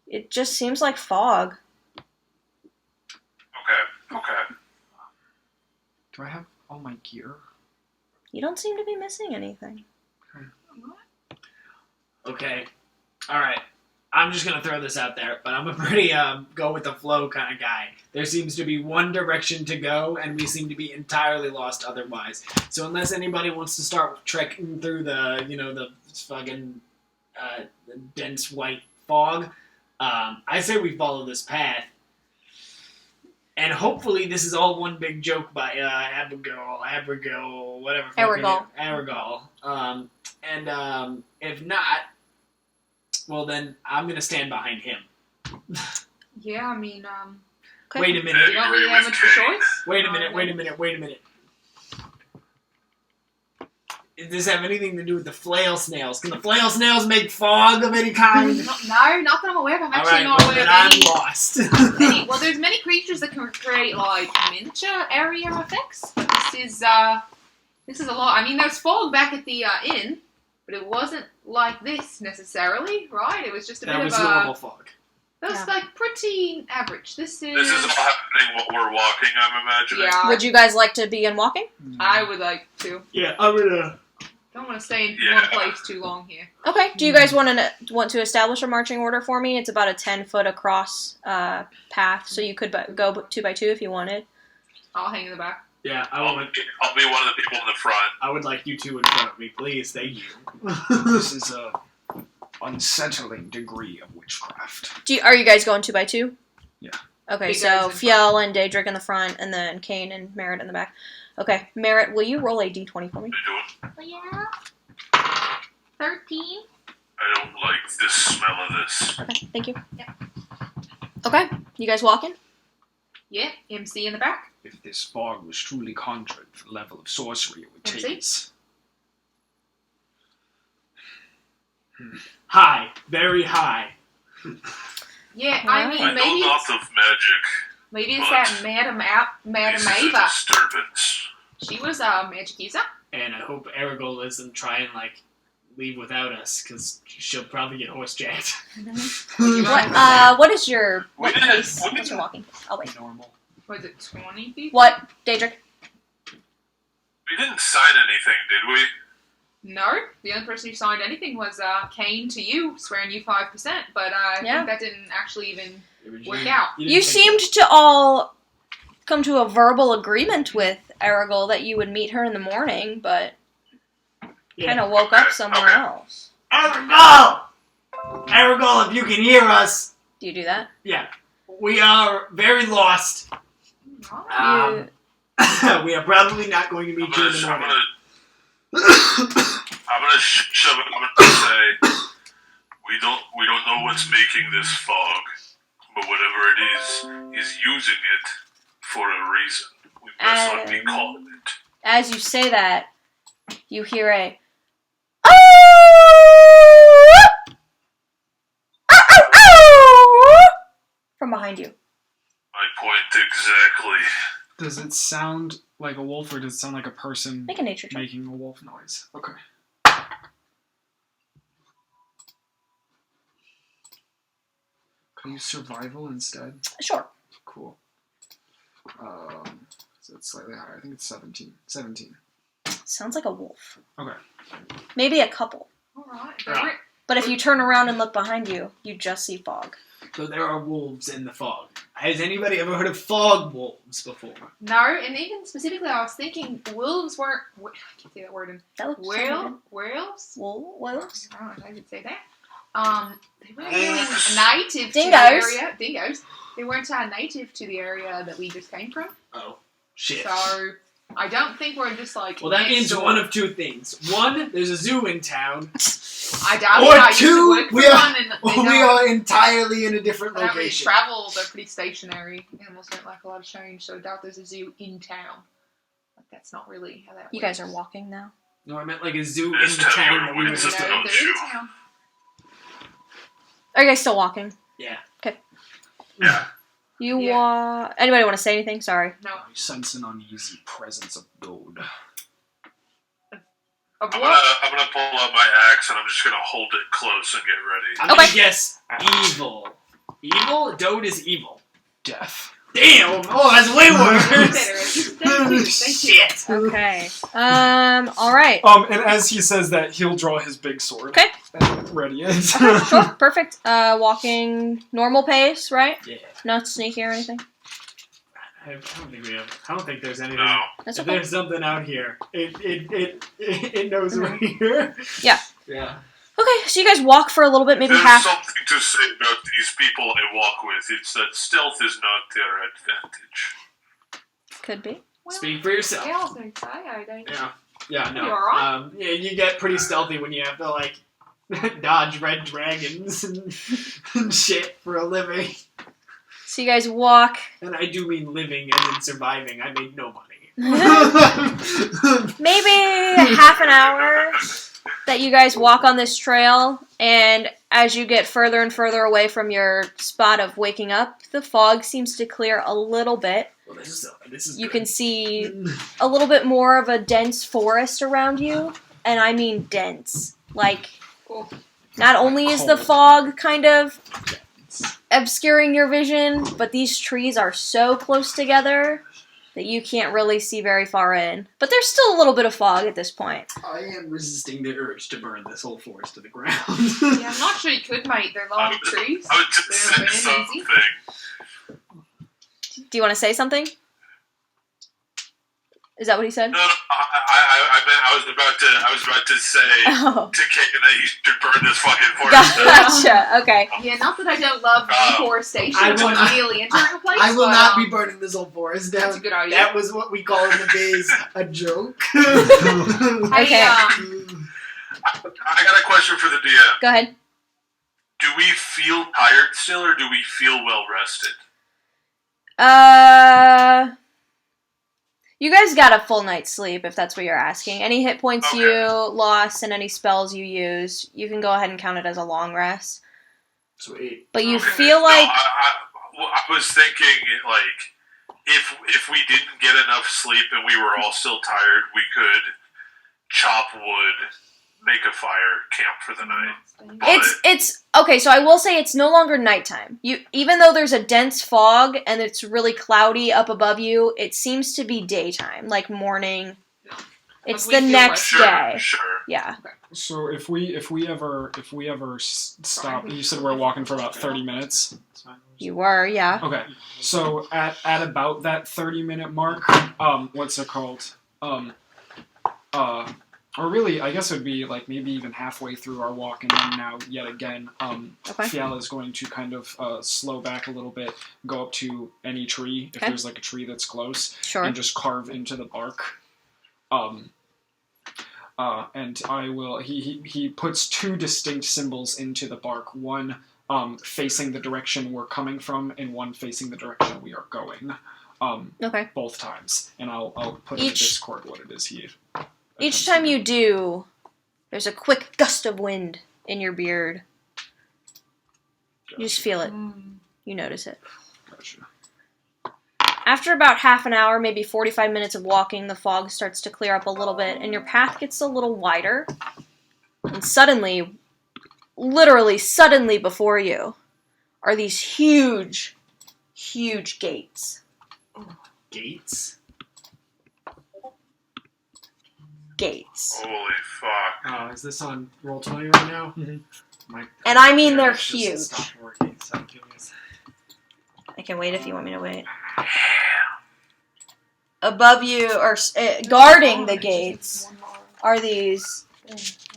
it just seems like fog.
Okay.
Do I have all my gear?
You don't seem to be missing anything.
Okay. Alright. I'm just gonna throw this out there, but I'm a pretty go with the flow kind of guy. There seems to be one direction to go, and we seem to be entirely lost otherwise. So unless anybody wants to start trekking through the fucking dense white fog, I say we follow this path. And hopefully this is all one big joke by Abigail, whatever. Aragol. If not, well then I'm gonna stand behind him.
Yeah, I mean,
Okay.
Wait a minute.
you don't really have much of a choice.
Wait a minute. Does this have anything to do with the flail snails? Can the flail snails make fog of any kind?
No, not that I'm aware of. I'm actually
Alright,
not
well
aware
then
of
I'm
any.
lost.
Well, there's many creatures that can create like miniature area effects. But this is a lot. I mean, there's fog back at the inn, but it wasn't like this necessarily, right? It was just a
That
bit
was
of
normal fog.
That was
Yeah.
like pretty average. This is.
This is all happening while we're walking, I'm imagining.
Yeah.
Would you guys like to begin walking?
I would like to.
Yeah, I'm gonna...
Don't want to stay in
Yeah.
one place too long here.
Okay. Do you guys want to establish a marching order for me? It's about a 10-foot across path, so you could go 2 by 2 if you wanted.
I'll hang in the back.
Yeah,
I'll be one of the people in the front.
I would like you two in front of me, please. Thank you.
This is a unsettling degree of witchcraft.
Are you guys going 2 by 2?
Yeah.
Okay,
Big
so
guys in
Fjell and Daedric in the front, and then Kane and Merritt in the back. Okay, Merritt, will you roll a d20 for me?
Yeah. 13.
I don't like the smell of this.
Okay, thank you.
Yeah.
Okay, you guys walking?
Yeah, MC in the back.
If this fog was truly conjured for the level of sorcery it would take
MC?
us.
High. Very high.
Yeah, I
Alright.
mean
I know lots of magic.
maybe it's that Madam
This is a
Ava.
disturbance.
She was a magic user.
And I hope Aragol doesn't try and, leave without us, because she'll probably get horse-jacked.
What is your
We didn't-
pace?
we
What's your
didn't-
walking? I'll wait.
Normal.
Was it 20 feet?
What, Daedric?
We didn't sign anything, did we?
No, the only person who signed anything was Kane to you, swearing you 5%, but I
Yeah.
think that didn't actually even
It was
work out.
didn't
You
take
seemed to all come to a verbal agreement with Aragol that you would meet her in the morning, but
Yeah.
kind of woke up somewhere
Okay.
else.
Aragol! Aragol, if you can hear us,
Do you do that?
yeah, we are very lost.
Oh,
We are probably not going to
I'm
meet you in
gonna,
the
I'm
morning.
gonna shove it. I'm gonna say we don't know what's making this fog, but whatever it is using it for a reason. We best not be calling it.
As you say that, you hear a from behind you.
My point exactly.
Does it sound like a wolf or does it sound like a person
Make a nature check.
making a wolf noise? Okay. Can you use survival instead?
Sure.
Cool. So it's slightly higher. I think it's 17. 17.
Sounds like a wolf.
Okay.
Maybe a couple.
alright.
But if you turn around and look behind you, you just see fog.
So there are wolves in the fog. Has anybody ever heard of fog wolves before?
No, and even specifically, I was thinking wolves weren't. I can't say that word.
That looks
Werewolves?
Wolves?
I don't know if I could say that. They weren't really native
Dingoes.
to the area. Dingoes. They weren't native to the area that we just came from.
Oh, shit.
So I don't think we're just like.
Well, that
next
means
door.
one of two things. One, there's a zoo in town.
I doubt
Or
it. I used to
two,
work for
we are-
one, and they
We
don't.
are entirely in a different
They don't really
location.
travel. They're pretty stationary. Animals don't like a lot of change, so I doubt there's a zoo in town. Like that's not really how that works.
You guys are walking now.
No, I meant like a zoo in
This
the
town
town
here
that we were
wins
just
this
in.
town.
There is a town.
Are you guys still walking?
Yeah.
Yeah.
You
Yeah.
Anybody want to say anything? Sorry.
No.
I sense an uneasy presence of gold.
Of
I'm
what?
gonna pull out my axe and I'm just gonna hold it close and get ready.
I'm gonna
Okay.
guess evil. Evil? Dode is evil.
Death.
Damn! Oh, that's way worse!
Shit.
Okay. All right.
And as he says that, he'll draw his big sword.
Okay.
And ready it.
Sure. Perfect. Walking normal pace, right?
Yeah.
Not sneaky or anything.
I don't think there's anything.
No.
That's
If
okay.
there's something out here, it knows we're
Mhm.
here.
Yeah.
Yeah.
Okay, so you guys walk for a little bit, maybe
There's
half.
something to say about these people I walk with. It's that stealth is not their advantage.
Could be.
Well,
Speak for yourself.
yeah, I was going to say, I don't.
Yeah. Yeah, no.
You alright?
Yeah, you get pretty stealthy when you have to, like, dodge red dragons and shit for a living.
So you guys walk.
And I do mean living and then surviving. I made no money.
Maybe half an hour that you guys walk on this trail, and as you get further and further away from your spot of waking up, the fog seems to clear a little bit.
Well, this is
You
good.
can see a little bit more of a dense forest around you, and I mean dense. Like,
Cool.
not only is the fog kind of obscuring your vision, but these trees are so close together that you can't really see very far in. But there's still a little bit of fog at this point.
I am resisting the urge to burn this whole forest to the ground.
Yeah, I'm not sure you could, mate. They're long trees.
I would just
They're
say
very easy.
something.
Do you want to say something? Is that what he said?
No, I meant I was about to say
Oh.
to Kate that you should burn this fucking forest down.
Gotcha. Okay.
Yeah, not that I don't love deforestation
I will
or
not-
immediately entering a place.
I will
but,
not be burning this whole forest down.
That's a good idea.
That was what we call in the biz a joke.
Hey,
Okay.
I got a question for the DM.
Go ahead.
Do we feel tired still, or do we feel well rested?
You guys got a full night's sleep, if that's what you're asking. Any hit points
Okay.
you lost and any spells you use, you can go ahead and count it as a long rest.
Sweet.
But you
Okay.
feel like...
No, I was thinking, like, if we didn't get enough sleep and we were all still tired, we could chop wood, make a fire, camp for the night. But
It's okay, so I will say it's no longer nighttime. Even though there's a dense fog and it's really cloudy up above you, it seems to be daytime, like morning. It's
Like we
the
feel
next
sure,
day.
sure.
Yeah.
So if we ever stop, you said we're walking for about 30 minutes.
You were, yeah.
Okay, so at about that 30-minute mark, what's it called? Or really, I guess it would be like maybe even halfway through our walk, and then now yet again,
Okay.
Fiala is going to kind of slow back a little bit, go up to any tree if
Okay.
there's like a tree that's close,
Sure.
and just carve into the bark. And I will. He puts two distinct symbols into the bark. One facing the direction we're coming from, and one facing the direction we are going.
Okay.
Both times, and I'll put in the
Each-
Discord what it is he.
Each time you do, there's a quick gust of wind in your beard. You just feel it. You notice it.
Gotcha.
After about half an hour, maybe 45 minutes of walking, the fog starts to clear up a little bit, and your path gets a little wider. And suddenly, literally suddenly before you, are these huge, huge gates.
Gates?
Gates.
Holy fuck.
Oh, is this on Roll20 right now?
Mhm.
My
And I mean they're
computer just
huge.
stopped working, so give me a second.
I can wait if you want me to wait. Above you, or guarding the gates, are these...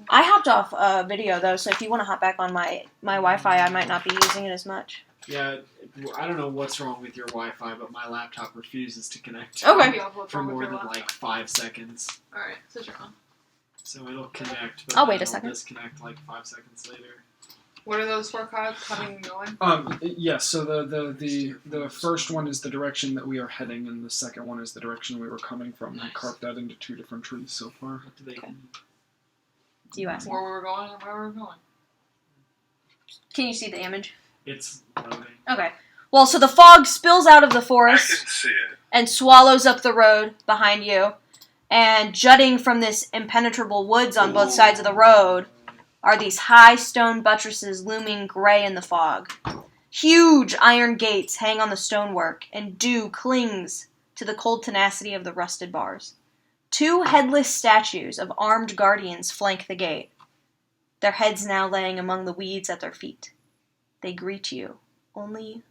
I hopped off a video, though, so if you want to hop back on my Wi-Fi, I might not be using it as much.
Yeah, I don't know what's wrong with your Wi-Fi, but my laptop refuses to connect.
Okay.
For more than like 5 seconds.
Alright, switch it on.
So it'll connect, but
I'll wait a
it'll
second.
disconnect like 5 seconds later.
What are those for cards coming and going?
Yes. So the first one is the direction that we are heading, and the second one is the direction we were coming from. I carved that into 2 different trees so far.
What do they?
Okay. You asked.
Where we were going and where we were going.
Can you see the image?
It's loading.
Okay. Well, so the fog spills out of the
I
forest
can see it.
and swallows up the road behind you. And jutting from this impenetrable woods on both sides of the road are these high stone buttresses looming gray in the fog. Huge iron gates hang on the stonework, and dew clings to the cold tenacity of the rusted bars. 2 headless statues of armed guardians flank the gate, their heads now laying among the weeds at their feet. They greet you, only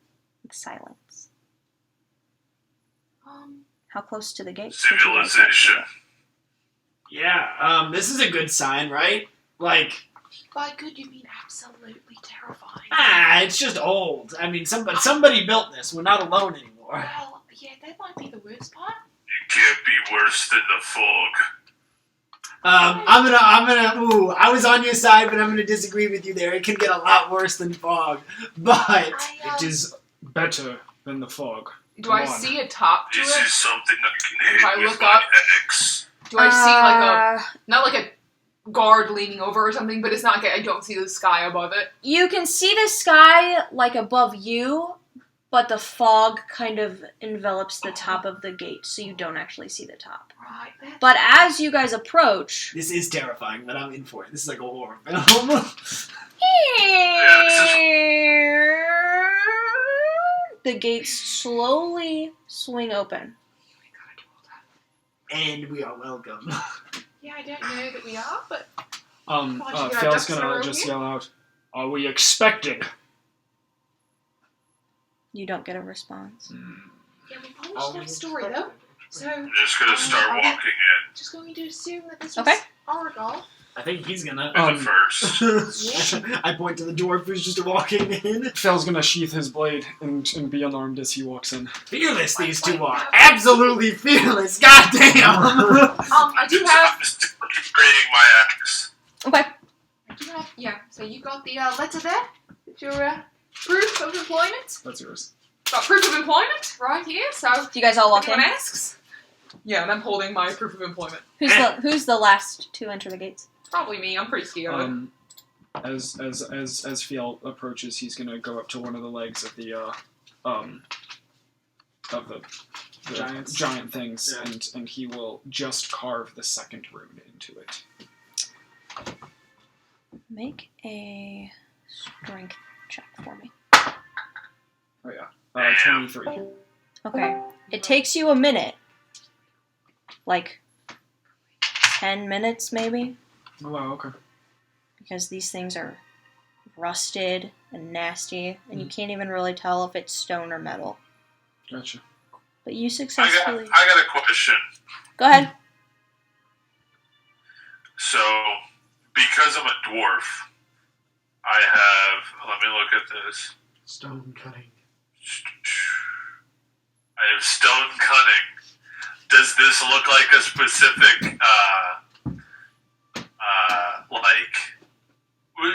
with silence. How close to the gate?
Civilization.
Yeah, this is a good sign, right? Like,
By good, you mean absolutely terrifying.
it's just old. I mean, somebody built this. We're not alone anymore.
Well, yeah, that might be the worst part.
It can't be worse than the fog.
I was on your side, but I'm gonna disagree with you there. It can get a lot worse than fog, but
It is better than the fog.
Do I
Come on.
see a top to
This
it?
is something I
If
can
I
hit with
look
my
up-
axe.
Do I see like a... Not like a guard leaning over or something, but it's not like I don't see the sky above it.
You can see the sky, like, above you, but the fog kind of envelops the top of the gate, so you don't actually see the top.
Right, that's...
But as you guys approach...
this is terrifying. But I'm in for it. This is like a horror film.
The gates slowly swing open.
And we are welcome.
Yeah, I don't know that we are, but...
Phil's gonna just yell out, "Are we expected?"
You don't get a response.
Yeah, we probably should have a story, though. So,
I'm just gonna start walking in
just going to assume that this
Okay.
was Aragol.
I think he's gonna.
first.
I point to the dwarf who's just walking in.
Phil's gonna sheath his blade and be unarmed as he walks in.
Fearless, these two are. Absolutely fearless. Goddamn.
I do have...
I'm just creating my axe.
Okay.
I do have... Yeah, so you got the letter there? It's your proof of employment?
That's yours.
Got proof of employment right here, so...
Do you guys all walk in?
Anyone asks? Yeah, and I'm holding my proof of employment.
Who's the last to enter the gates?
Probably me, I'm pretty scared.
As Fiel approaches, he's gonna go up to one of the legs of the giant things,
Yeah.
and he will just carve the second rune into it.
Make a strength check for me.
Oh yeah, 23.
Okay. It takes you a minute. Like 10 minutes, maybe?
Oh wow, okay.
Because these things are rusted and nasty, and you can't even really tell if it's stone or metal.
Gotcha.
But you
I
successfully...
got a question.
Go ahead.
So, because I'm a dwarf, I have. Let me look at this.
Stone cutting.
I have stone cutting. Does this look like a specific,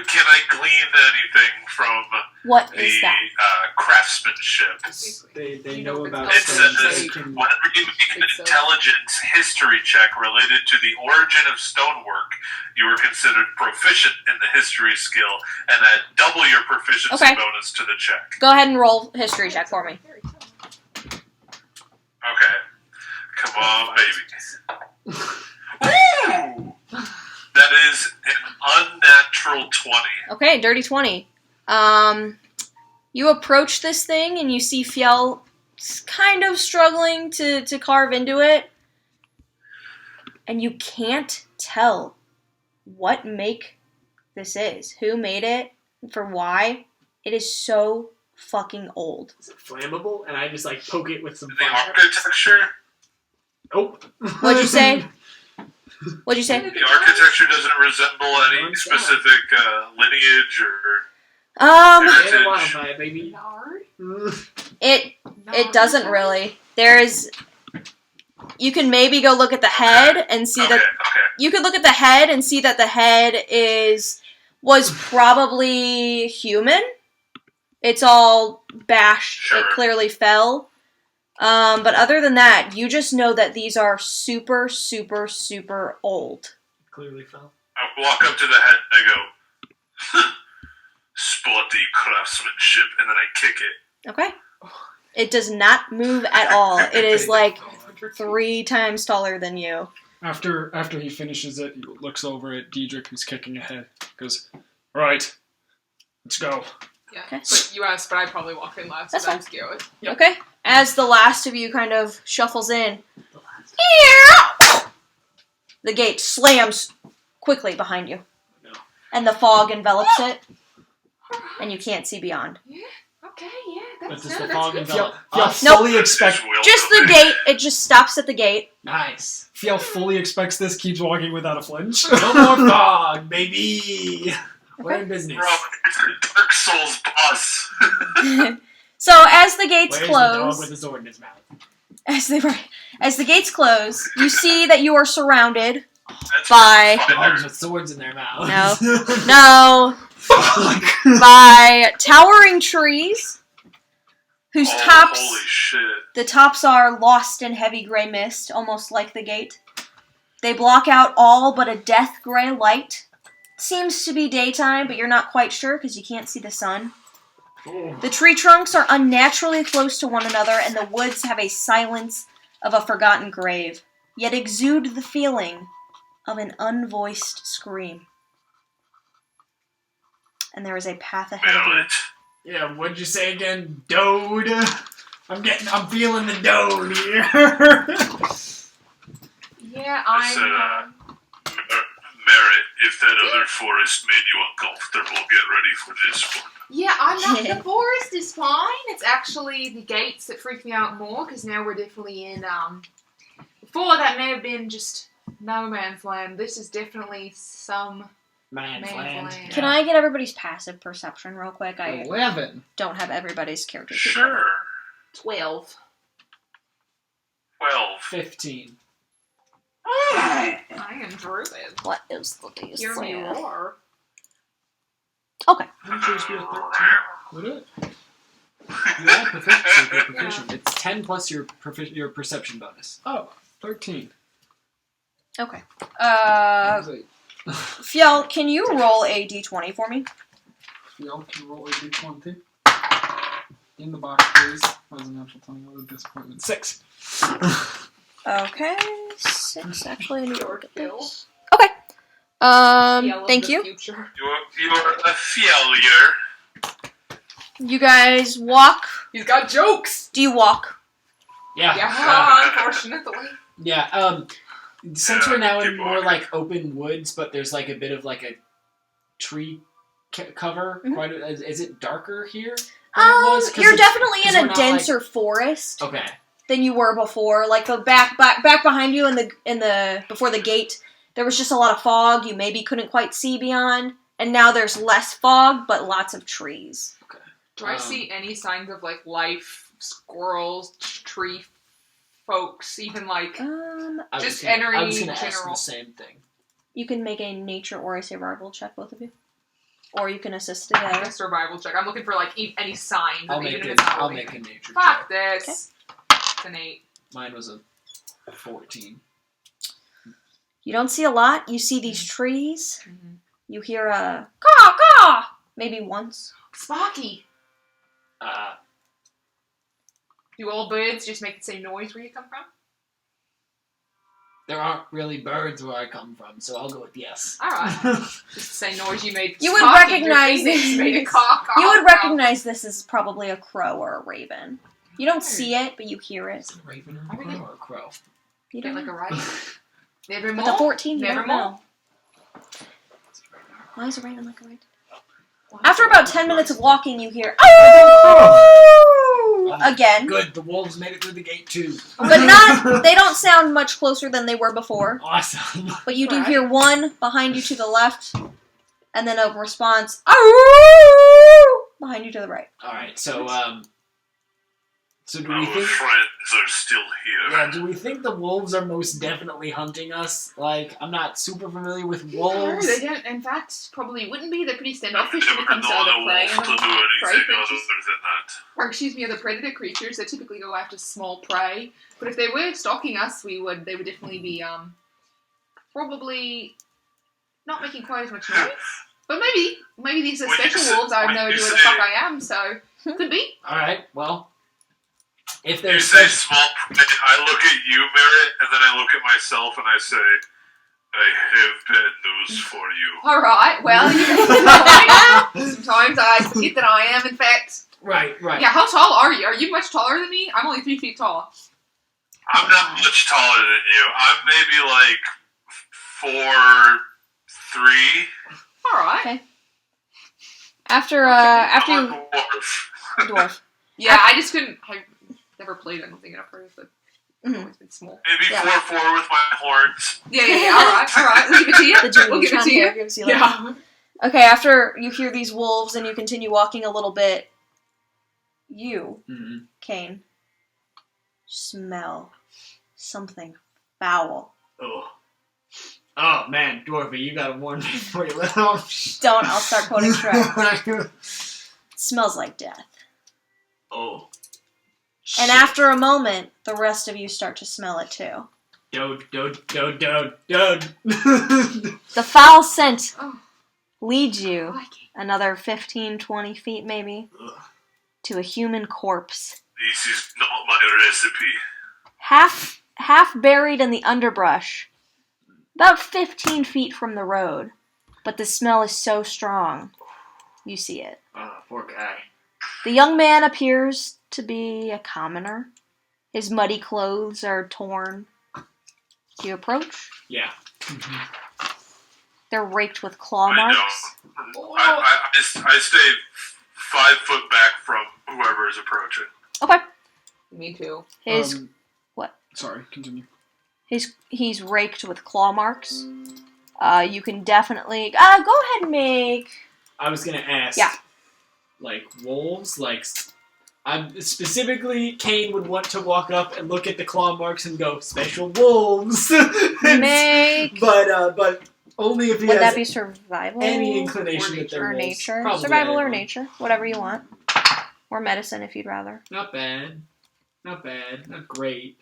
can I glean anything from
What
the
is that?
craftsmanship?
They
You
know
know,
about
It
it's
stones.
says,
They can-
whenever you make an
It's so-
intelligence history check related to the origin of stonework, you are considered proficient in the history skill and add double your proficiency
Okay.
bonus to the check.
Go ahead and roll history check for me.
Okay. Come on, baby. Woo! That is an unnatural 20.
Okay, dirty 20. You approach this thing and you see Fiel kind of struggling to carve into it. And you can't tell what make this is. Who made it? For why? It is so fucking old.
Is it flammable? And I just like poke it with some
The
fire.
architecture.
Nope.
What'd you say? What'd you say?
The architecture doesn't resemble any specific lineage or.
It's a wildfire, baby.
It doesn't really. There's. You can maybe go look at the head and see that.
Okay.
You could look at the head and see that the head was probably human. It's all bashed.
Sure.
It clearly fell. But other than that, you just know that these are super, super, super old.
Clearly fell.
I walk up to the head and I go, sporty craftsmanship, and then I kick it.
Okay. It does not move at all. It is like 3 times taller than you.
After he finishes it, he looks over at Diedrich, who's kicking ahead. Goes, all right, let's go.
Yeah.
Okay.
But you asked, but I probably walk in last.
That's
so
fine.
I'm scared.
Yep.
Okay. As the last of you kind of shuffles in, the gate slams quickly behind you.
No.
And the fog envelops it, and you can't see beyond.
Okay, yeah,
But
that's
does
no,
the
that's
fog
good.
envelop
Feel
us?
Nope.
fully expect.
Just the gate. It just stops at the gate.
Nice.
Feel fully expects this. Keeps walking without a flinch.
No more fog, baby. We're in business.
Bro, it's the Dark Souls boss.
So as the gates
Where's the dog
close,
with a sword in his mouth?
as the gates close, you see that you are surrounded
That's
by
Dogs with swords in their mouths.
no by towering trees whose
Holy
tops
shit.
the tops are lost in heavy gray mist, almost like the gate. They block out all but a death gray light. Seems to be daytime, but you're not quite sure because you can't see the sun. The tree trunks are unnaturally close to one another, and the woods have a silence of a forgotten grave, yet exude the feeling of an unvoiced scream. And there is a path ahead of
Mail
you.
it.
Yeah, what'd you say again? Dode? I'm feeling the dode here.
Yeah,
I said, Merritt, if that other forest made you uncomfortable, get ready for this one.
Yeah, I'm not. The forest is fine. It's actually the gates that freak me out more because now we're definitely in. Before that may have been just no man's land. This is definitely some
Man's
man's
land.
land.
Can I get everybody's passive perception real quick? I
11.
don't have everybody's character sheet.
Sure.
12.
12.
15.
I am druid.
What is the DC?
Hear me roar.
Okay.
I'm sure it's be a 13. Would it? You are proficient. You're proficient. It's 10 plus your perception bonus.
Oh, 13.
Okay.
Wait.
Fjell, can you roll a d20 for me?
Y'all can roll a d20. In the box, please. That was a natural 20. What a disappointment. 6.
Okay. 6. Actually, I need to look at
Kill.
this. Okay.
Yell of
Thank
the
you.
Future.
You're a failure.
You guys walk.
He's got jokes.
Do you walk?
Yeah.
Yeah, unfortunately.
Yeah. Since we're now in
keep
more
walking.
like open woods, but there's like a bit of like a tree cover.
Mhm.
Quite. Is it darker here? than it was? 'Cause
You're
it's-
definitely
'cause
in
we're
a
not,
denser forest
Okay.
than you were before. Like the back behind you in the before the gate, there was just a lot of fog. You maybe couldn't quite see beyond, and now there's less fog, but lots of trees.
Do I see any signs of like life, squirrels, tree folks, even like
I
Just
was gonna
entering
ask the
general.
same thing.
You can make a nature or a survival check, both of you, or you can assist together.
a survival check? I'm looking for like any signs.
I'll
of
make
even
it.
if it's not
I'll
really-
make a nature
Fuck
check.
this. It's an 8.
Mine was a 14.
You don't see a lot. You see these trees.
Mm-hmm.
You hear a caw caw maybe once.
Sparky.
Do all birds just make the same noise where you come from?
There aren't really birds where I come from, so I'll go with yes.
Alright. Just the same noise you made.
You would
Sparky,
recognize
your phoenix
this.
made a caw, caw,
You would
caw.
recognize this as probably a crow or a raven. You don't see it, but you hear it.
Is it a raven or
I
a
think
crow or a crow?
You
Get
don't
like a
know.
right. Nevermore.
With the 14, you
Nevermore.
don't know. Why is a raven like a raven? After about 10 minutes of walking, you hear "Oh!" again.
Good, the wolves made it through the gate too.
But not, they don't sound much closer than they were before.
Awesome.
But you do
Right.
hear one behind you to the left, and then a response "Oh!" behind you to the right.
Alright, so do we
Our
think...
friends are still here.
Yeah, do we think the wolves are most definitely hunting us? Like, I'm not super familiar with
No,
wolves.
they don't. In fact, probably wouldn't be. They're pretty
I've
standoffish when
never
it comes to
known
other
a
prey.
wolf to do
Prey
anything other
creatures.
than that.
Or excuse me, other predator creatures. They typically go after small prey. But if they were stalking us, they would definitely be probably not making quite as much noise. But maybe these are
When you
special
say-
wolves. I have
when
no
you
idea where the
say-
fuck I am. So could be.
Alright, well... If
You
there's
say
such...
small prey, I look at you, Merritt, and then I look at myself and I say, I have bad news for you.
All right. Well, sometimes I forget that I am, in fact.
Right.
Yeah. How tall are you? Are you much taller than me? I'm only 3 feet tall.
I'm not much taller than you. I'm maybe like 4'3".
All right.
Okay. After
I'm
you
a dwarf.
dwarf.
Yeah, I just couldn't. I never played anything enough for it, but I've
Mhm.
always been small.
Maybe
Yeah.
4'4" with my horns.
Yeah. All right. We'll give it to you.
The Jimmy
We'll give it
Neutron
to
hair
you.
gives you like.
Yeah.
Okay, after you hear these wolves and you continue walking a little bit, you,
Mhm.
Kane, smell something foul.
Oh, man, Dwarfy, you gotta warn me before you let off.
Don't, I'll start quoting Strahd. It smells like death.
Oh.
And after a moment, the rest of you start to smell it too.
Dode.
The foul scent
Oh,
leads
I
you
like it.
another 15, 20 feet maybe to a human corpse.
This is not my recipe.
Half buried in the underbrush, about 15 feet from the road. But the smell is so strong, you see it.
Oh, poor guy.
The young man appears to be a commoner. His muddy clothes are torn. You approach.
Yeah.
They're raked with claw
I
marks.
don't. I stay 5 foot back from whoever is approaching.
Okay.
Me too.
His
Sorry, continue.
he's raked with claw marks. You can definitely go ahead and make.
I was gonna ask.
Yeah.
Like, wolves? Like, I'm specifically, Kane would want to walk up and look at the claw marks and go, special wolves!
Make.
But only if he
Would
has
that be survival?
any inclination that they're
or
wolves.
nature?
Probably
Survival or
anyone.
nature, whatever you want. Or medicine if you'd rather.
Not bad. Not great.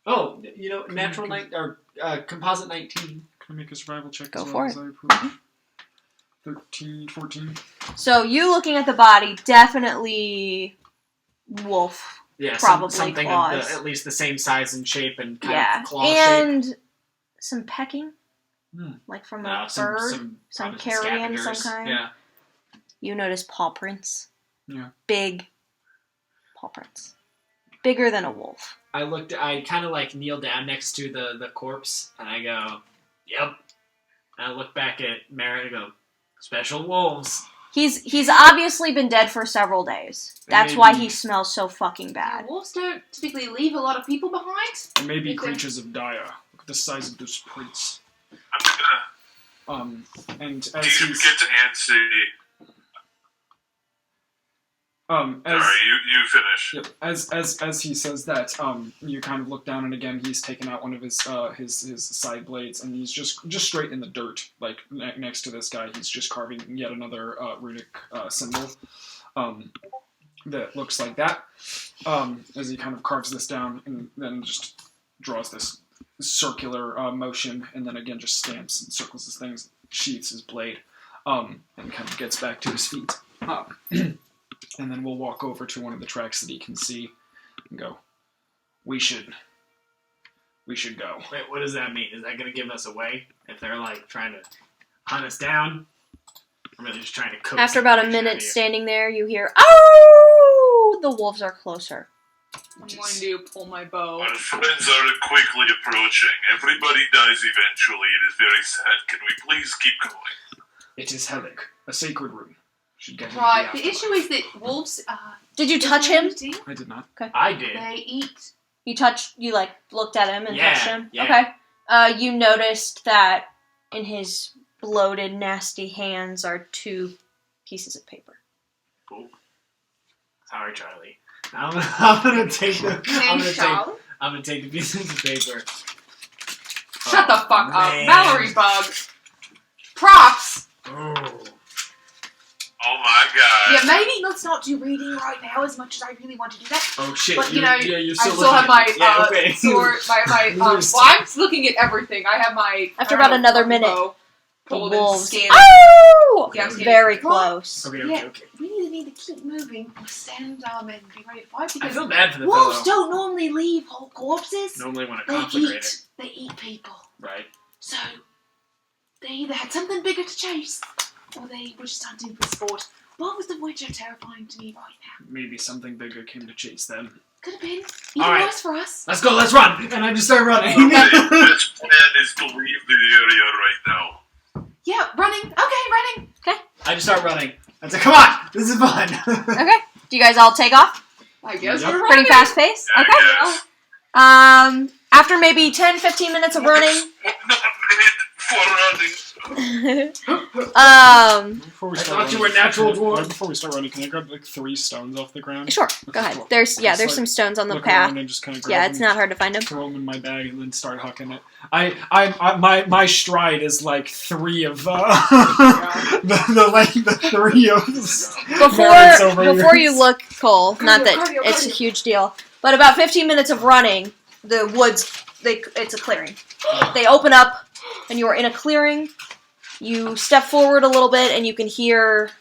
Natural composite 19.
Can I make a survival check?
Go
as
for
well
it.
as I approach? 13, 14.
So you looking at the body, definitely wolf.
Yeah,
Probably
something
claws.
of at least the same size and shape and kind
Yeah,
of claw shape.
and some pecking,
Hmm.
like from a bird. Some
probably
carrion, some
scavengers.
kind.
Yeah.
You notice paw prints.
Yeah.
Big paw prints, bigger than a wolf.
I kind of like kneel down next to the corpse and I go, yep. And I look back at Merritt and go, special wolves.
He's obviously been dead for several days. That's why he smells so fucking bad.
Wolves don't typically leave a lot of people behind.
And maybe
Okay.
creatures of Dia. Look at the size of those prints.
I'm
And
gonna
as he's
get to Ansi.
as
Sorry, you finish.
Yep. As he says that, you kind of look down, and again he's taken out one of his side blades, and he's just straight in the dirt, like next to this guy. He's just carving yet another runic symbol, that looks like that. As he kind of carves this down, and then just draws this circular motion, and then again just stamps and circles his things, sheaths his blade, and kind of gets back to his feet. And then we'll walk over to one of the tracks that he can see and go, we should go.
Wait, what does that mean? Is that going to give us away? If they're like trying to hunt us down? I'm really just trying to coax
After about a
information out
minute
of you.
standing there, you hear, "Oh!" The wolves are closer.
I'm going to pull my bow.
Our friends are quickly approaching. Everybody dies eventually. It is very sad. Can we please keep going?
It is Helic, a sacred room. Should get into
Right.
the
The issue is that wolves.
Did you touch him?
I did not.
I did.
They eat.
You like looked at him and
Yeah,
touched him?
yeah.
Okay. You noticed that in his bloated, nasty hands are 2 pieces of paper.
Cool. Sorry, Charlie. I'm gonna take the. I'm gonna take the pieces of paper.
Shut the fuck up,
man.
Mallory Bug. Props.
Oh.
Oh my god.
Yeah, maybe let's not do reading right now as much as I really want to do that.
Oh shit!
But, you know,
you're
I
still
still have my
looking at it. Yeah, okay.
sword. Well, I'm looking at everything. I have my.
After about another
fucking
minute,
bow
The
pulled and
wolves.
scanned.
Oh!
Yeah, I'm scanning.
Very
What?
close.
Okay.
Yeah. We need to keep moving or stand and be ready to fight
I
because
feel bad for the
wolves
fellow.
don't normally leave whole corpses.
Normally want to
They
conflagrate it,
eat. They eat people.
right?
So they either had something bigger to chase, or they were just hunting for sport. Both of which are terrifying to me right now.
Maybe something bigger came to chase them.
Could have been even
All right.
worse for us.
Let's go. Let's run. And I just start running.
Okay, best plan is to leave the area right now.
Yeah, running. Okay, running.
I just start running. I say, "Come on, this is fun."
Okay. Do you guys all take off?
I guess
Yep.
we're running.
Pretty fast pace?
I
Okay.
guess.
After maybe 10-15 minutes of running,
1 minute for running.
Before we
I
start
thought you
running,
were natural
can I-
dwarf.
right before we start running, can I grab like 3 stones off the ground?
sure, go
Okay,
ahead.
cool.
There's
Just,
there's
like,
some stones on the
Look
path.
around and just kind of grab
Yeah,
them,
it's not hard to find them.
throw them in my bag and then start hucking it. My stride is like 3 of the 3 of merits over
Before you
yours.
look, Cole, not that
cardio,
it's a
cardio.
huge deal, but about 15 minutes of running, the woods, it's a clearing. They open up, and you are in a clearing. You step forward a little bit, and you can hear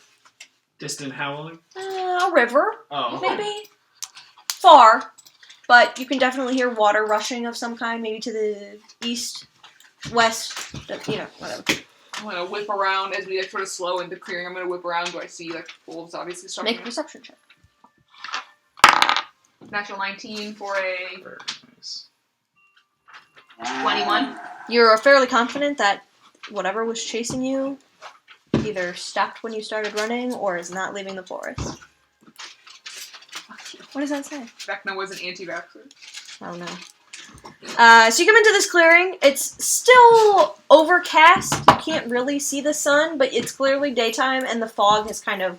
Distant howling.
a river,
Oh.
maybe. Far, but you can definitely hear water rushing of some kind, maybe to the east, west, whatever.
I'm gonna whip around as we sort of slow into clearing. I'm gonna whip around. Do I see like wolves obviously starting?
Make a perception check.
Natural 19 for a
Very nice.
21.
You're fairly confident that whatever was chasing you either stopped when you started running or is not leaving the forest. What does that say?
Vecna was an anti-vaxxer.
Oh no. So you come into this clearing. It's still overcast. You can't really see the sun, but it's clearly daytime, and the fog has kind of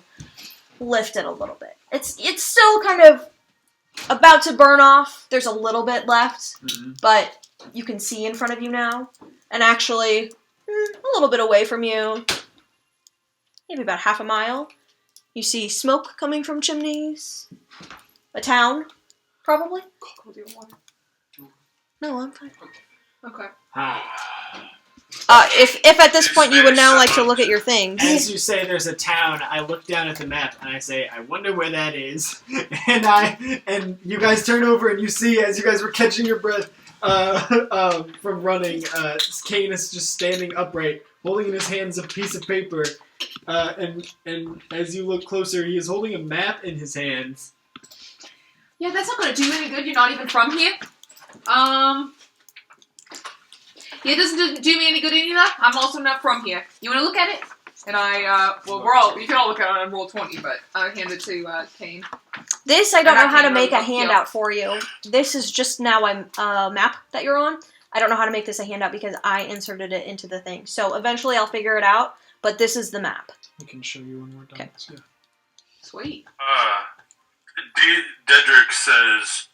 lifted a little bit. It's still kind of about to burn off. There's a little bit left, but you can see in front of you now. And actually, a little bit away from you, maybe about half a mile, you see smoke coming from chimneys. A town, probably.
Cold, you want water?
No, I'm fine.
Okay.
If at this point you would now like to look at your things.
As you say, there's a town. I look down at the map and I say, "I wonder where that is." and you guys turn over and you see, as you guys were catching your breath from running, Kane is just standing upright, holding in his hands a piece of paper. And as you look closer, he is holding a map in his hands.
Yeah, that's not gonna do any good. You're not even from here. Yeah, it doesn't do me any good either. I'm also not from here. You want to look at it? And you can all look at it on roll 20, but I hand it to Kane.
This, I don't
And I
know how to
can't
make a
really look,
handout for you. This is just now a map that you're on. I don't know how to make this a handout because I inserted it into the thing. So eventually I'll figure it out, but this is the map.
I can show you when we're done.
Okay.
Yeah.
Sweet.
Dedrick says,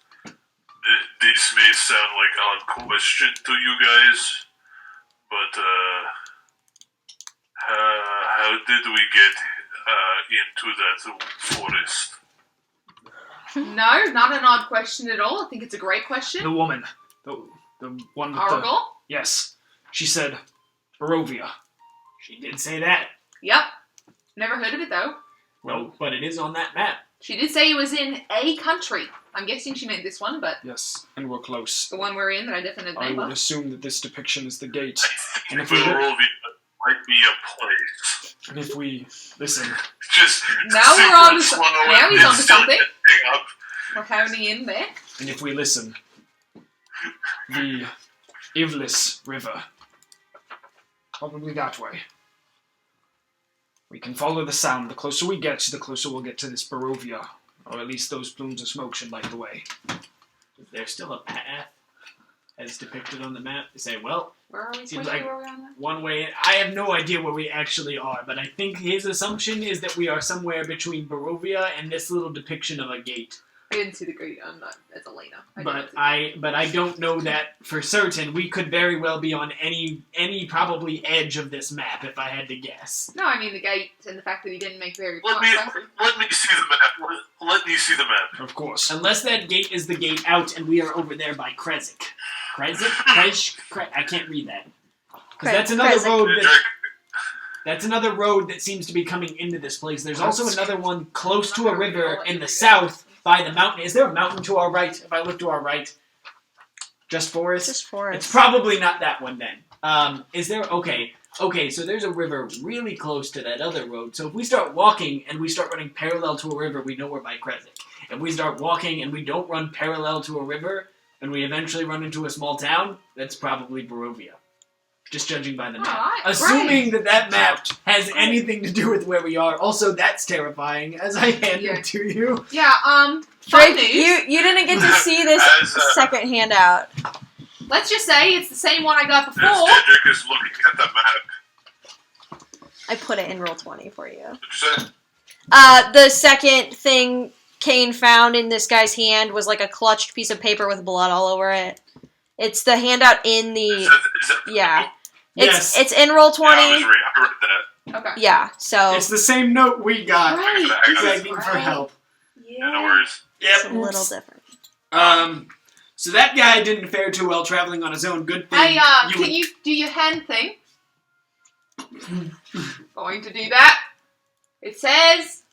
this may sound like an odd question to you guys, but how did we get into that forest?
No, not an odd question at all. I think it's a great question.
The woman. The one with the...
Argyle?
Yes. She said, Barovia.
She did say that.
Yep. Never heard of it though.
Well, but it is on that map.
She did say it was in a country. I'm guessing she meant this one, but
Yes, and we're close.
the one we're in that I definitely
I
name
would
of.
assume that this depiction is the gate.
I
And
think
if we look-
Barovia might be a place.
And if we listen,
Just
Now
super
we're on to
slow
now
and
he's on to
still
something.
picking up.
We're having in there.
and if we listen, the Ivlis River, probably that way. We can follow the sound. The closer we get, the closer we'll get to this Barovia. Or at least those plumes of smoke should light the way.
Is there still a path as depicted on the map? They say, well,
Where are we?
Seems
Which way
like-
were we on that?
one way. I have no idea where we actually are, but I think his assumption is that we are somewhere between Barovia and this little depiction of a gate.
I didn't see the great. I'm not as Elena.
But I don't know that for certain. We could very well be on any probably edge of this map if I had to guess.
No, I mean the gate and the fact that he didn't make very.
Let me see the map. Let me see the map.
Of course.
Unless that gate is the gate out and we are over there by Krezik. I can't read that. Because that's another
Krezik.
road that,
Drake,
that's another road that seems to be coming into this place. There's also another one close to a river in the south by the mountain. Is there a mountain to our right? If I look to our right, just forest?
Just forest.
It's probably not that one then. Is there? Okay, so there's a river really close to that other road. So if we start walking and we start running parallel to a river, we know we're by Krezik. If we start walking and we don't run parallel to a river, and we eventually run into a small town, that's probably Barovia. Just judging by the map.
Alright,
Assuming that map has anything to do with where we are. Also, that's terrifying, as I hand
Yeah.
it to you.
Yeah. Fun
Drake,
news.
you didn't get to see this
As,
second handout.
Let's just say it's the same one I got
as
before.
Dedrick is looking at the map,
I put it in roll 20 for you.
did you say?
The second thing Kane found in this guy's hand was like a clutched piece of paper with blood all over it. It's the handout in the
Is that
yeah.
Yes.
It's in roll 20.
Yeah, I read that.
Okay.
Yeah, so
It's the same note we got.
Right.
Begging for
Right.
help.
Yeah, no worries.
it's a little different.
So that guy didn't fare too well traveling on his own. Good thing.
Hey, can you do your hand thing? Going to do that. It says.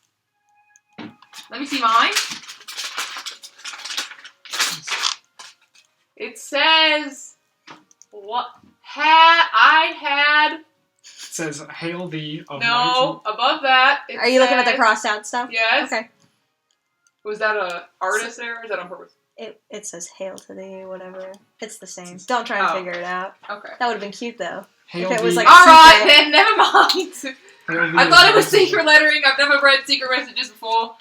Let me see mine. It says what I had.
It says, "Hail thee of
No, above that. It
Are you looking at the
says-
crossed out stuff?
Yes.
Okay.
Was that a artist there, or is that on purpose?
It says hail to thee, whatever. It's the same. Don't try and
Oh.
figure it out.
Okay.
That would have been cute though.
Hail
If it was
thee-
like-
All right,
secret.
then. Never mind.
hail thee
I
of
thought it was
mighty-
secret lettering. I've never read secret messages before.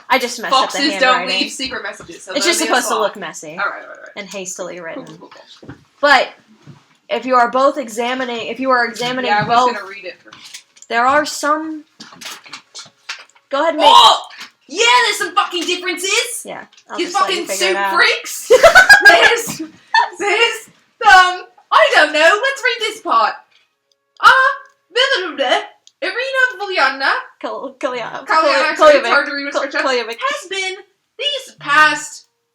I just messed up the
Foxes don't
handwriting.
leave secret messages. So
It's just
let me
supposed to
apply.
look messy
All right.
and hastily
Cool,
written.
cool, cool.
But if you are both examining,
Yeah, I was
both,
gonna read it.
there are some. Go ahead and make.
Oh! Yeah, there's some fucking differences.
Yeah, I'll
You
just let
fucking
figure it
soup
out.
freaks. there's I don't know. Let's read this part. Irina Vuliana
Kolyavic.
it's hard to read with scripture,
Kolyavic.
has been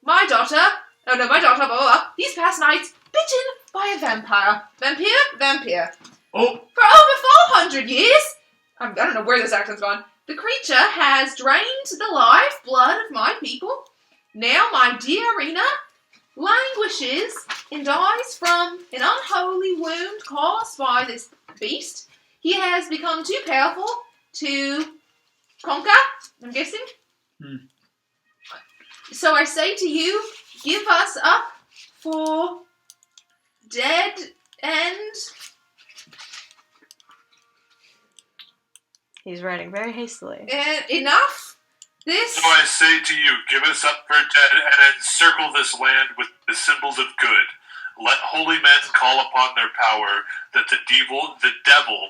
my daughter, blah, blah, blah, these past nights, bitten by a vampire. Vampire.
Oh,
For over 400 years, I don't know where this accent's gone, the creature has drained the life blood of my people. Now my dear Irina languishes and dies from an unholy wound caused by this beast. He has become too powerful to conquer, I'm guessing. So I say to you, give us up for dead and...
He's writing very hastily.
enough. This...
So I say to you, give us up for dead and encircle this land with the symbols of good. Let holy men call upon their power, that the devil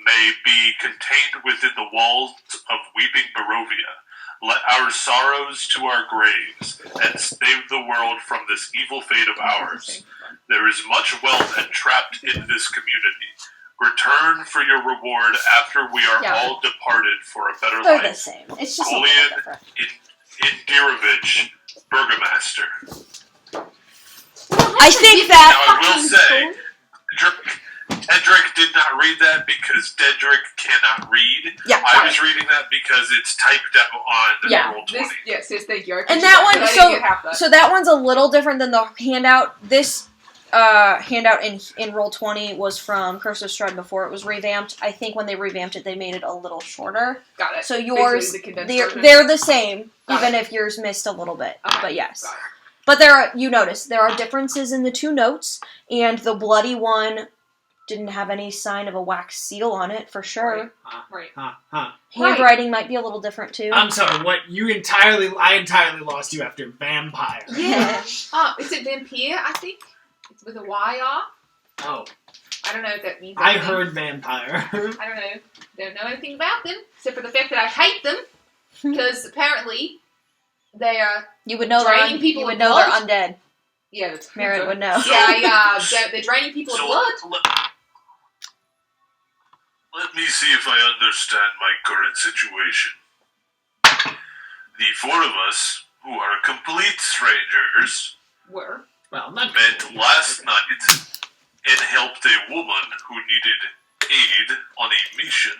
may be contained within the walls of weeping Barovia. Let our sorrows to our graves, and save the world from this evil fate of ours. There is much wealth entrapped in this community. Return for your reward after we are
Yeah.
all departed for a better
They're the
life.
same. It's just a
Julian
little different.
Indirovich, Burgomaster.
I think
Now,
that.
I will say, Dedrick did not read that because Dedrick cannot read.
Yeah,
I was reading that because it's typed out on
Yeah,
roll 20.
yes, thank you. I
And
appreciate
that one,
but I
so-
didn't get half that.
So that one's a little different than the handout. This handout in roll 20 was from Curse of Strahd before it was revamped. I think when they revamped it, they made it a little shorter.
Got it.
So yours,
Basically the condensed
they're,
version.
they're the same,
Got
even if yours missed a little bit.
Okay,
But yes.
got it.
But there are, you notice, there are differences in the two notes, and the bloody one didn't have any sign of a wax seal on it, for sure.
Right.
Handwriting might be a little different, too.
I'm sorry, what? I entirely lost you after vampire.
Yeah. Is it vampire, I think? It's with a Y-R.
Oh.
I don't know if that means
I
anything.
heard vampire.
I don't know. Don't know anything about them, except for the fact that I hate them, because apparently they are...
You would know
draining people
you would
of
know
blood.
they're undead.
Yeah, that's
Merritt would know.
Yeah, they're draining people of blood.
Let me see if I understand my current situation. The four of us, who are complete strangers,
Were.
Well, not
met last night and helped a woman who needed aid on a mission.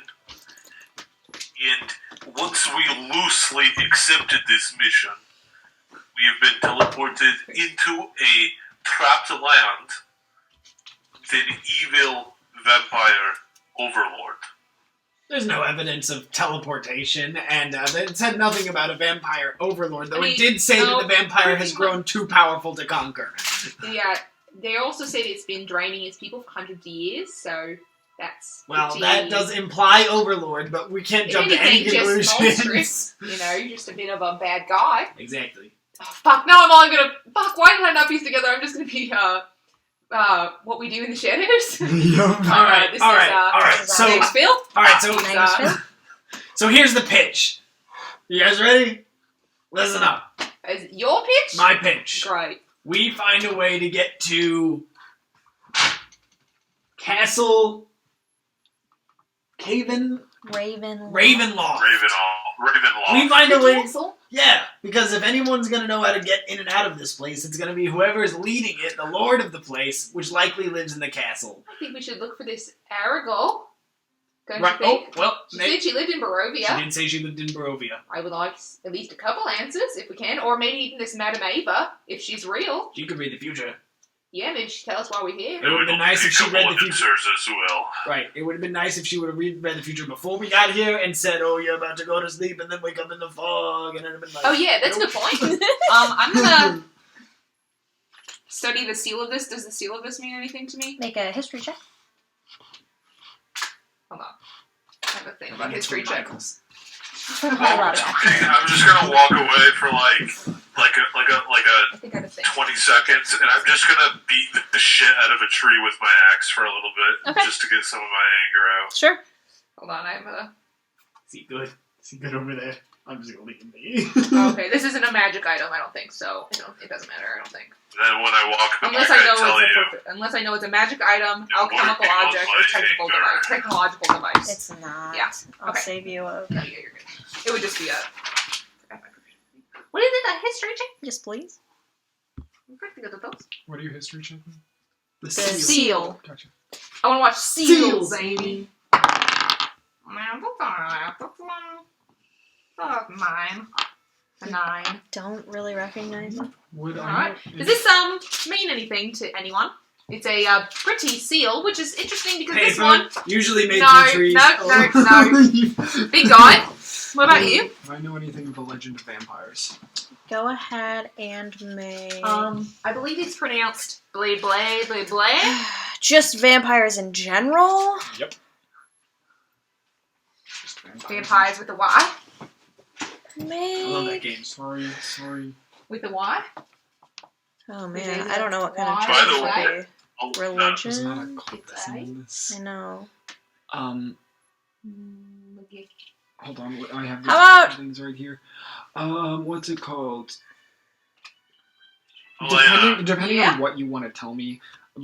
And once we loosely accepted this mission, we have been teleported into a trapped land with an evil vampire overlord.
There's no evidence of teleportation, and it said nothing about a vampire overlord, though it did say that the vampire has grown too powerful to conquer.
Yeah, they also said it's been draining its people for hundreds of years, so that's...
Well,
pretty-
that does imply overlord, but we can't
If
jump to any
anything, just
conclusions.
monstrous. You know, you're just a bit of a bad guy.
Exactly.
Oh, fuck, now I'm all gonna... Fuck, why did I not piece together? I'm just gonna be, what we do in the shadows.
Alright,
this
alright.
is, Name's Phil.
Alright, so,
Name's Phil.
so here's the pitch. You guys ready? Listen up.
Is it your pitch?
My pitch.
Great.
We find a way to get to Castle
Ravenloft.
Ravenloft.
Ravenloft.
We find a way.
Castle?
Yeah, because if anyone's gonna know how to get in and out of this place, it's gonna be whoever is leading it, the lord of the place, which likely lives in the castle.
I think we should look for this Aragorn. Don't
Right.
you
Oh,
think?
well,
She said she lived in Barovia.
she did say she lived in Barovia.
I would like at least a couple answers, if we can. Or maybe even this Madame Ava, if she's real.
She could read the future.
Yeah, maybe she tell us why we're here.
It would have been nice if she read the future.
Answers as well.
Right. It would have been nice if she would have read the future before we got here and said, "Oh, you're about to go to sleep," and then wake up in the fog, and then have been like,
Oh yeah, that's a good point. I'm gonna study the seal of this. Does the seal of this mean anything to me?
Make a history check.
Hold on. I have a thing about
It's
history
from
check.
Michaels.
A lot of that.
Okay, I'm just gonna walk away for like
I think I have a thing.
20 seconds, and I'm just gonna beat the shit out of a tree with my axe for a little bit,
Okay.
just to get some of my anger out.
Sure.
Hold on, I have a...
Is he good? Is he good over there? I'm just gonna leave him be.
Okay, this isn't a magic item, I don't think, so it doesn't matter, I don't think.
Then when I walk back,
Unless
I
I know
tell you,
unless I know it's a magic item,
You're
alchemical
working on
object,
my
or technological device.
It's not.
Yeah.
I'll
Okay.
save you a...
No, yeah, you're good. It would just be a... What is it, a history check?
Yes, please.
I'm pretty good at those.
What are you history checking?
The
The
seal.
seal.
Gotcha.
I want to watch Seals,
Seals.
baby. That's mine. A 9.
Don't really recognize it.
Would
Alright. Does this mean anything to anyone? It's a pretty seal, which is interesting because this
Paper,
one...
usually made
No,
from trees.
no. Big guy. What about you?
If I know anything of the legend of vampires.
Go ahead and make...
I believe it's pronounced blade, blade, blade, blade.
Just vampires in general?
Yep. Just
Vampires with a Y.
I love that
Make...
game.
Sorry.
With a Y.
Oh
Is
man,
it
I don't know what kind of
why?
check
By the
it would
way-
be.
Oh, no.
Religion?
There's not a
It's
compass
A.
in this.
I know.
Hold on. I have
How about-
things right here. What's it called?
Elena,
Depending
Yeah.
on what you want to tell me,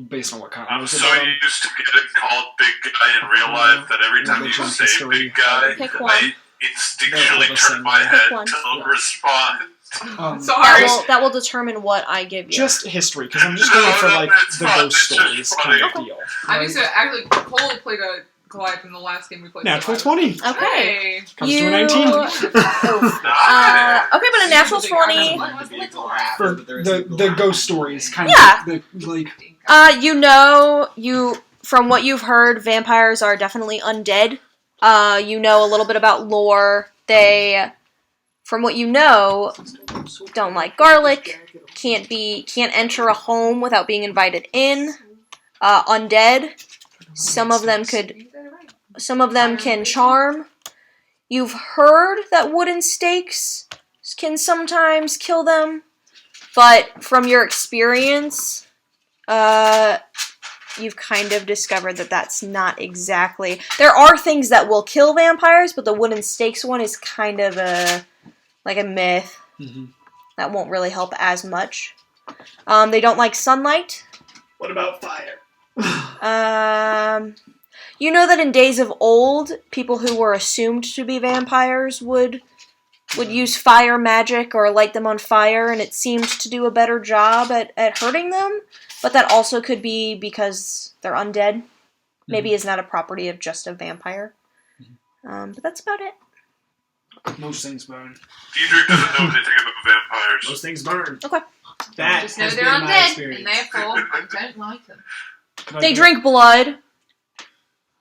based on what kind
I'm
of
so used to getting called big guy in real life that every time you
Religion,
say
history,
big guy,
Pick one.
I instinctually
They're
turn my
all the
head
same.
to respond.
Sorry.
That will determine what I give you.
Just history, because I'm just going for like
It's
the
fun,
ghost
it's just
stories kind of
funny.
deal.
I mean, so actually, Cole played a Goliath in the last game we played.
Natural
Goliath.
20
Okay.
Hey.
comes to a 19.
Nice.
Okay, but a natural 20.
For the ghost stories, kind
Yeah.
of like
From what you've heard, vampires are definitely undead. You know a little bit about lore. They, from what you know, don't like garlic, can't enter a home without being invited in, undead, Some of them can charm. You've heard that wooden stakes can sometimes kill them, but from your experience, you've kind of discovered that that's not exactly... There are things that will kill vampires, but the wooden stakes one is kind of a myth.
Mm-hmm.
That won't really help as much. They don't like sunlight.
What about fire?
You know that in days of old, people who were assumed to be vampires would use fire magic or light them on fire, and it seemed to do a better job at hurting them. But that also could be because they're undead. Maybe is not a property of just a vampire. But that's about it.
Most things burn.
Diedrich doesn't know anything about vampires.
Most things burn.
Okay.
That
Just know
has
they're
been my
undead,
experience.
and therefore I don't like them.
They drink blood.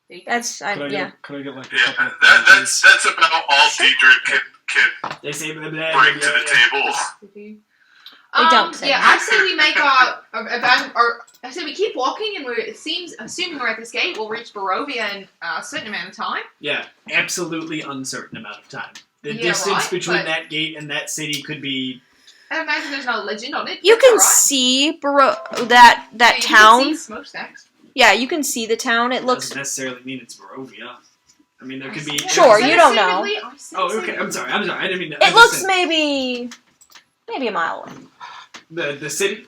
There you go.
That's
Could I
yeah.
get like a
Yeah,
couple of
that's about all Diedrich can
They say blah, blah,
bring to the table.
They don't say
Yeah,
that.
I say we make I say we keep walking, and assuming we're at this gate, we'll reach Barovia in a certain amount of time.
Yeah, absolutely uncertain amount of time. The
Yeah,
distance
right,
between
but-
that gate and that city could be...
I imagine there's no legend on it.
You
That's
can
all right.
see
Yeah,
that
you can
town.
see smokestacks.
Yeah, you can see the town. It looks...
Doesn't necessarily mean it's Barovia. I mean, there could be...
Sure, you don't know.
Oh, okay, I'm sorry, I didn't mean to...
It looks maybe a mile away.
The city?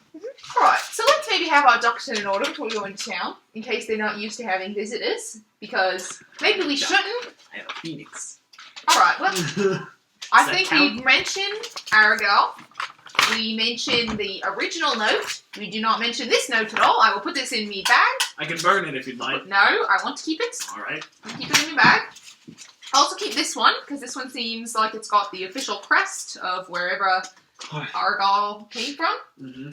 Alright, so let's maybe have our ducks in order before we go into town, in case they're not used to having visitors, because maybe we shouldn't.
I have a phoenix.
Alright, well,
Does
I
that
think
count?
we mentioned Aragorn. We mentioned the original note. We do not mention this note at all. I will put this in me bag.
I can burn it if you'd like.
No, I want to keep it.
Alright.
I'll keep it in my bag. I'll also keep this one, because this one seems like it's got the official crest of wherever Aragorn came from.
Mm-hmm.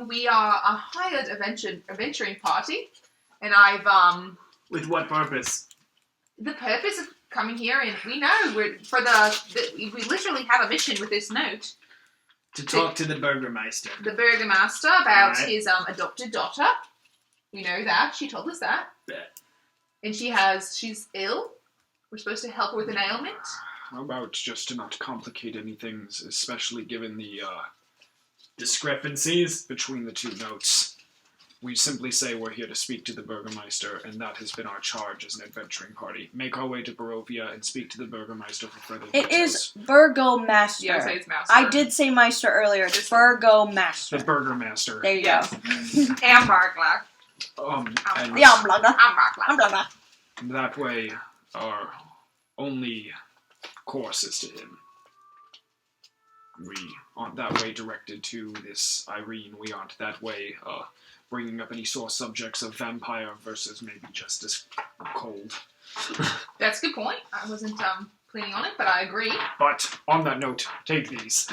We are a hired adventuring party, and I've
With what purpose?
the purpose of coming here, and we know we literally have a mission with this note.
To talk to the Burgermeister.
The Burgomaster about
Alright.
his adopted daughter. We know that. She told us that.
Bet.
And she's ill. We're supposed to help her with an ailment.
How about just to not complicate anything, especially given the
Discrepancies?
between the two notes. We simply say we're here to speak to the Burgermeister, and that has been our charge as an adventuring party. Make our way to Barovia and speak to the Burgermeister for further
It
details.
is Burgomaster.
Yeah, I say it's Master.
I did say Meister earlier. It's Burgomaster.
The Burgermaster.
There you
Yes.
go.
And Barglar.
And
Yeah, Blugger.
I'm Barglar.
I'm Blugger.
that way, our only course is to him. We aren't that way directed to this Irene. We aren't that way bringing up any sore subjects of vampire versus maybe just as cold.
That's a good point. I wasn't planning on it, but I agree.
But on that note, take these.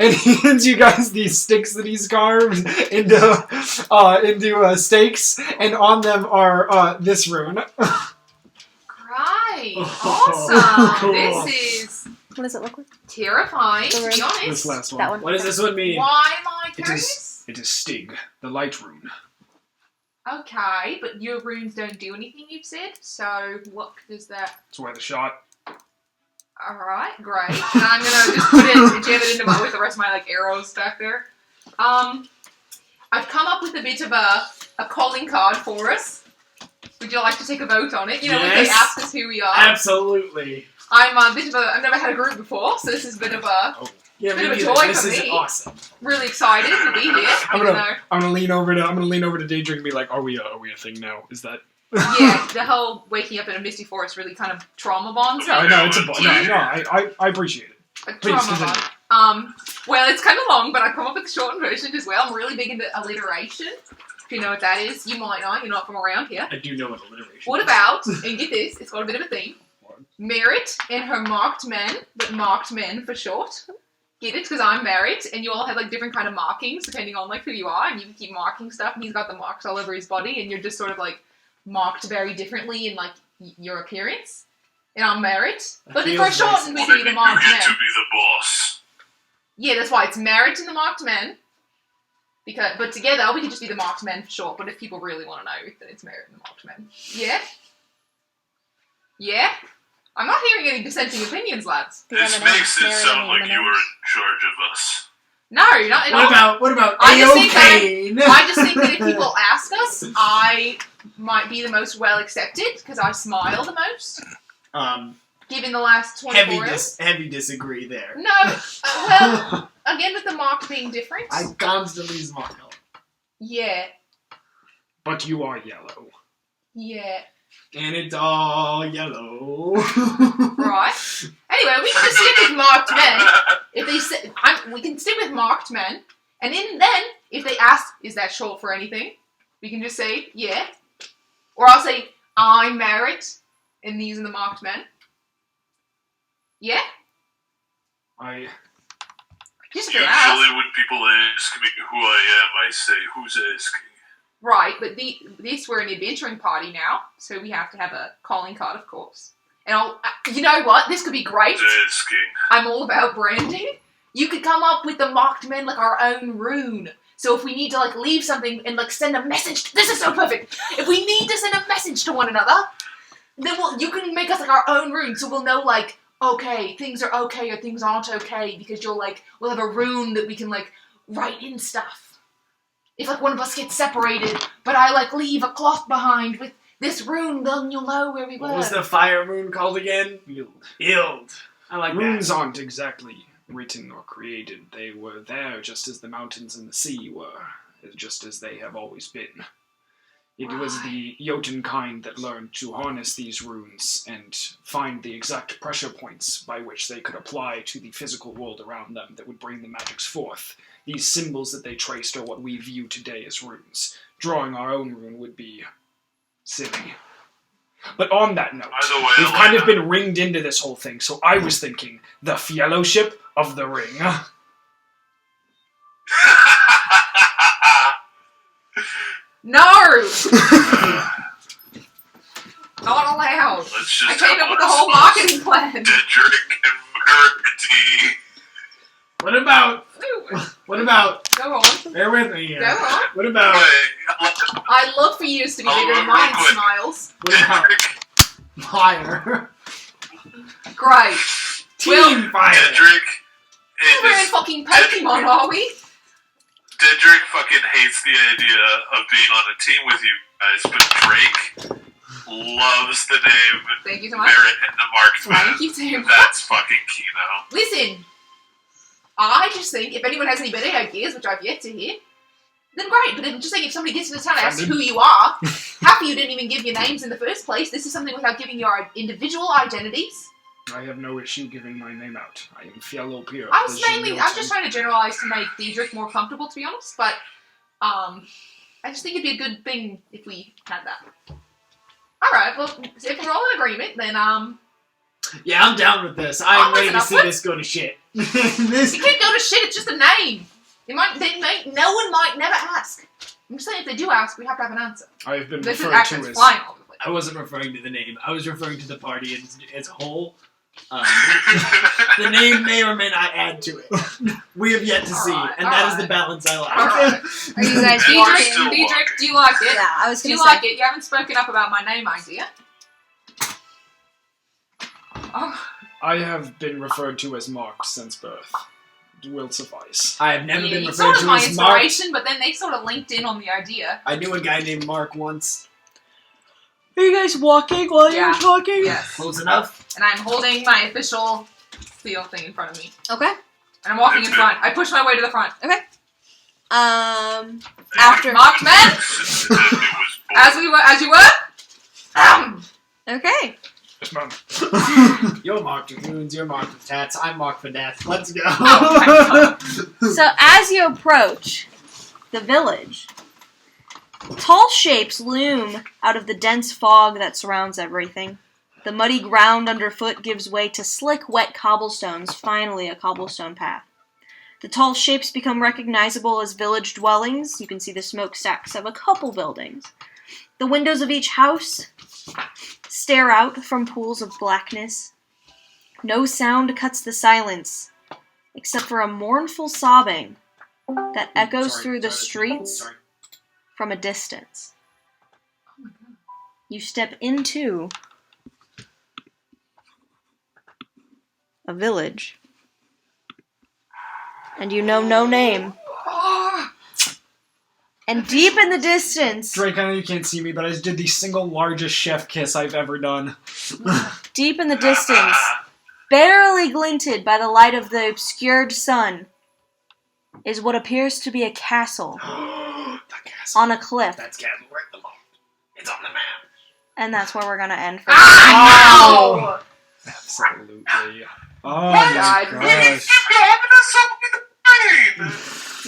And he hands you guys these sticks that he's carved into stakes, and on them are this rune.
Right.
Oh,
Awesome.
cool.
This is
What does it look like?
terrifying, to be
This
honest.
last one.
That one.
What does this one mean?
Why am I
It
carrying
is.
this?
It is Stig, the light rune.
Okay, but your runes don't do anything, you've said, so what does that...
It's worth a shot.
Alright, great. And I'm gonna just put it, jam it into with the rest of my arrows back there. I've come up with a bit of a calling card for us. Would you like to take a vote on it? You know, when they
Yes.
ask us who we are.
Absolutely.
I'm a bit of I've never had a group before, so this is a bit of a...
Yeah,
Bit of a
maybe
joy
this
for
is
me.
awesome.
Really excited to be here.
I'm
even
gonna lean over to Daedric and be like, are we a thing now? Is that?
though, yeah, the whole waking up in a misty forest really kind of trauma bonds me.
No, it's I appreciate it.
A
Please
trauma
continue.
bond. Well, it's kind of long, but I come up with the shortened version as well. I'm really big into alliteration. If you know what that is, you might not. You're not from around here.
I do know what alliteration
What
is.
about, and get this, it's got a bit of a theme. Merit and her marked men, but marked men for short. Get it? Because I'm married, and you all have different kind of markings depending on who you are, and you can keep marking stuff. And he's got the marks all over his body, and you're just sort of marked very differently in your appearance. And I'm married, but
feels
for shortened, we
Well,
can
then
be the
you
marked
get
men.
to be the boss.
Yeah, that's why it's merit and the marked men. But together, we could just be the marked men for short. But if people really want to know, then it's Merit and the marked men. Yeah? Yeah? I'm not hearing any dissenting opinions, lads.
This makes it sound like you were in charge of us.
No, not at all.
What about
I just think
Aokain?
I just think that if people ask us, I might be the most well accepted because I smile the most. Given the last 24 hours.
Heavy disagree there.
No, well, again with the mark being different.
I constantly smile.
Yeah,
But you are yellow.
yeah.
And it's all yellow.
Right. Anyway, we can just stick with marked men. If they say, we can stick with marked men, and then if they ask, is that short for anything? We can just say yeah, or I'll say I'm Merit, and these are the marked men. Yeah. Just to ask.
Usually when people ask me who I am, I say, who's asking?
Right, but this we're an adventuring party now, so we have to have a calling card, of course. And you know what? This could be great.
Who's asking?
I'm all about branding. You could come up with the marked men like our own rune. So if we need to like leave something and like send a message, this is so perfect. If we need to send a message to one another, then you can make us like our own rune, so we'll know like, okay, things are okay or things aren't okay because we'll have a rune that we can like write in stuff. If like one of us gets separated, but I like leave a cloth behind with this rune, then you'll know where we were.
What was the fire rune called again? Ild. I like
Runes
that.
aren't exactly written or created. They were there just as the mountains and the sea were, just as they have always been. It was the Jotun kind that learned to harness these runes and find the exact pressure points by which they could apply to the physical world around them that would bring the magics forth. These symbols that they traced are what we view today as runes. Drawing our own rune would be silly. But on that note,
By the way,
we've kind of been ringed into this whole thing, so I was thinking, the Fellowship of the Ring.
No! Not allowed.
Let's just
I came
have
up with a
one
whole
of us,
marketing plan.
Dedrick and Merity.
What about,
Go on.
bear with me here.
Go on.
What about,
I'd love for yours to be bigger than
real
mine,
quick.
Smiles.
what about
Dedrick,
fire?
Great.
Team fire!
Dedrick,
We're in fucking Pokemon, are we?
Dedrick fucking hates the idea of being on a team with you guys, but Drake loves the name
Thank you so much.
Merit and the Marksman.
Thank you too much.
That's fucking Kino.
Listen, I just think if anyone has any better ideas, which I've yet to hear, then great. But just think if somebody gets to the town and asks who you are, happy you didn't even give your names in the first place. This is something without giving your individual identities.
I have no issue giving my name out. I am Fiello Pier.
I'm just trying to generalize to make Dedrick more comfortable, to be honest. But I just think it'd be a good thing if we had that. All right. Well, if we're all in agreement, then
Yeah, I'm down with this. I'm ready to see
upward.
this go to shit.
it can't go to shit. It's just a name. No one might never ask. I'm just saying, if they do ask, we have to have an answer.
I have been
This is
referred to
actually
as...
flying all over the place.
I wasn't referring to the name. I was referring to the party as a whole. The name may or may not add to it. We have yet to see,
Alright,
and that is
alright.
the balance I like.
Alright.
Are you guys
And we're
talking?
still
Dedrick,
walking.
do you like it?
Yeah, I was
Do
gonna
you
say.
like it? You haven't spoken up about my name idea. Oh,
I have been referred to as Mark since birth. It will suffice.
I have never
yeah,
been
you
referred
sort of
to
my
as Mark.
inspiration, but then they sort of linked in on the idea.
I knew a guy named Mark once.
Are you guys walking while
Yeah.
you're talking?
Yes.
Close enough.
And I'm holding my official seal thing in front of me.
Okay.
And I'm walking in front. I push my way to the front.
After.
Marked men, as you were.
Okay.
Yes, ma'am.
You're marked with wounds, you're marked with tats, I'm marked for death. Let's go.
Oh
So as you approach the village, tall shapes loom out of the dense fog that surrounds everything. The muddy ground underfoot gives way to slick, wet cobblestones, finally a cobblestone path. The tall shapes become recognizable as village dwellings. You can see the smokestacks of a couple buildings. The windows of each house stare out from pools of blackness. No sound cuts the silence, except for a mournful sobbing that echoes
Sorry,
through the
sorry,
streets
sorry.
from a distance.
Oh my god.
You step into a village, and you know no name. And deep in the distance,
Drake, I know you can't see me, but I just did the single largest chef kiss I've ever done.
deep in the distance, barely glinted by the light of the obscured sun, is what appears to be a castle
The castle.
on a cliff.
That's castle right below. It's on the map.
And that's where we're gonna end for
Ah, no!
Absolutely. Oh
God.
my gosh.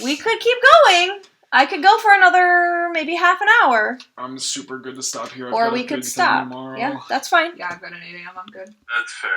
We could keep going. I could go for another maybe half an hour.
I'm super good to stop here. I've
Or
got a
we
big
could
thing
stop.
tomorrow.
Yeah, that's fine.
Yeah, I've got an 8 a.m. I'm good.
That's fair.